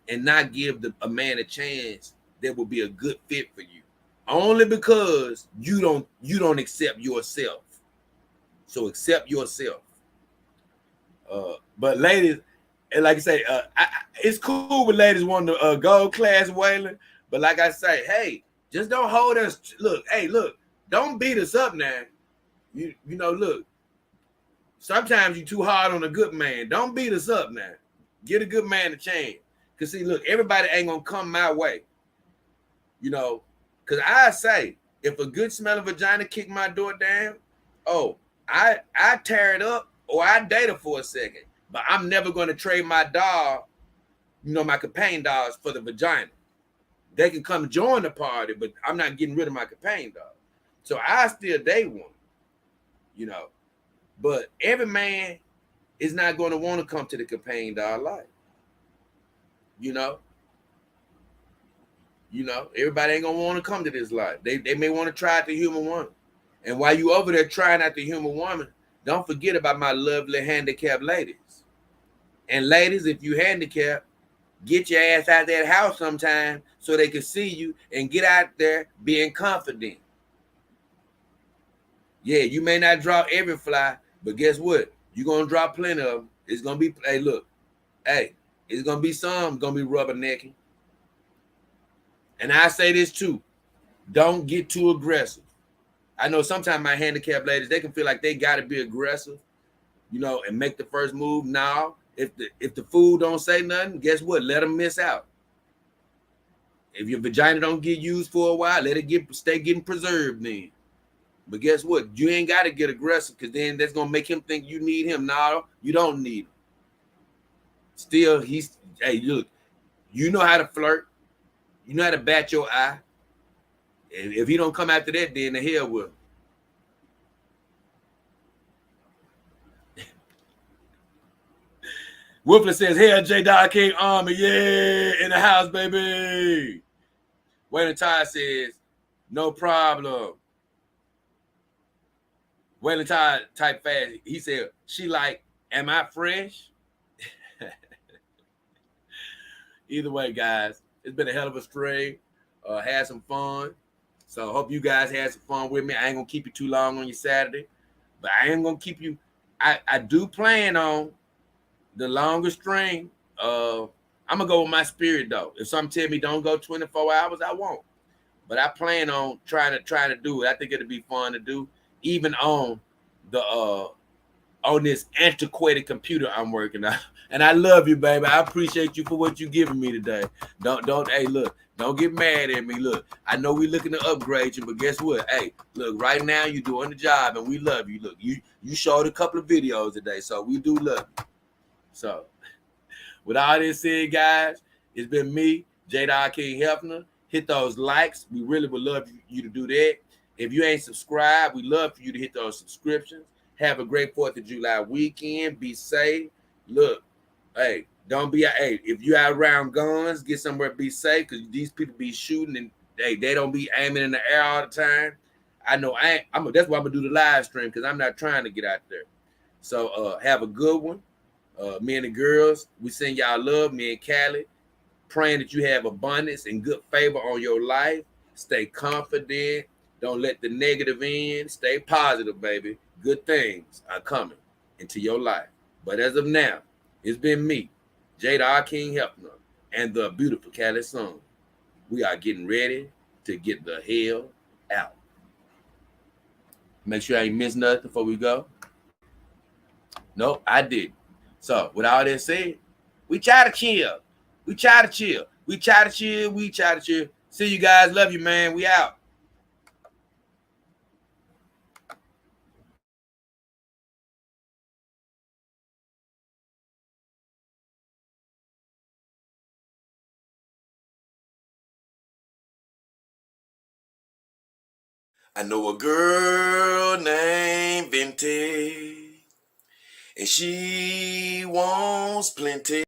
and not give a man a chance that will be a good fit for you. Only because you don't accept yourself. So accept yourself. But ladies, and like I say, it's cool with ladies wanting the gold class, Waylon. But like I say, hey, just don't hold us. Look, hey, look, don't beat us up now. You know, look, sometimes you're too hard on a good man. Don't beat us up now. Get a good man a chance. Because see, look, everybody ain't going to come my way. You know, because I say, if a good smelling vagina kick my door down, oh, I tear it up or I date her for a second. But I'm never going to trade my doll, you know, my companion dolls for the vagina. They can come join the party, but I'm not getting rid of my companion doll. So I still date one, you know. But every man is not going to want to come to the companion doll life. You know, everybody ain't going to want to come to this life. They may want to try out the human woman. And while you over there trying out the human woman, don't forget about my lovely handicapped ladies. And ladies, if you handicapped, get your ass out of that house sometime so they can see you and get out there being confident. Yeah, you may not drop every fly, but guess what? You're going to drop plenty of them. It's going to be, hey, look, hey, it's going to be some going to be rubbernecking. And I say this too. Don't get too aggressive. I know sometimes my handicapped ladies, they can feel like they got to be aggressive, you know, and make the first move. Now, if the fool don't say nothing, guess what? Let them miss out. If your vagina don't get used for a while, let it stay getting preserved then. But guess what? You ain't got to get aggressive, because then that's going to make him think you need him. No, you don't need him. Still, hey, look, you know how to flirt. You know how to bat your eye. And if he don't come after that, then the hell will. Wolfler says, "Hell, J. Dog King Army, yeah, in the house, baby." Waylon Todd says, "No problem." Waylon Todd type fast. He said, "She like, am I fresh?" Either way, guys, it's been a hell of a stream. Had some fun. So I hope you guys had some fun with me. I ain't gonna keep you too long on your Saturday, but I ain't gonna keep you. I do plan on the longer stream. I'm gonna go with my spirit though. If something tell me don't go 24 hours, I won't. But I plan on trying to do it. I think it'll be fun to do, even on the on this antiquated computer I'm working on. And I love you, baby. I appreciate you for what you giving me today. Hey, look, don't get mad at me. Look, I know we looking to upgrade you, but guess what? Hey, look, right now you're doing the job and we love you. Look, you showed a couple of videos today, so we do love you. So with all this said, guys, it's been me, J. Dog King Hefner. Hit those likes. We really would love you to do that. If you ain't subscribed, we love for you to hit those subscriptions. Have a great 4th of July weekend. Be safe. Look, hey, Don't be hey, if you out around guns, get somewhere to be safe because these people be shooting and they don't be aiming in the air all the time. I know that's why I'm gonna do the live stream because I'm not trying to get out there. So have a good one. Me and the girls, we send y'all love, me and Callie, praying that you have abundance and good favor on your life. Stay confident. Don't let the negative in. Stay positive, baby. Good things are coming into your life. But as of now, it's been me, Jada R. King Hefner, and the beautiful Callie Song. We are getting ready to get the hell out. Make sure I ain't miss nothing before we go. Nope, I did. So, with all that said, we try to chill. We try to chill. We try to chill. We try to chill. See you guys. Love you, man. We out. I know a girl named Vente, and she wants plenty.